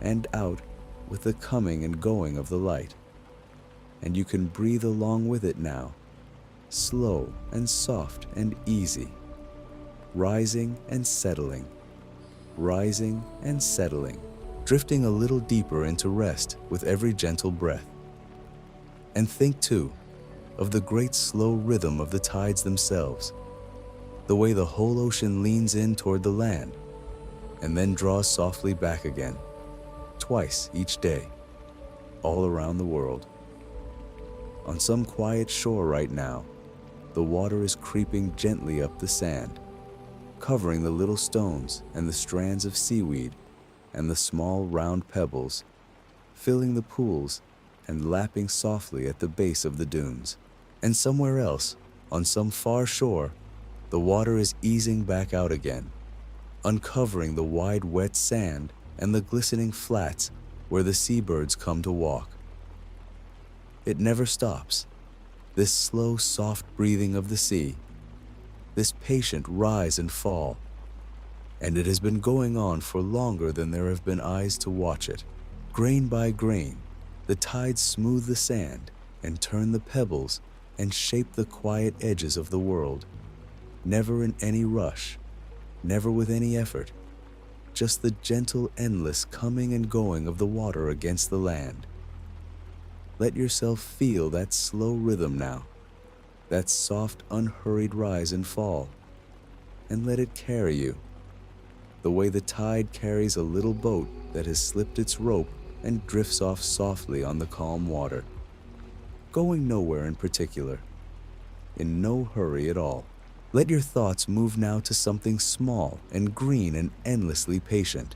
and out with the coming and going of the light. And you can breathe along with it now, slow and soft and easy, rising and settling, rising and settling, drifting a little deeper into rest with every gentle breath. And think too of the great slow rhythm of the tides themselves, the way the whole ocean leans in toward the land and then draws softly back again, twice each day, all around the world. On some quiet shore right now, the water is creeping gently up the sand, covering the little stones and the strands of seaweed and the small round pebbles, filling the pools and lapping softly at the base of the dunes. And somewhere else, on some far shore, the water is easing back out again, uncovering the wide wet sand and the glistening flats where the seabirds come to walk. It never stops, this slow, soft breathing of the sea, this patient rise and fall, and it has been going on for longer than there have been eyes to watch it. Grain by grain, the tides smooth the sand and turn the pebbles and shape the quiet edges of the world, never in any rush, never with any effort, just the gentle, endless coming and going of the water against the land. Let yourself feel that slow rhythm now, that soft, unhurried rise and fall, and let it carry you, the way the tide carries a little boat that has slipped its rope and drifts off softly on the calm water, going nowhere in particular, in no hurry at all. Let your thoughts move now to something small and green and endlessly patient.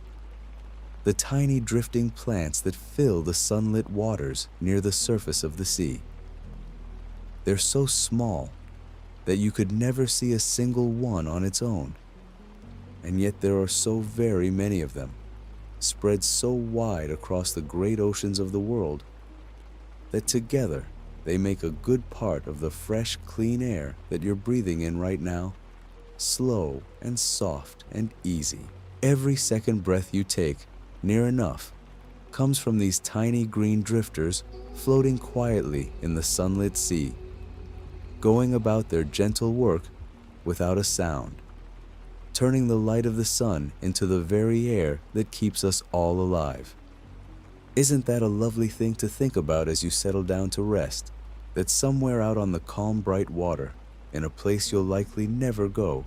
The tiny drifting plants that fill the sunlit waters near the surface of the sea. They're so small that you could never see a single one on its own, and yet there are so very many of them, spread so wide across the great oceans of the world, that together they make a good part of the fresh, clean air that you're breathing in right now, slow and soft and easy. Every second breath you take, near enough, comes from these tiny green drifters floating quietly in the sunlit sea, going about their gentle work without a sound, turning the light of the sun into the very air that keeps us all alive. Isn't that a lovely thing to think about as you settle down to rest, that somewhere out on the calm, bright water, in a place you'll likely never go,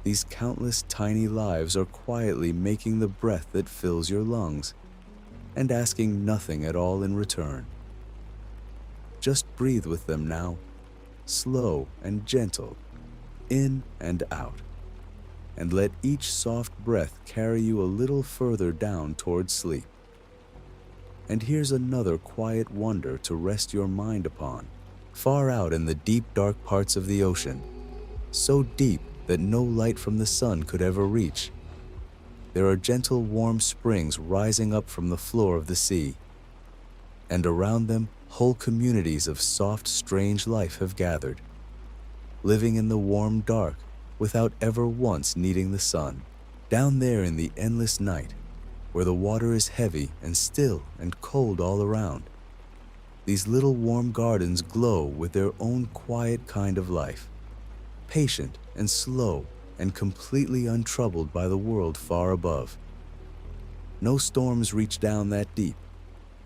these countless tiny lives are quietly making the breath that fills your lungs and asking nothing at all in return. Just breathe with them now, slow and gentle, in and out, and let each soft breath carry you a little further down towards sleep. And here's another quiet wonder to rest your mind upon. Far out in the deep, dark parts of the ocean, so deep that no light from the sun could ever reach, there are gentle, warm springs rising up from the floor of the sea, and around them whole communities of soft, strange life have gathered, living in the warm dark without ever once needing the sun. Down there in the endless night, where the water is heavy and still and cold all around, these little warm gardens glow with their own quiet kind of life, patient and slow and completely untroubled by the world far above. No storms reach down that deep,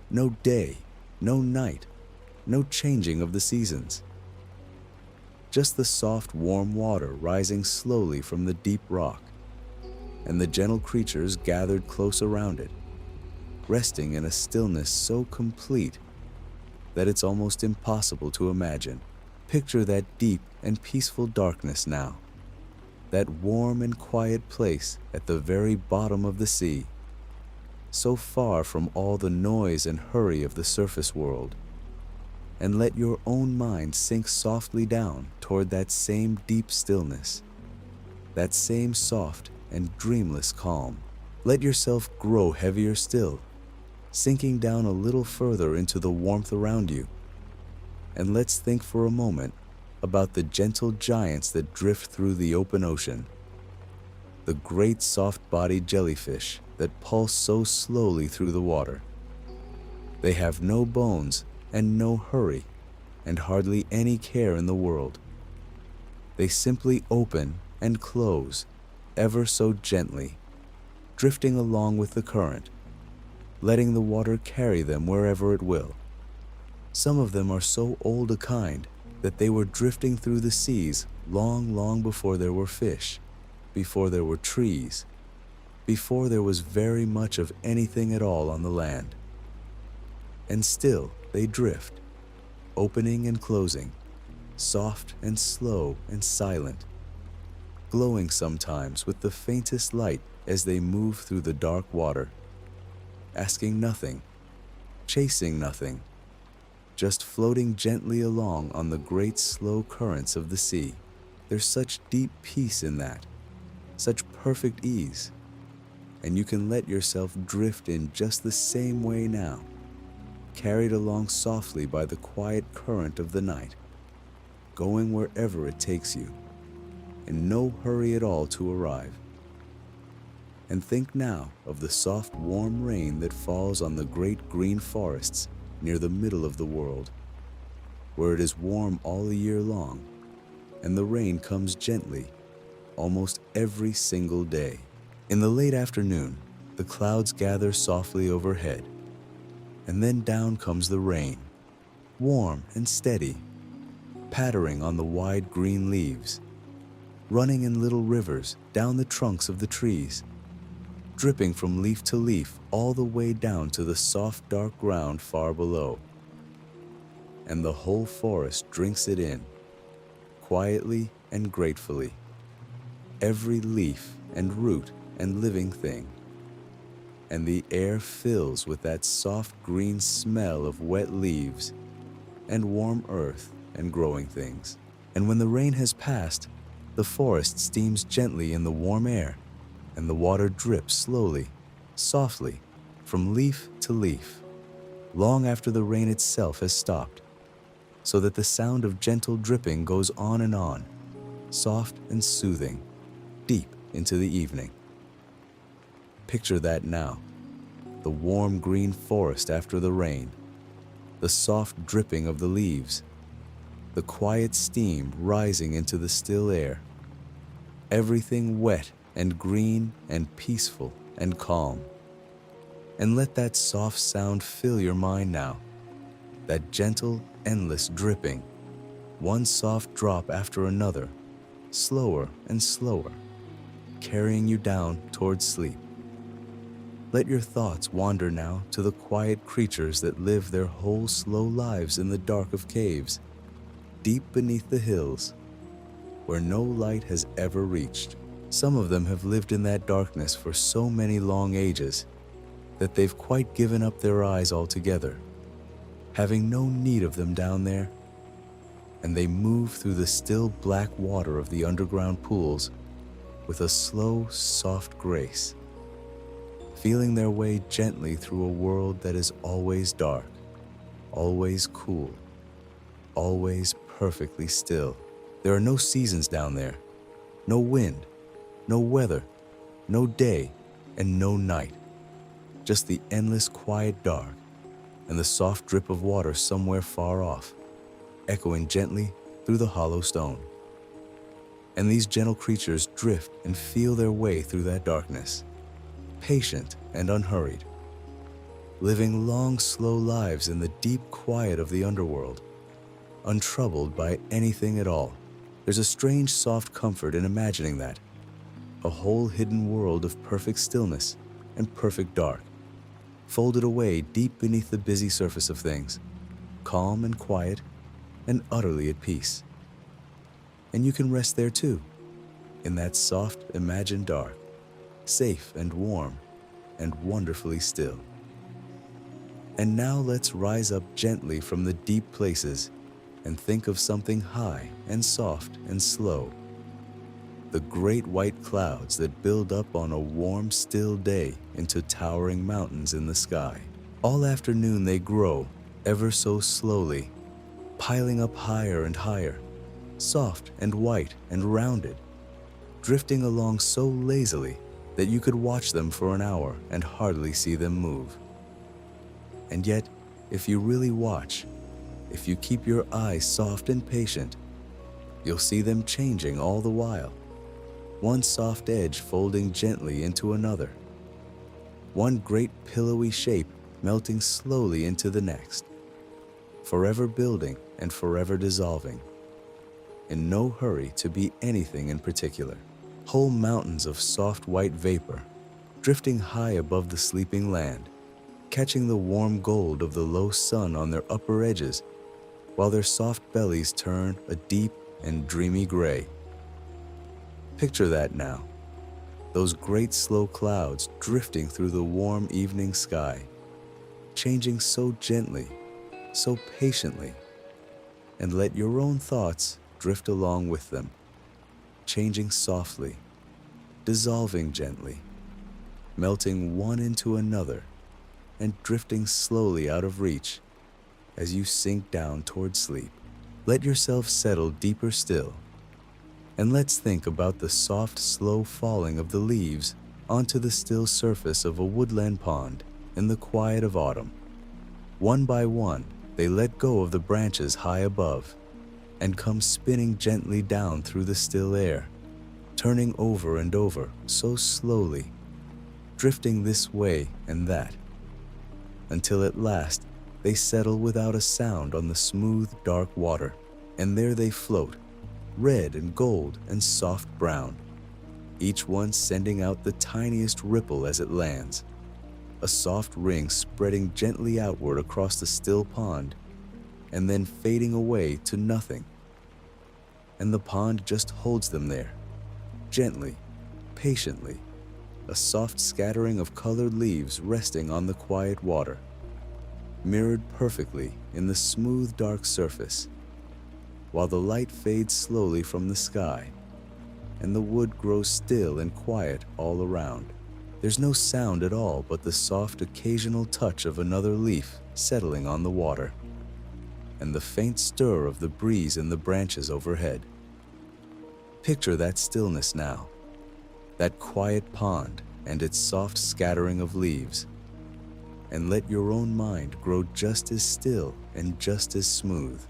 no day, no night, no changing of the seasons. Just the soft, warm water rising slowly from the deep rock, and the gentle creatures gathered close around it, resting in a stillness so complete that it's almost impossible to imagine. Picture that deep and peaceful darkness now, that warm and quiet place at the very bottom of the sea, so far from all the noise and hurry of the surface world, and let your own mind sink softly down toward that same deep stillness, that same soft and dreamless calm. Let yourself grow heavier still, sinking down a little further into the warmth around you. And let's think for a moment about the gentle giants that drift through the open ocean, the great soft-bodied jellyfish that pulse so slowly through the water. They have no bones and no hurry and hardly any care in the world. They simply open and close ever so gently, drifting along with the current, letting the water carry them wherever it will. Some of them are so old a kind that they were drifting through the seas long, long before there were fish, before there were trees, before there was very much of anything at all on the land. And still they drift, opening and closing, soft and slow and silent, glowing sometimes with the faintest light as they move through the dark water, asking nothing, chasing nothing, just floating gently along on the great slow currents of the sea. There's such deep peace in that, such perfect ease, and you can let yourself drift in just the same way now, carried along softly by the quiet current of the night, going wherever it takes you, in no hurry at all to arrive. And think now of the soft, warm rain that falls on the great green forests near the middle of the world, where it is warm all the year long, and the rain comes gently almost every single day. In the late afternoon, the clouds gather softly overhead, and then down comes the rain, warm and steady, pattering on the wide green leaves, running in little rivers down the trunks of the trees, dripping from leaf to leaf all the way down to the soft, dark ground far below. And the whole forest drinks it in, quietly and gratefully, every leaf and root and living thing. And the air fills with that soft green smell of wet leaves and warm earth and growing things. And when the rain has passed, the forest steams gently in the warm air, and the water drips slowly, softly, from leaf to leaf, long after the rain itself has stopped, so that the sound of gentle dripping goes on and on, soft and soothing, deep into the evening. Picture that now, the warm green forest after the rain, the soft dripping of the leaves, the quiet steam rising into the still air, everything wet and green and peaceful and calm. And let that soft sound fill your mind now, that gentle, endless dripping, one soft drop after another, slower and slower, carrying you down towards sleep. Let your thoughts wander now to the quiet creatures that live their whole slow lives in the dark of caves, deep beneath the hills, where no light has ever reached. Some of them have lived in that darkness for so many long ages that they've quite given up their eyes altogether, having no need of them down there, and they move through the still black water of the underground pools with a slow, soft grace, feeling their way gently through a world that is always dark, always cool, always perfectly still. There are no seasons down there, no wind, no weather, no day, and no night. Just the endless quiet dark and the soft drip of water somewhere far off, echoing gently through the hollow stone. And these gentle creatures drift and feel their way through that darkness, patient and unhurried, living long, slow lives in the deep quiet of the underworld, untroubled by anything at all. There's a strange, soft comfort in imagining that, a whole hidden world of perfect stillness and perfect dark, folded away deep beneath the busy surface of things, calm and quiet and utterly at peace. And you can rest there too, in that soft, imagined dark, safe and warm and wonderfully still. And now let's rise up gently from the deep places and think of something high and soft and slow. The great white clouds that build up on a warm, still day into towering mountains in the sky. All afternoon they grow, ever so slowly, piling up higher and higher, soft and white and rounded, drifting along so lazily that you could watch them for an hour and hardly see them move. And yet, if you really watch, if you keep your eyes soft and patient, you'll see them changing all the while, one soft edge folding gently into another, one great pillowy shape melting slowly into the next, forever building and forever dissolving, in no hurry to be anything in particular. Whole mountains of soft white vapor, drifting high above the sleeping land, catching the warm gold of the low sun on their upper edges, while their soft bellies turn a deep and dreamy gray. Picture that now, those great slow clouds drifting through the warm evening sky, changing so gently, so patiently, and let your own thoughts drift along with them, changing softly, dissolving gently, melting one into another, and drifting slowly out of reach as you sink down toward sleep. Let yourself settle deeper still, and let's think about the soft, slow falling of the leaves onto the still surface of a woodland pond in the quiet of autumn. One by one, they let go of the branches high above and come spinning gently down through the still air, turning over and over so slowly, drifting this way and that, until at last they settle without a sound on the smooth, dark water, and there they float, red and gold and soft brown, each one sending out the tiniest ripple as it lands, a soft ring spreading gently outward across the still pond, and then fading away to nothing. And the pond just holds them there, gently, patiently, a soft scattering of colored leaves resting on the quiet water, mirrored perfectly in the smooth, dark surface, while the light fades slowly from the sky, and the wood grows still and quiet all around. There's no sound at all but the soft occasional touch of another leaf settling on the water, and the faint stir of the breeze in the branches overhead. Picture that stillness now, that quiet pond and its soft scattering of leaves, and let your own mind grow just as still and just as smooth,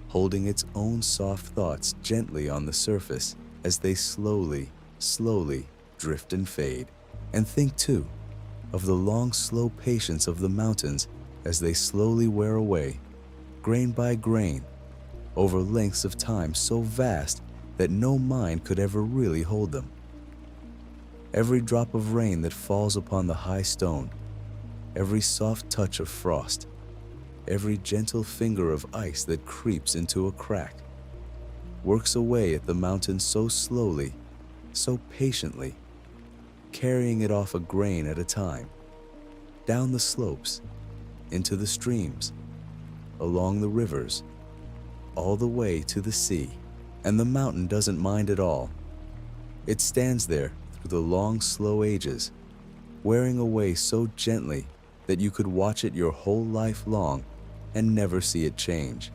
holding its own soft thoughts gently on the surface as they slowly, slowly drift and fade. And think, too, of the long, slow patience of the mountains as they slowly wear away, grain by grain, over lengths of time so vast that no mind could ever really hold them. Every drop of rain that falls upon the high stone, every soft touch of frost, every gentle finger of ice that creeps into a crack, works away at the mountain so slowly so patiently, carrying it off a grain at a time, down the slopes, into the streams, along the rivers, all the way to the sea. And the mountain doesn't mind at all. It stands there through the long, slow ages, wearing away so gently that you could watch it your whole life long and never see it change.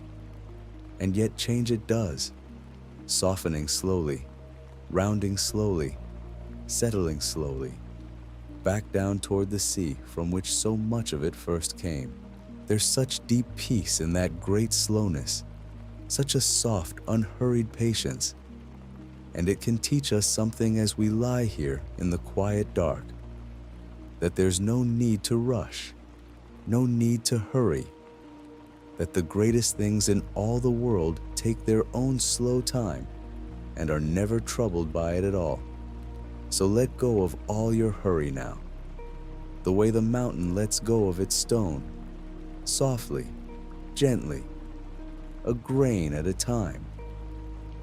And yet change it does, softening slowly, rounding slowly, settling slowly, back down toward the sea from which so much of it first came. There's such deep peace in that great slowness, such a soft, unhurried patience. And it can teach us something as we lie here in the quiet dark, that there's no need to rush, no need to hurry, that the greatest things in all the world take their own slow time and are never troubled by it at all. So let go of all your hurry now, the way the mountain lets go of its stone, softly, gently, a grain at a time,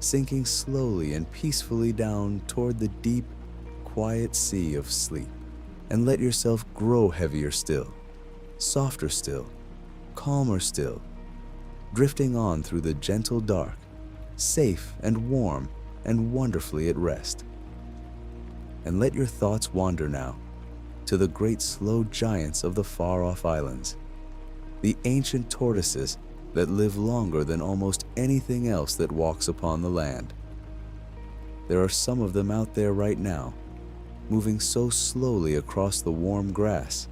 sinking slowly and peacefully down toward the deep, quiet sea of sleep. And let yourself grow heavier still, softer still, calmer still, drifting on through the gentle dark, safe and warm and wonderfully at rest. And let your thoughts wander now to the great slow giants of the far-off islands, the ancient tortoises that live longer than almost anything else that walks upon the land. There are some of them out there right now, moving so slowly across the warm grass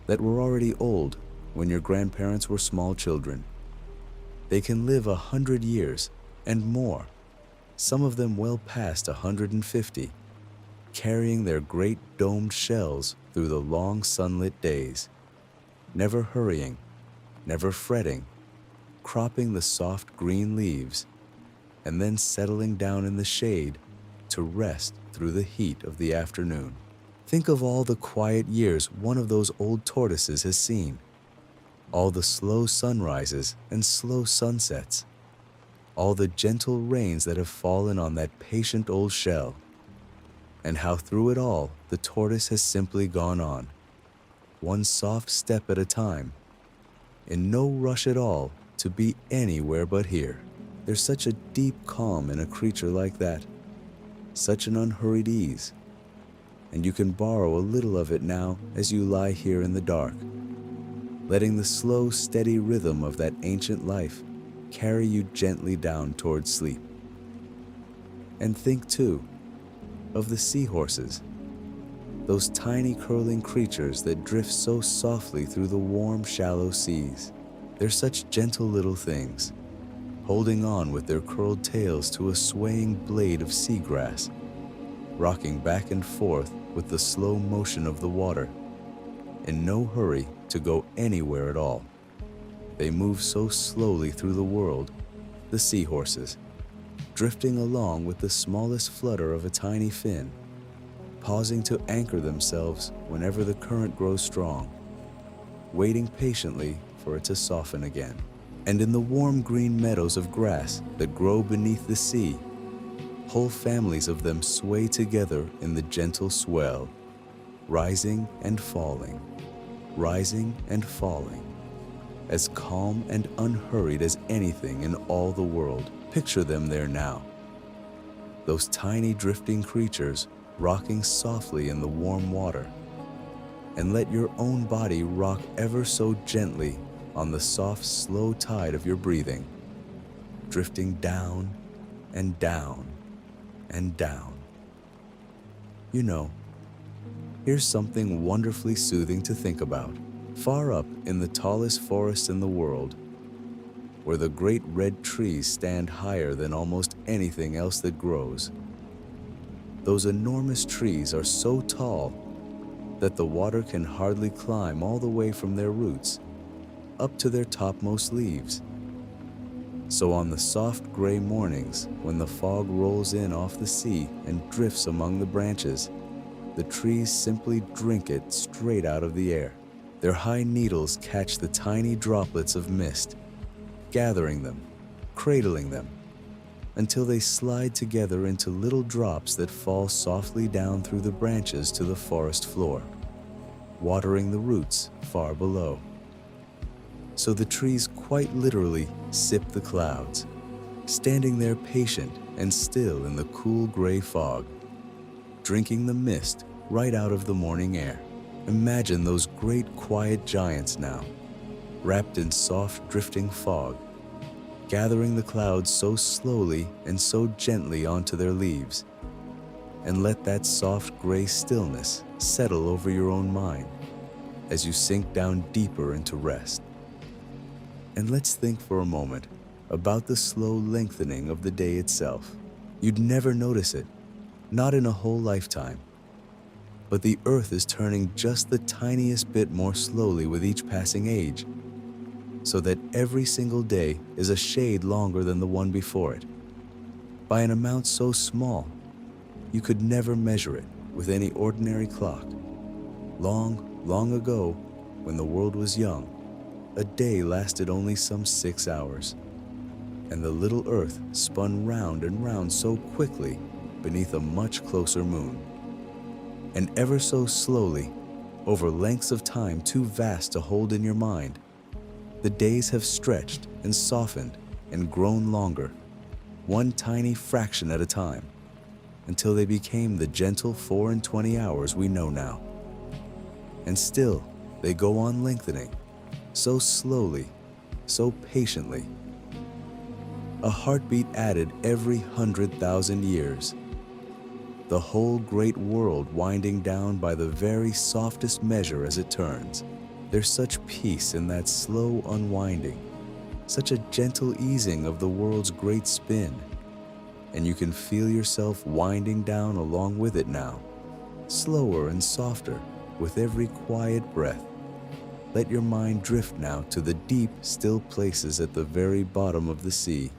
that were already old when your grandparents were small children. They can live 100 years and more, some of them well past 150, carrying their great domed shells through the long sunlit days, never hurrying, never fretting, cropping the soft green leaves, and then settling down in the shade to rest through the heat of the afternoon. Think of all the quiet years one of those old tortoises has seen, all the slow sunrises and slow sunsets, all the gentle rains that have fallen on that patient old shell, and how through it all the tortoise has simply gone on, one soft step at a time, in no rush at all to be anywhere but here. There's such a deep calm in a creature like that, such an unhurried ease, and you can borrow a little of it now as you lie here in the dark, letting the slow, steady rhythm of that ancient life carry you gently down toward sleep. And think, too, of the seahorses, those tiny curling creatures that drift so softly through the warm, shallow seas. They're such gentle little things, holding on with their curled tails to a swaying blade of seagrass, rocking back and forth with the slow motion of the water, in no hurry to go anywhere at all. They move so slowly through the world, the seahorses, drifting along with the smallest flutter of a tiny fin, pausing to anchor themselves whenever the current grows strong, waiting patiently for it to soften again. And in the warm green meadows of grass that grow beneath the sea, whole families of them sway together in the gentle swell, rising and falling, as calm and unhurried as anything in all the world. Picture them there now, those tiny drifting creatures rocking softly in the warm water, and let your own body rock ever so gently on the soft, slow tide of your breathing, drifting down and down and down. You know, here's something wonderfully soothing to think about. Far up in the tallest forest in the world, where the great red trees stand higher than almost anything else that grows, those enormous trees are so tall that the water can hardly climb all the way from their roots up to their topmost leaves. So on the soft gray mornings when the fog rolls in off the sea and drifts among the branches, the trees simply drink it straight out of the air. Their high needles catch the tiny droplets of mist, gathering them, cradling them, until they slide together into little drops that fall softly down through the branches to the forest floor, watering the roots far below. So the trees quite literally sip the clouds, standing there patient and still in the cool gray fog, drinking the mist right out of the morning air. Imagine those great quiet giants now, wrapped in soft drifting fog, gathering the clouds so slowly and so gently onto their leaves. And let that soft gray stillness settle over your own mind as you sink down deeper into rest. And let's think for a moment about the slow lengthening of the day itself. You'd never notice it, not in a whole lifetime. But the earth is turning just the tiniest bit more slowly with each passing age, so that every single day is a shade longer than the one before it, by an amount so small you could never measure it with any ordinary clock. Long, long ago, when the world was young, a day lasted only some 6 hours, and the little earth spun round and round so quickly beneath a much closer moon. And ever so slowly, over lengths of time too vast to hold in your mind, the days have stretched and softened and grown longer, one tiny fraction at a time, until they became the gentle 24 hours we know now. And still, they go on lengthening, so slowly, so patiently. A heartbeat added every 100,000 years. The whole great world winding down by the very softest measure as it turns. There's such peace in that slow unwinding, such a gentle easing of the world's great spin. And you can feel yourself winding down along with it now, slower and softer with every quiet breath. Let your mind drift now to the deep, still places at the very bottom of the sea.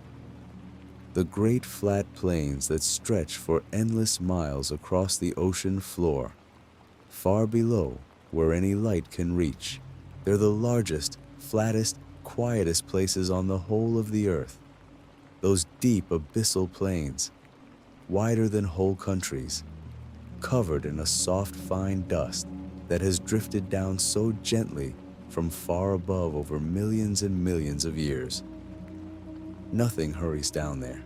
The great flat plains that stretch for endless miles across the ocean floor, far below where any light can reach. They're the largest, flattest, quietest places on the whole of the earth. Those deep abyssal plains, wider than whole countries, covered in a soft, fine dust that has drifted down so gently from far above over millions and millions of years. Nothing hurries down there.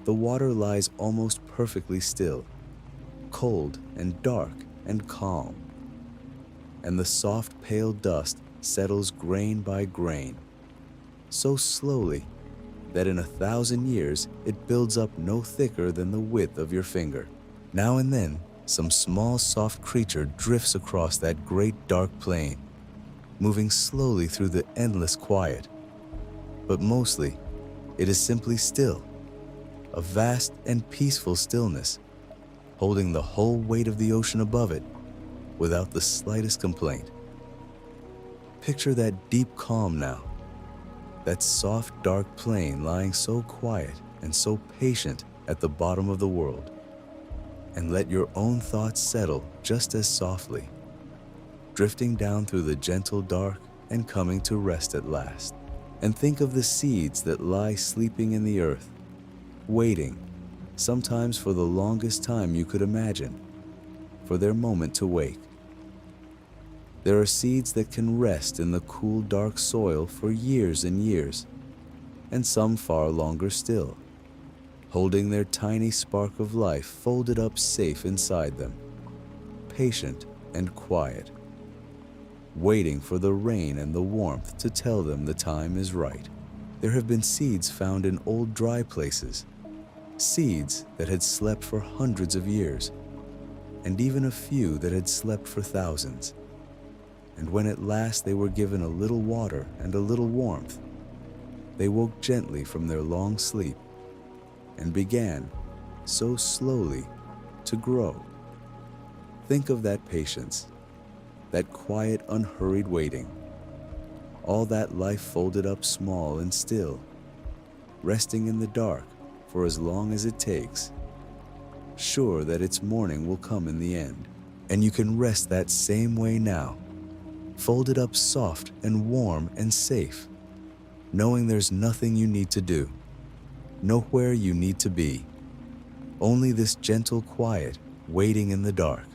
The water lies almost perfectly still, cold and dark and calm. And the soft, pale dust settles grain by grain, so slowly that in 1,000 years it builds up no thicker than the width of your finger. Now and then, some small, soft creature drifts across that great dark plain, moving slowly through the endless quiet. But mostly, it is simply still, a vast and peaceful stillness, holding the whole weight of the ocean above it without the slightest complaint. Picture that deep calm now, that soft, dark plain lying so quiet and so patient at the bottom of the world. And let your own thoughts settle just as softly, drifting down through the gentle dark and coming to rest at last. And think of the seeds that lie sleeping in the earth, waiting, sometimes for the longest time you could imagine, for their moment to wake. There are seeds that can rest in the cool, dark soil for years and years, and some far longer still, holding their tiny spark of life folded up safe inside them, patient and quiet, waiting for the rain and the warmth to tell them the time is right. There have been seeds found in old dry places, seeds that had slept for hundreds of years, and even a few that had slept for thousands. And when at last they were given a little water and a little warmth, they woke gently from their long sleep and began, so slowly, to grow. Think of that patience, that quiet, unhurried waiting, all that life folded up small and still, resting in the dark for as long as it takes, sure that its morning will come in the end. And you can rest that same way now, folded up soft and warm and safe, knowing there's nothing you need to do, nowhere you need to be. Only this gentle quiet waiting in the dark.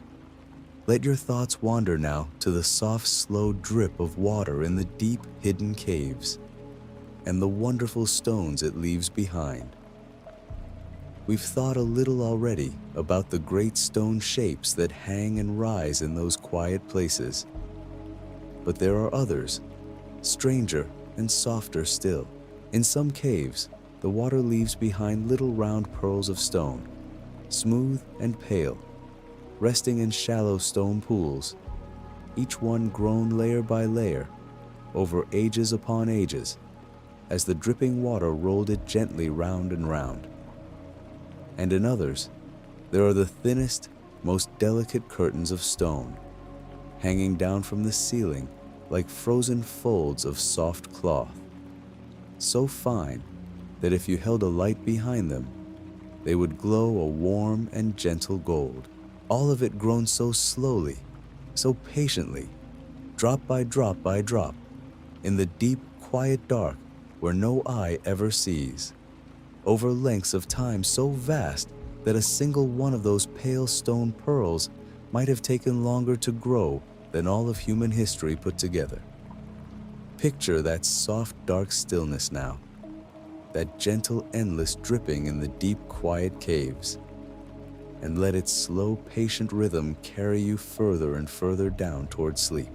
Let your thoughts wander now to the soft, slow drip of water in the deep, hidden caves and the wonderful stones it leaves behind. We've thought a little already about the great stone shapes that hang and rise in those quiet places. But there are others, stranger and softer still. In some caves, the water leaves behind little round pearls of stone, smooth and pale, resting in shallow stone pools, each one grown layer by layer, over ages upon ages, as the dripping water rolled it gently round and round. And in others, there are the thinnest, most delicate curtains of stone, hanging down from the ceiling like frozen folds of soft cloth, so fine that if you held a light behind them, they would glow a warm and gentle gold. All of it grown so slowly, so patiently, drop by drop, in the deep, quiet dark where no eye ever sees, over lengths of time so vast that a single one of those pale stone pearls might have taken longer to grow than all of human history put together. Picture that soft, dark stillness now, that gentle, endless dripping in the deep, quiet caves, and let its slow, patient rhythm carry you further and further down toward sleep.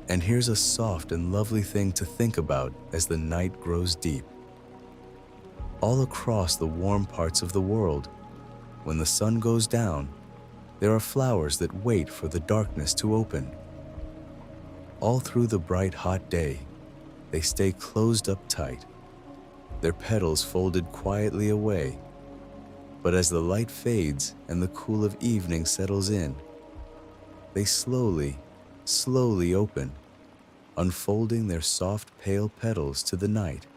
And here's a soft and lovely thing to think about as the night grows deep. All across the warm parts of the world, when the sun goes down, there are flowers that wait for the darkness to open. All through the bright, hot day, they stay closed up tight, their petals folded quietly away. But as the light fades and the cool of evening settles in, they slowly open, unfolding their soft, pale petals to the night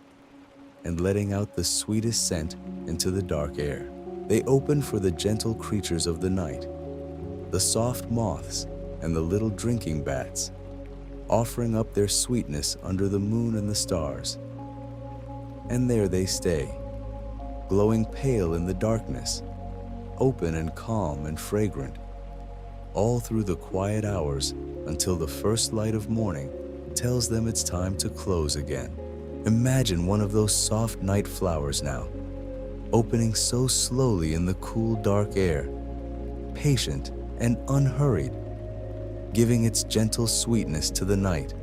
and letting out the sweetest scent into the dark air. They open for the gentle creatures of the night, the soft moths and the little drinking bats, offering up their sweetness under the moon and the stars. And there they stay, glowing pale in the darkness, open and calm and fragrant, all through the quiet hours until the first light of morning tells them it's time to close again. Imagine one of those soft night flowers now, opening so slowly in the cool, dark air, patient and unhurried, giving its gentle sweetness to the night.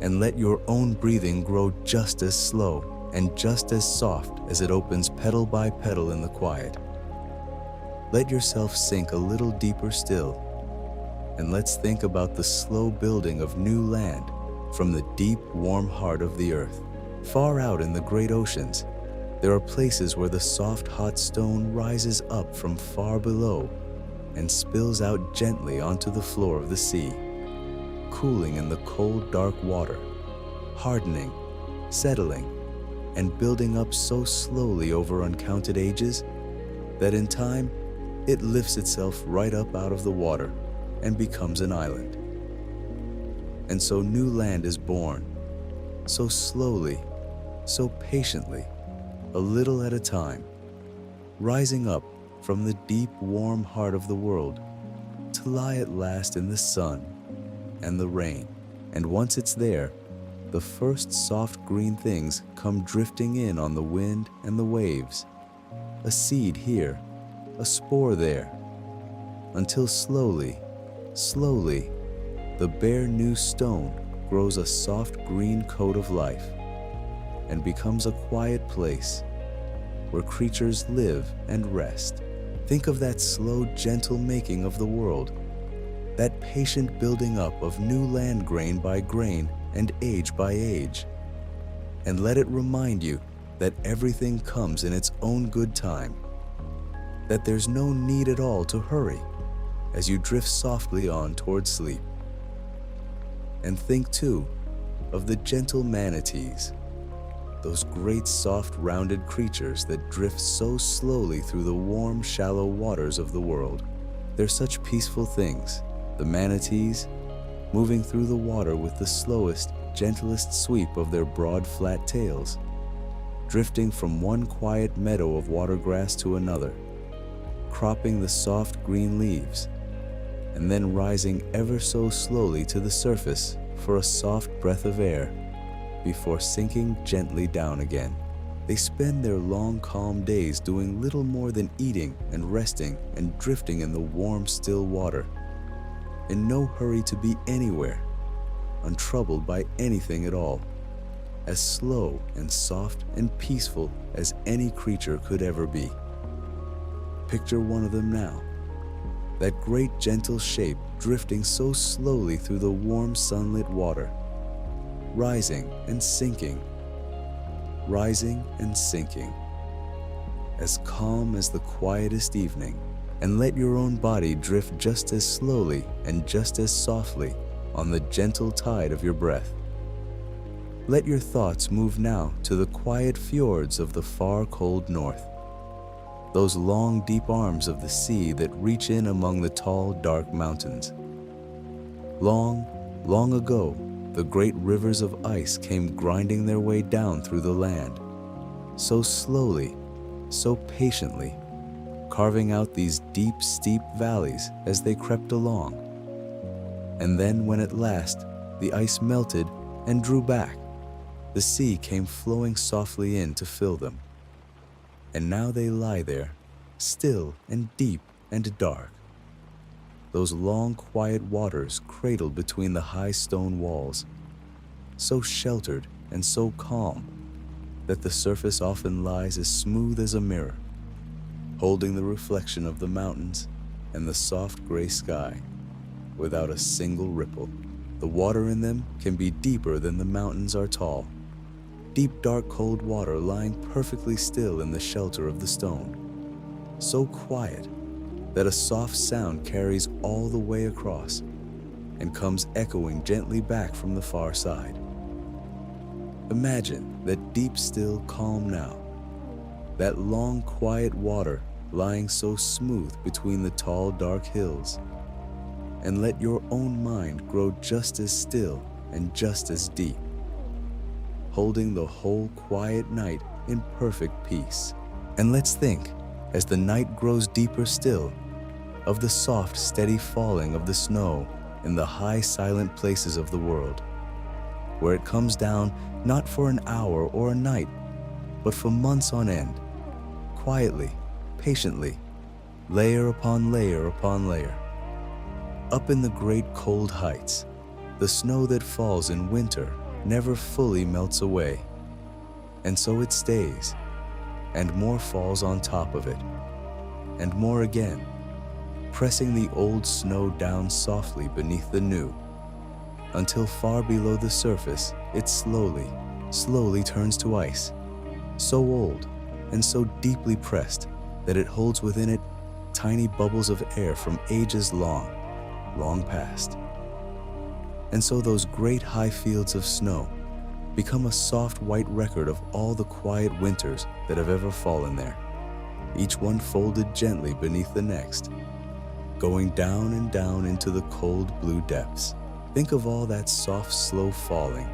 And let your own breathing grow just as slow and just as soft as it opens petal by petal in the quiet. Let yourself sink a little deeper still, and let's think about the slow building of new land from the deep, warm heart of the earth. Far out in the great oceans, there are places where the soft, hot stone rises up from far below and spills out gently onto the floor of the sea, cooling in the cold, dark water, hardening, settling, and building up so slowly over uncounted ages that in time it lifts itself right up out of the water and becomes an island. And so new land is born, so slowly, so patiently, a little at a time, rising up from the deep, warm heart of the world to lie at last in the sun and the rain. And once it's there, the first soft green things come drifting in on the wind and the waves, a seed here, a spore there, until slowly, the bare new stone grows a soft green coat of life and becomes a quiet place where creatures live and rest. Think of that slow, gentle making of the world, that patient building up of new land grain by grain and age by age, and let it remind you that everything comes in its own good time, that there's no need at all to hurry as you drift softly on toward sleep. And think too of the gentle manatees, those great soft rounded creatures that drift so slowly through the warm shallow waters of the world. They're such peaceful things, the manatees, moving through the water with the slowest, gentlest sweep of their broad flat tails, drifting from one quiet meadow of watergrass to another, cropping the soft green leaves, and then rising ever so slowly to the surface for a soft breath of air before sinking gently down again. They spend their long, calm days doing little more than eating and resting and drifting in the warm, still water, in no hurry to be anywhere, untroubled by anything at all, as slow and soft and peaceful as any creature could ever be. Picture one of them now, that great gentle shape drifting so slowly through the warm sunlit water, rising and sinking, as calm as the quietest evening. And let your own body drift just as slowly and just as softly on the gentle tide of your breath. Let your thoughts move now to the quiet fjords of the far cold north, those long deep arms of the sea that reach in among the tall dark mountains. Long, long ago, the great rivers of ice came grinding their way down through the land, so slowly, so patiently, carving out these deep, steep valleys as they crept along. And then when at last the ice melted and drew back, the sea came flowing softly in to fill them. And now they lie there, still and deep and dark, those long, quiet waters cradled between the high stone walls, so sheltered and so calm that the surface often lies as smooth as a mirror, holding the reflection of the mountains and the soft gray sky without a single ripple. The water in them can be deeper than the mountains are tall, deep, dark, cold water lying perfectly still in the shelter of the stone, so quiet that a soft sound carries all the way across and comes echoing gently back from the far side. Imagine that deep, still, calm now, that long, quiet water lying so smooth between the tall, dark hills, and let your own mind grow just as still and just as deep, holding the whole quiet night in perfect peace. And let's think, as the night grows deeper still, of the soft, steady falling of the snow in the high, silent places of the world, where it comes down not for an hour or a night, but for months on end, quietly, patiently, layer upon layer upon layer. Up in the great cold heights, the snow that falls in winter never fully melts away, and so it stays, and more falls on top of it, and more again, pressing the old snow down softly beneath the new, until far below the surface it slowly, slowly turns to ice, so old and so deeply pressed that it holds within it tiny bubbles of air from ages long, long past. And so those great high fields of snow become a soft white record of all the quiet winters that have ever fallen there, each one folded gently beneath the next, going down and down into the cold blue depths. Think of all that soft, slow falling,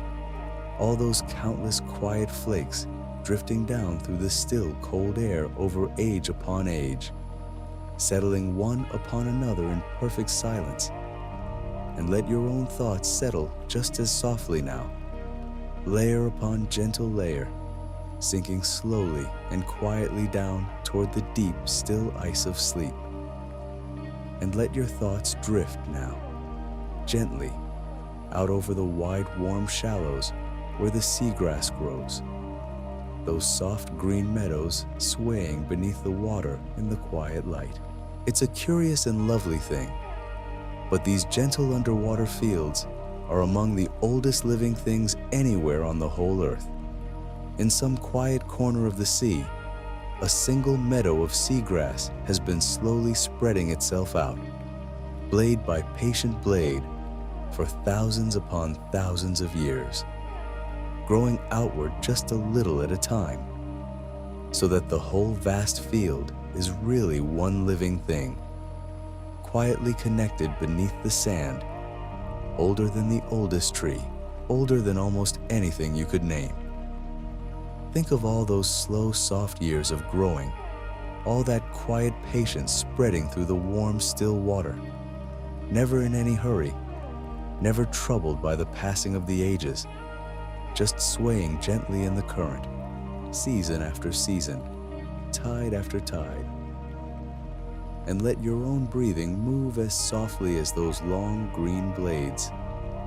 all those countless quiet flakes drifting down through the still, cold air over age upon age, settling one upon another in perfect silence. And let your own thoughts settle just as softly now, layer upon gentle layer, sinking slowly and quietly down toward the deep, still ice of sleep. And let your thoughts drift now, gently, out over the wide, warm shallows where the seagrass grows, those soft green meadows swaying beneath the water in the quiet light. It's a curious and lovely thing, but these gentle underwater fields are among the oldest living things anywhere on the whole earth. In some quiet corner of the sea, a single meadow of seagrass has been slowly spreading itself out, blade by patient blade, for thousands upon thousands of years, growing outward just a little at a time, so that the whole vast field is really one living thing, quietly connected beneath the sand, older than the oldest tree, older than almost anything you could name. Think of all those slow, soft years of growing, all that quiet patience spreading through the warm, still water. Never in any hurry, never troubled by the passing of the ages, just swaying gently in the current, season after season, tide after tide. And let your own breathing move as softly as those long green blades,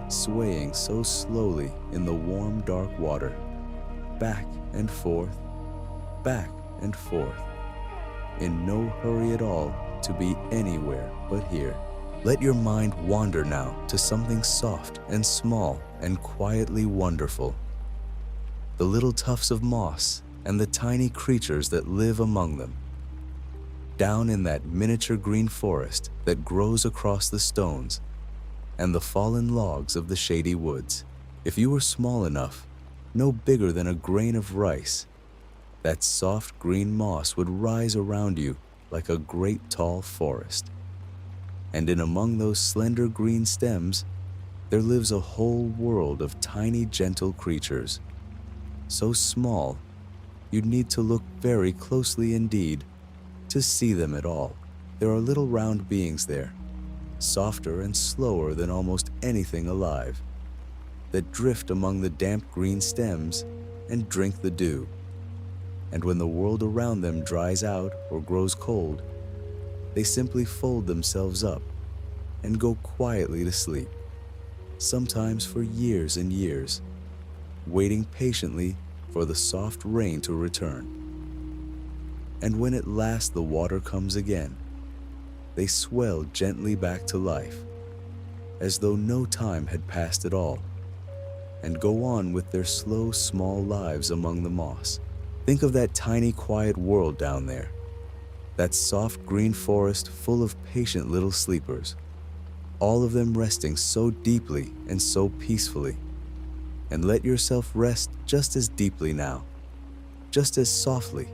swaying so slowly in the warm, dark water, back and forth, in no hurry at all to be anywhere but here. Let your mind wander now to something soft and small and quietly wonderful. The little tufts of moss and the tiny creatures that live among them. Down in that miniature green forest that grows across the stones and the fallen logs of the shady woods. If you were small enough, no bigger than a grain of rice, that soft green moss would rise around you like a great tall forest. And in among those slender green stems, there lives a whole world of tiny, gentle creatures. So small, you'd need to look very closely indeed to see them at all. There are little round beings there, softer and slower than almost anything alive, that drift among the damp green stems and drink the dew. And when the world around them dries out or grows cold, they simply fold themselves up and go quietly to sleep, sometimes for years and years, waiting patiently for the soft rain to return. And when at last the water comes again, they swell gently back to life, as though no time had passed at all, and go on with their slow, small lives among the moss. Think of that tiny, quiet world down there, that soft green forest full of patient little sleepers, all of them resting so deeply and so peacefully. And let yourself rest just as deeply now, just as softly,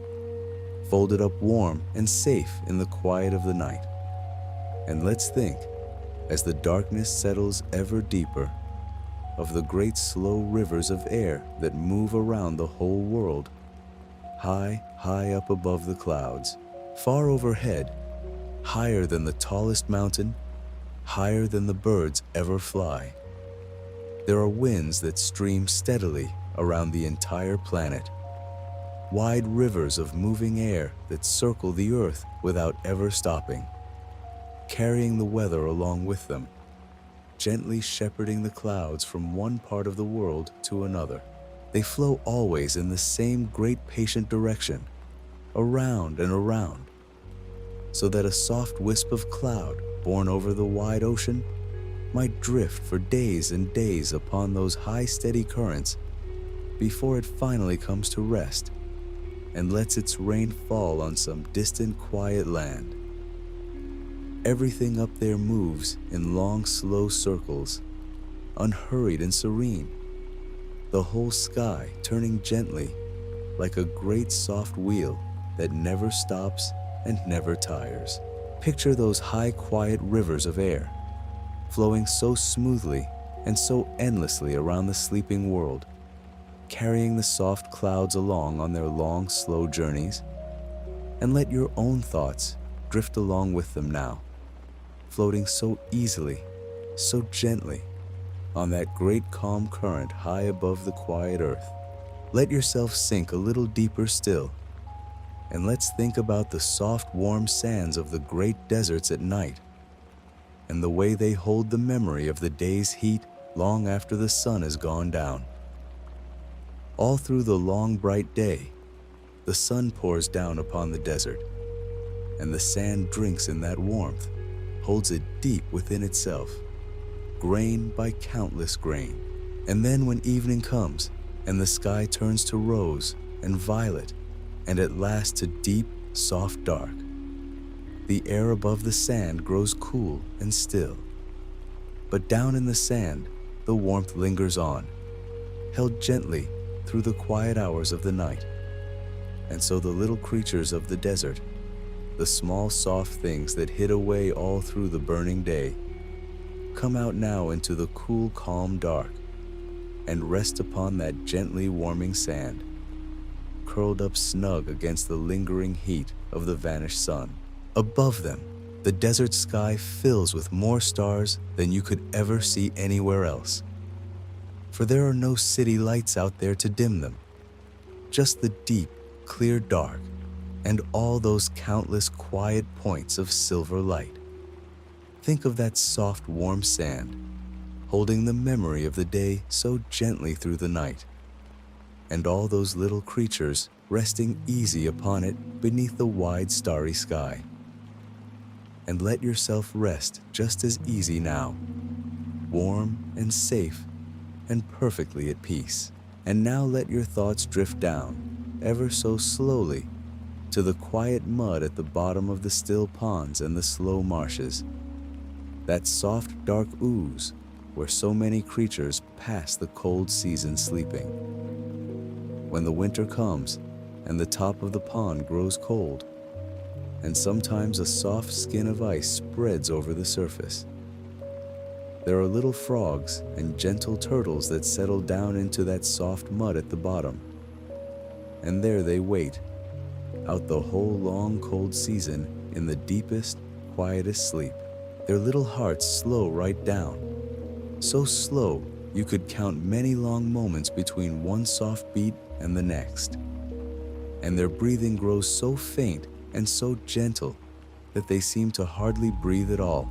folded up warm and safe in the quiet of the night. And let's think, as the darkness settles ever deeper, of the great slow rivers of air that move around the whole world, high, high up above the clouds, far overhead, higher than the tallest mountain, higher than the birds ever fly. There are winds that stream steadily around the entire planet, wide rivers of moving air that circle the earth without ever stopping, carrying the weather along with them, gently shepherding the clouds from one part of the world to another. They flow always in the same great patient direction, around and around, so that a soft wisp of cloud borne over the wide ocean might drift for days and days upon those high steady currents before it finally comes to rest and lets its rain fall on some distant quiet land. Everything up there moves in long slow circles, unhurried and serene, the whole sky turning gently like a great soft wheel that never stops and never tires. Picture those high quiet rivers of air flowing so smoothly and so endlessly around the sleeping world, carrying the soft clouds along on their long, slow journeys. And let your own thoughts drift along with them now, floating so easily, so gently, on that great calm current high above the quiet earth. Let yourself sink a little deeper still, and let's think about the soft, warm sands of the great deserts at night, and the way they hold the memory of the day's heat long after the sun has gone down. All through the long, bright day, the sun pours down upon the desert, and the sand drinks in that warmth, holds it deep within itself, grain by countless grain. And then when evening comes, and the sky turns to rose and violet, and at last to deep, soft dark, the air above the sand grows cool and still. But down in the sand, the warmth lingers on, held gently through the quiet hours of the night. And so the little creatures of the desert, the small soft things that hid away all through the burning day, come out now into the cool, calm dark and rest upon that gently warming sand, curled up snug against the lingering heat of the vanished sun. Above them, the desert sky fills with more stars than you could ever see anywhere else. For there are no city lights out there to dim them, just the deep, clear dark, and all those countless quiet points of silver light. Think of that soft, warm sand, holding the memory of the day so gently through the night, and all those little creatures resting easy upon it beneath the wide, starry sky. And let yourself rest just as easy now, warm and safe and perfectly at peace. And now let your thoughts drift down, ever so slowly, to the quiet mud at the bottom of the still ponds and the slow marshes, that soft, dark ooze where so many creatures pass the cold season sleeping. When the winter comes and the top of the pond grows cold, and sometimes a soft skin of ice spreads over the surface, there are little frogs and gentle turtles that settle down into that soft mud at the bottom. And there they wait, out the whole long cold season in the deepest, quietest sleep. Their little hearts slow right down, so slow you could count many long moments between one soft beat and the next. And their breathing grows so faint and so gentle that they seem to hardly breathe at all,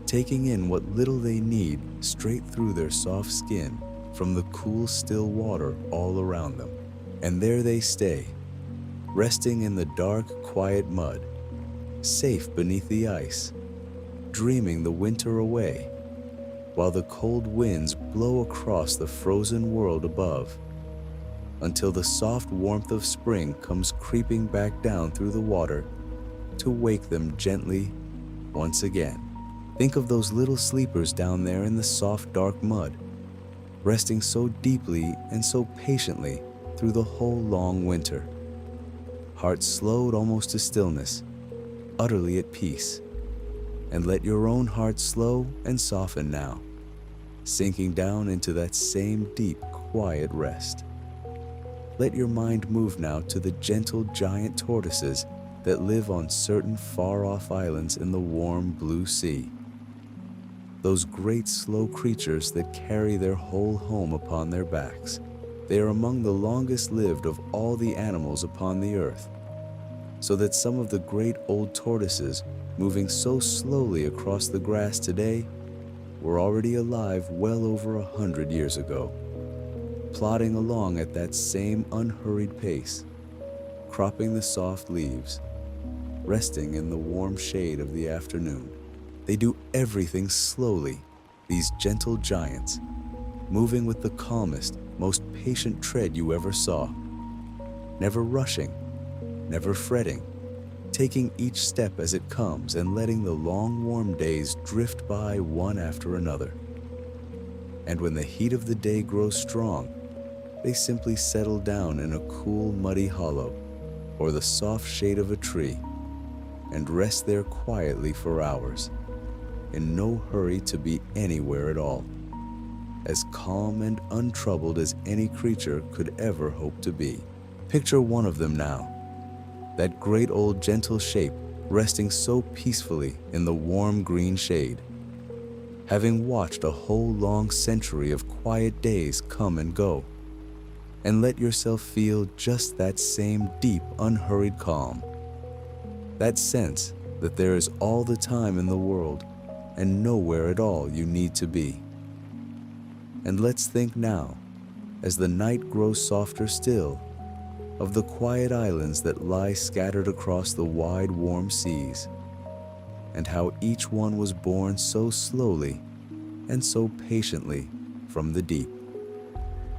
taking in what little they need straight through their soft skin from the cool, still water all around them. And there they stay, resting in the dark, quiet mud, safe beneath the ice, dreaming the winter away, while the cold winds blow across the frozen world above, until the soft warmth of spring comes creeping back down through the water to wake them gently once again. Think of those little sleepers down there in the soft, dark mud, resting so deeply and so patiently through the whole long winter. Hearts slowed almost to stillness, utterly at peace. And let your own heart slow and soften now, sinking down into that same deep, quiet rest. Let your mind move now to the gentle giant tortoises that live on certain far-off islands in the warm blue sea. Those great slow creatures that carry their whole home upon their backs. They are among the longest lived of all the animals upon the earth, so that some of the great old tortoises moving so slowly across the grass today were already alive well over 100 years ago, plodding along at that same unhurried pace, cropping the soft leaves, resting in the warm shade of the afternoon. They do everything slowly, these gentle giants, moving with the calmest, most patient tread you ever saw, never rushing, never fretting, taking each step as it comes and letting the long warm days drift by one after another. And when the heat of the day grows strong, they simply settle down in a cool, muddy hollow or the soft shade of a tree and rest there quietly for hours, in no hurry to be anywhere at all, as calm and untroubled as any creature could ever hope to be. Picture one of them now, that great old gentle shape resting so peacefully in the warm green shade, having watched a whole long century of quiet days come and go, and let yourself feel just that same deep, unhurried calm, that sense that there is all the time in the world and nowhere at all you need to be. And let's think now, as the night grows softer still, of the quiet islands that lie scattered across the wide, warm seas, and how each one was born so slowly and so patiently from the deep.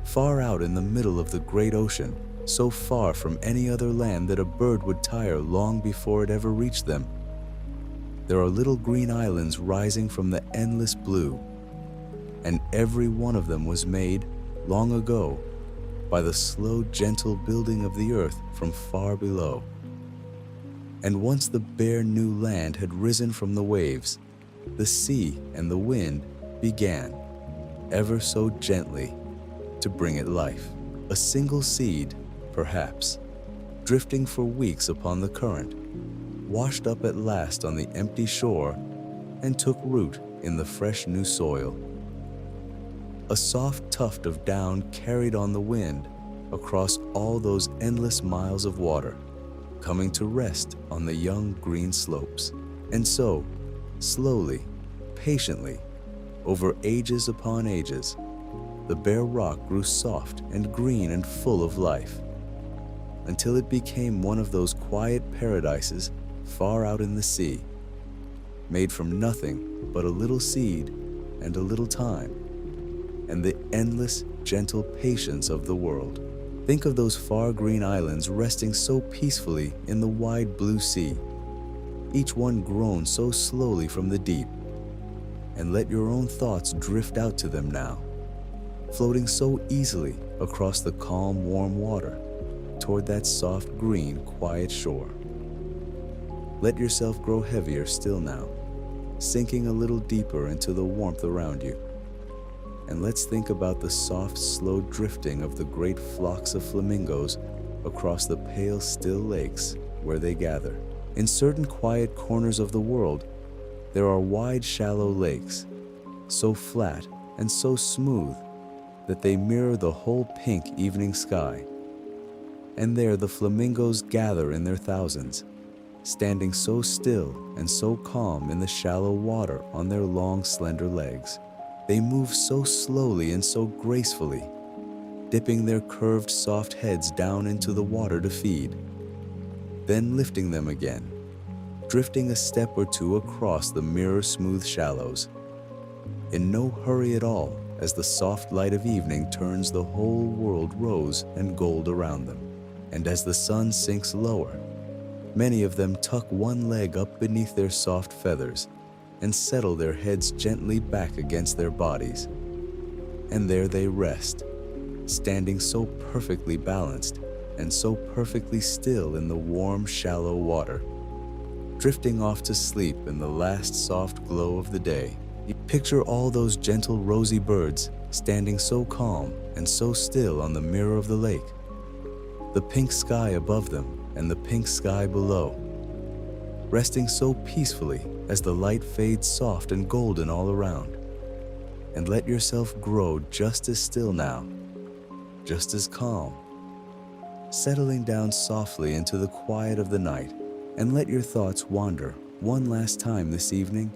Far out in the middle of the great ocean, so far from any other land that a bird would tire long before it ever reached them, there are little green islands rising from the endless blue, and every one of them was made, long ago, by the slow, gentle building of the earth from far below. And once the bare new land had risen from the waves, the sea and the wind began, ever so gently, to bring it life. A single seed, perhaps, drifting for weeks upon the current, washed up at last on the empty shore and took root in the fresh new soil. A soft tuft of down carried on the wind across all those endless miles of water, coming to rest on the young green slopes. And so, slowly, patiently, over ages upon ages, the bare rock grew soft and green and full of life, until it became one of those quiet paradises far out in the sea, made from nothing but a little seed and a little time, and the endless, gentle patience of the world. Think of those far green islands resting so peacefully in the wide blue sea, each one grown so slowly from the deep, and let your own thoughts drift out to them now, floating so easily across the calm, warm water toward that soft, green, quiet shore. Let yourself grow heavier still now, sinking a little deeper into the warmth around you. And let's think about the soft, slow drifting of the great flocks of flamingos across the pale, still lakes where they gather. In certain quiet corners of the world, there are wide, shallow lakes, so flat and so smooth that they mirror the whole pink evening sky. And there the flamingos gather in their thousands, standing so still and so calm in the shallow water on their long, slender legs. They move so slowly and so gracefully, dipping their curved, soft heads down into the water to feed, then lifting them again, drifting a step or two across the mirror-smooth shallows, in no hurry at all as the soft light of evening turns the whole world rose and gold around them. And as the sun sinks lower, many of them tuck one leg up beneath their soft feathers and settle their heads gently back against their bodies. And there they rest, standing so perfectly balanced and so perfectly still in the warm, shallow water, drifting off to sleep in the last soft glow of the day. You picture all those gentle, rosy birds standing so calm and so still on the mirror of the lake, the pink sky above them and the pink sky below, resting so peacefully as the light fades soft and golden all around. And let yourself grow just as still now, just as calm, settling down softly into the quiet of the night. And let your thoughts wander one last time this evening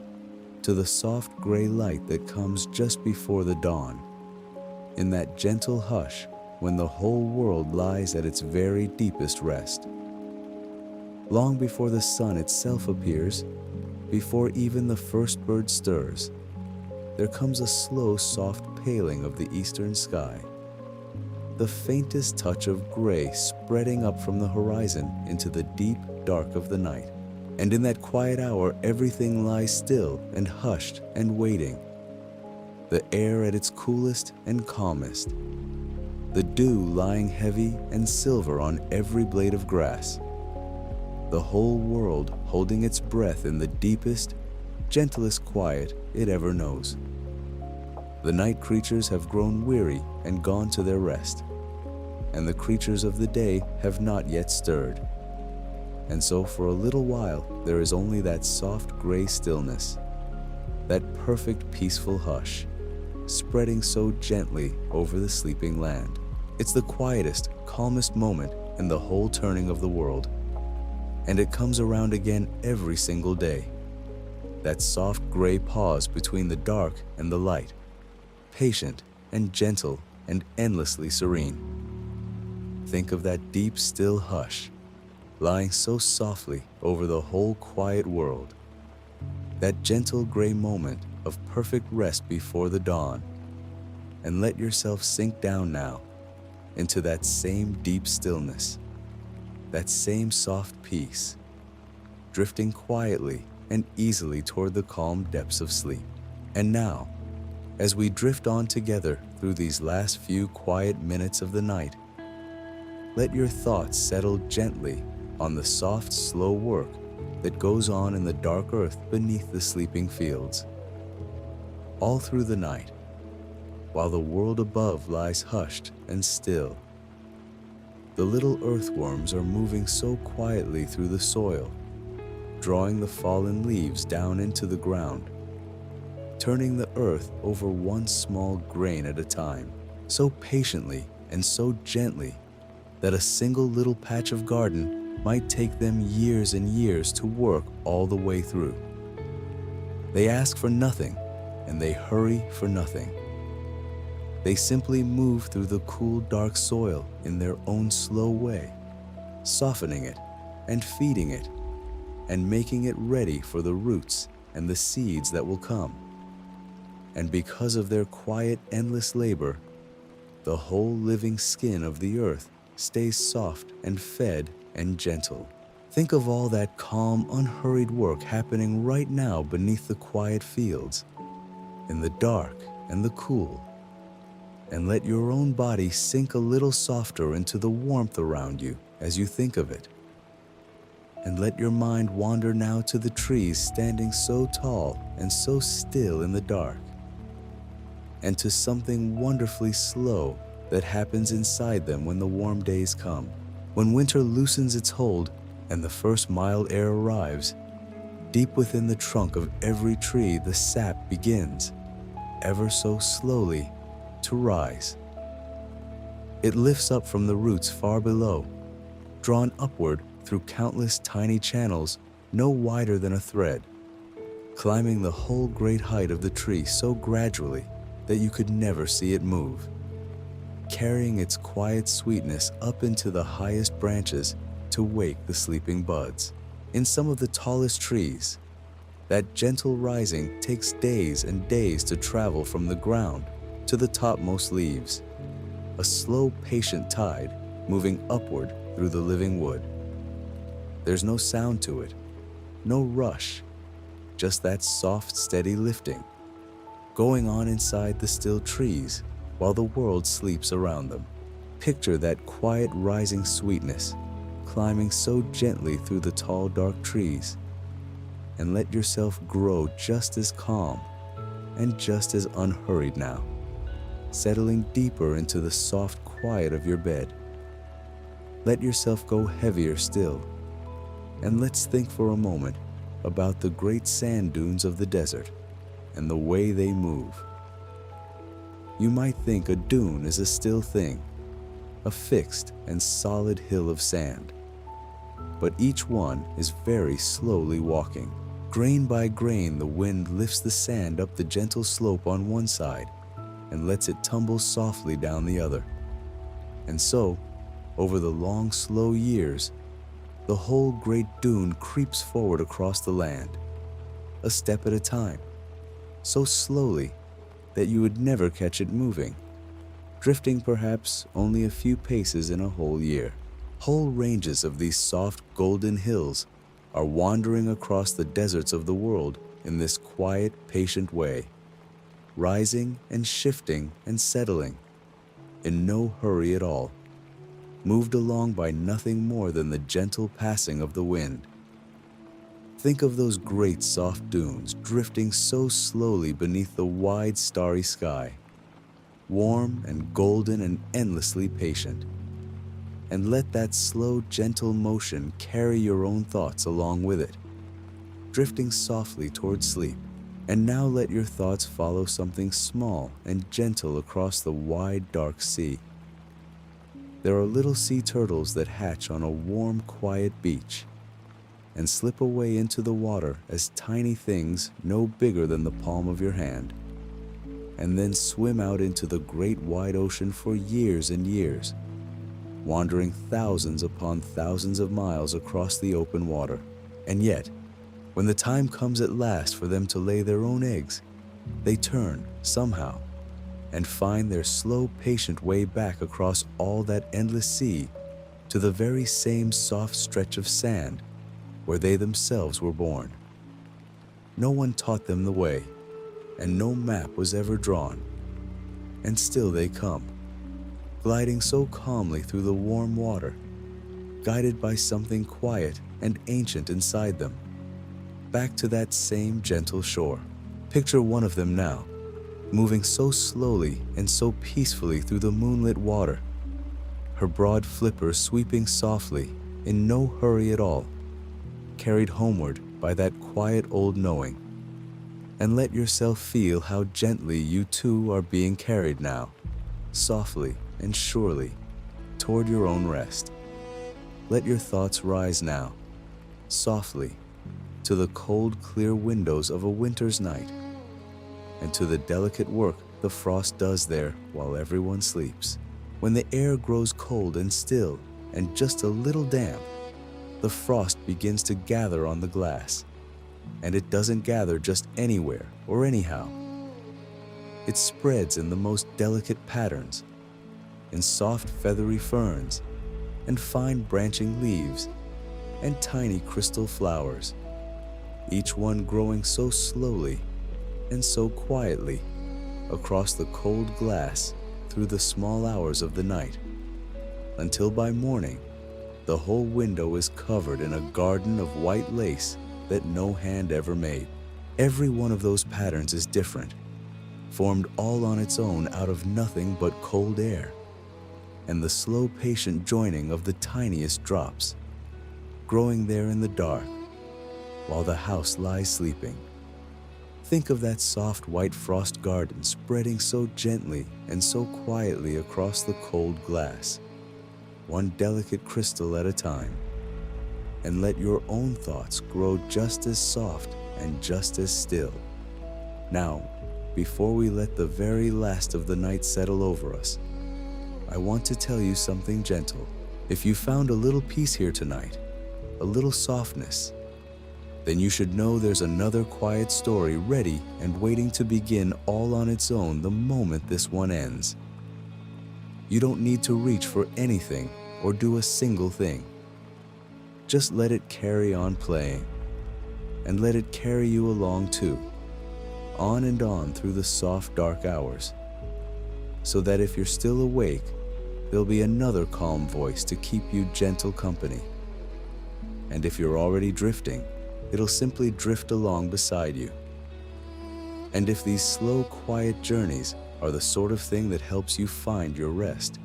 to the soft gray light that comes just before the dawn, in that gentle hush when the whole world lies at its very deepest rest. Long before the sun itself appears, before even the first bird stirs, there comes a slow, soft paling of the eastern sky, the faintest touch of gray spreading up from the horizon into the deep dark of the night. And in that quiet hour, everything lies still and hushed and waiting, the air at its coolest and calmest, the dew lying heavy and silver on every blade of grass, the whole world holding its breath in the deepest, gentlest quiet it ever knows. The night creatures have grown weary and gone to their rest, and the creatures of the day have not yet stirred. And so for a little while there is only that soft gray stillness, that perfect peaceful hush, spreading so gently over the sleeping land. It's the quietest, calmest moment in the whole turning of the world, and it comes around again every single day. That soft gray pause between the dark and the light, patient and gentle and endlessly serene. Think of that deep, still hush, lying so softly over the whole quiet world, that gentle gray moment of perfect rest before the dawn, and let yourself sink down now into that same deep stillness, that same soft peace, drifting quietly and easily toward the calm depths of sleep. And now, as we drift on together through these last few quiet minutes of the night, let your thoughts settle gently on the soft, slow work that goes on in the dark earth beneath the sleeping fields. All through the night, while the world above lies hushed and still, the little earthworms are moving so quietly through the soil, drawing the fallen leaves down into the ground, turning the earth over one small grain at a time, so patiently and so gently that a single little patch of garden might take them years and years to work all the way through. They ask for nothing, and they hurry for nothing. They simply move through the cool, dark soil in their own slow way, softening it and feeding it and making it ready for the roots and the seeds that will come. And because of their quiet, endless labor, the whole living skin of the earth stays soft and fed and gentle. Think of all that calm, unhurried work happening right now beneath the quiet fields, in the dark and the cool, and let your own body sink a little softer into the warmth around you as you think of it. And let your mind wander now to the trees standing so tall and so still in the dark, and to something wonderfully slow that happens inside them when the warm days come, when winter loosens its hold and the first mild air arrives. Deep within the trunk of every tree, the sap begins, ever so slowly, to rise. It lifts up from the roots far below, drawn upward through countless tiny channels no wider than a thread, climbing the whole great height of the tree so gradually that you could never see it move, carrying its quiet sweetness up into the highest branches to wake the sleeping buds. In some of the tallest trees, that gentle rising takes days and days to travel from the ground to the topmost leaves, a slow, patient tide moving upward through the living wood. There's no sound to it, no rush, just that soft, steady lifting, going on inside the still trees while the world sleeps around them. Picture that quiet, rising sweetness, climbing so gently through the tall, dark trees, and let yourself grow just as calm and just as unhurried now, settling deeper into the soft quiet of your bed. Let yourself go heavier still, and let's think for a moment about the great sand dunes of the desert and the way they move. You might think a dune is a still thing, a fixed and solid hill of sand. But each one is very slowly walking. Grain by grain, the wind lifts the sand up the gentle slope on one side and lets it tumble softly down the other. And so, over the long, slow years, the whole great dune creeps forward across the land, a step at a time, so slowly that you would never catch it moving, drifting perhaps only a few paces in a whole year. Whole ranges of these soft golden hills are wandering across the deserts of the world in this quiet, patient way, rising and shifting and settling, in no hurry at all, moved along by nothing more than the gentle passing of the wind. Think of those great soft dunes drifting so slowly beneath the wide starry sky, warm and golden and endlessly patient. And let that slow, gentle motion carry your own thoughts along with it, drifting softly toward sleep. And now let your thoughts follow something small and gentle across the wide, dark sea. There are little sea turtles that hatch on a warm, quiet beach and slip away into the water as tiny things no bigger than the palm of your hand, and then swim out into the great wide ocean for years and years, wandering thousands upon thousands of miles across the open water. And yet, when the time comes at last for them to lay their own eggs, they turn, somehow, and find their slow, patient way back across all that endless sea to the very same soft stretch of sand where they themselves were born. No one taught them the way, and no map was ever drawn. And still they come, gliding so calmly through the warm water, guided by something quiet and ancient inside them, back to that same gentle shore. Picture one of them now, moving so slowly and so peacefully through the moonlit water, her broad flipper sweeping softly, in no hurry at all, carried homeward by that quiet old knowing. And let yourself feel how gently you too are being carried now, softly and surely, toward your own rest. Let your thoughts rise now, softly, to the cold, clear windows of a winter's night, and to the delicate work the frost does there while everyone sleeps. When the air grows cold and still and just a little damp, the frost begins to gather on the glass, and it doesn't gather just anywhere or anyhow. It spreads in the most delicate patterns, in soft feathery ferns and fine branching leaves and tiny crystal flowers, each one growing so slowly and so quietly across the cold glass through the small hours of the night, until by morning the whole window is covered in a garden of white lace that no hand ever made. Every one of those patterns is different, formed all on its own out of nothing but cold air, and the slow patient joining of the tiniest drops, growing there in the dark while the house lies sleeping. Think of that soft white frost garden spreading so gently and so quietly across the cold glass, one delicate crystal at a time, and let your own thoughts grow just as soft and just as still. Now, before we let the very last of the night settle over us, I want to tell you something gentle. If you found a little peace here tonight, a little softness, then you should know there's another quiet story ready and waiting to begin all on its own the moment this one ends. You don't need to reach for anything or do a single thing. Just let it carry on playing, and let it carry you along too, on and on through the soft dark hours, so that if you're still awake, there'll be another calm voice to keep you gentle company. And if you're already drifting, it'll simply drift along beside you. And if these slow, quiet journeys are the sort of thing that helps you find your rest,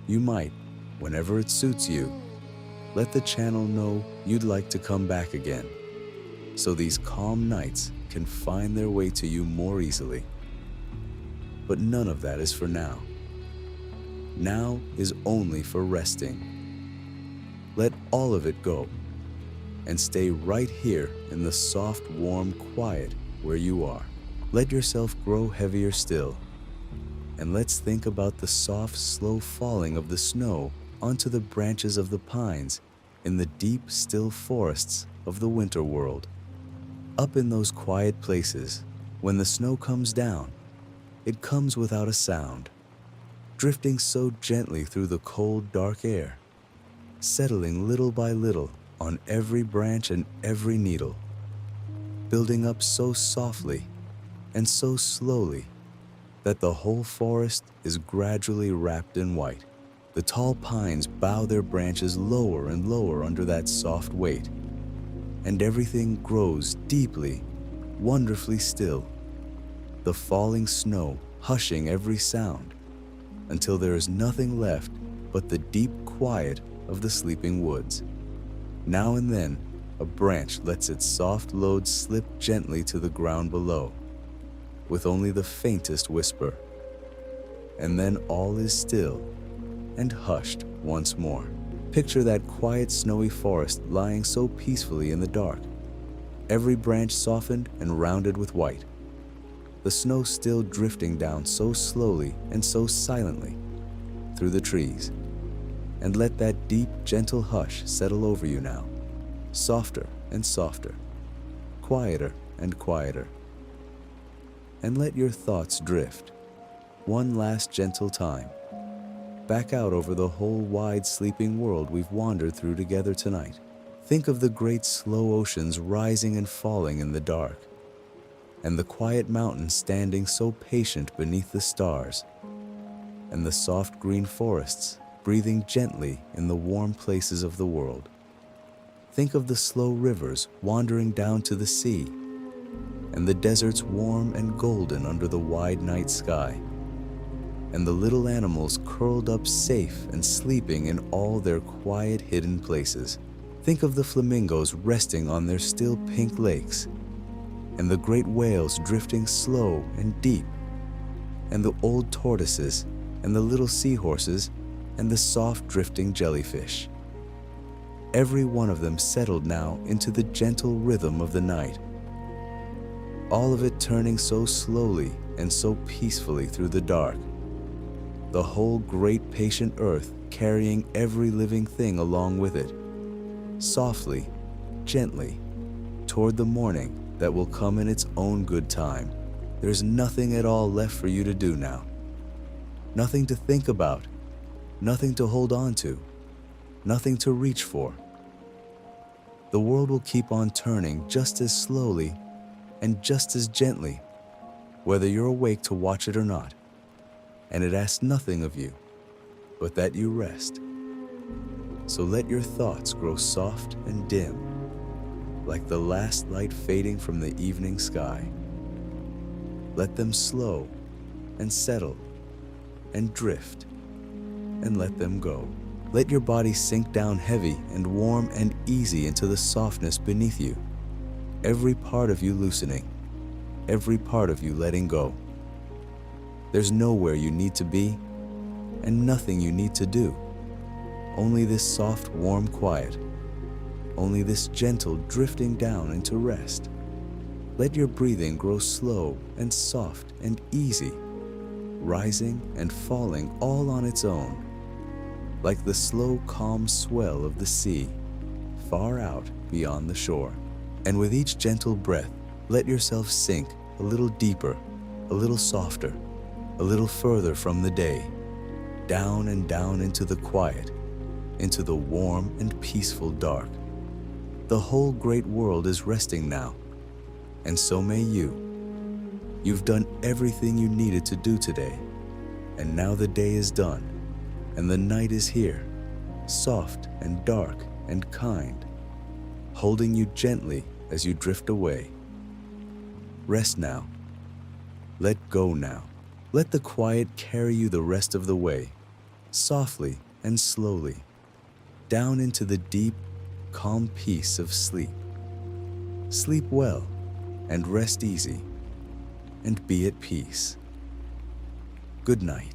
you might, whenever it suits you, let the channel know you'd like to come back again, so these calm nights can find their way to you more easily. But none of that is for now. Now is only for resting. Let all of it go, and stay right here in the soft, warm quiet where you are. Let yourself grow heavier still, and let's think about the soft, slow falling of the snow onto the branches of the pines in the deep, still forests of the winter world. Up in those quiet places, when the snow comes down, it comes without a sound, drifting so gently through the cold, dark air, settling little by little on every branch and every needle, building up so softly and so slowly that the whole forest is gradually wrapped in white. The tall pines bow their branches lower and lower under that soft weight, and everything grows deeply, wonderfully still, the falling snow hushing every sound until there is nothing left but the deep quiet of the sleeping woods. Now and then, a branch lets its soft load slip gently to the ground below, with only the faintest whisper, and then all is still and hushed once more. Picture that quiet, snowy forest lying so peacefully in the dark, every branch softened and rounded with white, the snow still drifting down so slowly and so silently through the trees. And let that deep, gentle hush settle over you now, softer and softer, quieter and quieter. And let your thoughts drift, one last gentle time, back out over the whole wide sleeping world we've wandered through together tonight. Think of the great slow oceans rising and falling in the dark, and the quiet mountains standing so patient beneath the stars, and the soft green forests breathing gently in the warm places of the world. Think of the slow rivers wandering down to the sea, and the deserts warm and golden under the wide night sky. and the little animals curled up safe and sleeping in all their quiet hidden places. Think of the flamingos resting on their still pink lakes, and the great whales drifting slow and deep, and the old tortoises, and the little seahorses, and the soft drifting jellyfish. Every one of them settled now into the gentle rhythm of the night, all of it turning so slowly and so peacefully through the dark, the whole great patient earth carrying every living thing along with it, softly, gently, toward the morning that will come in its own good time. There's nothing at all left for you to do now. Nothing to think about, nothing to hold on to, nothing to reach for. The world will keep on turning just as slowly and just as gently, whether you're awake to watch it or not. And it asks nothing of you, but that you rest. So let your thoughts grow soft and dim, like the last light fading from the evening sky. Let them slow and settle and drift, and let them go. Let your body sink down heavy and warm and easy into the softness beneath you. Every part of you loosening, every part of you letting go. There's nowhere you need to be, and nothing you need to do. Only this soft, warm quiet. Only this gentle drifting down into rest. Let your breathing grow slow and soft and easy, rising and falling all on its own, like the slow, calm swell of the sea, far out beyond the shore. And with each gentle breath, let yourself sink a little deeper, a little softer, a little further from the day, down and down into the quiet, into the warm and peaceful dark. The whole great world is resting now, and so may you. You've done everything you needed to do today, and now the day is done, and the night is here, soft and dark and kind, holding you gently as you drift away. Rest now. Let go now. Let the quiet carry you the rest of the way, softly and slowly, down into the deep, calm peace of sleep. Sleep well and rest easy, and be at peace. Good night.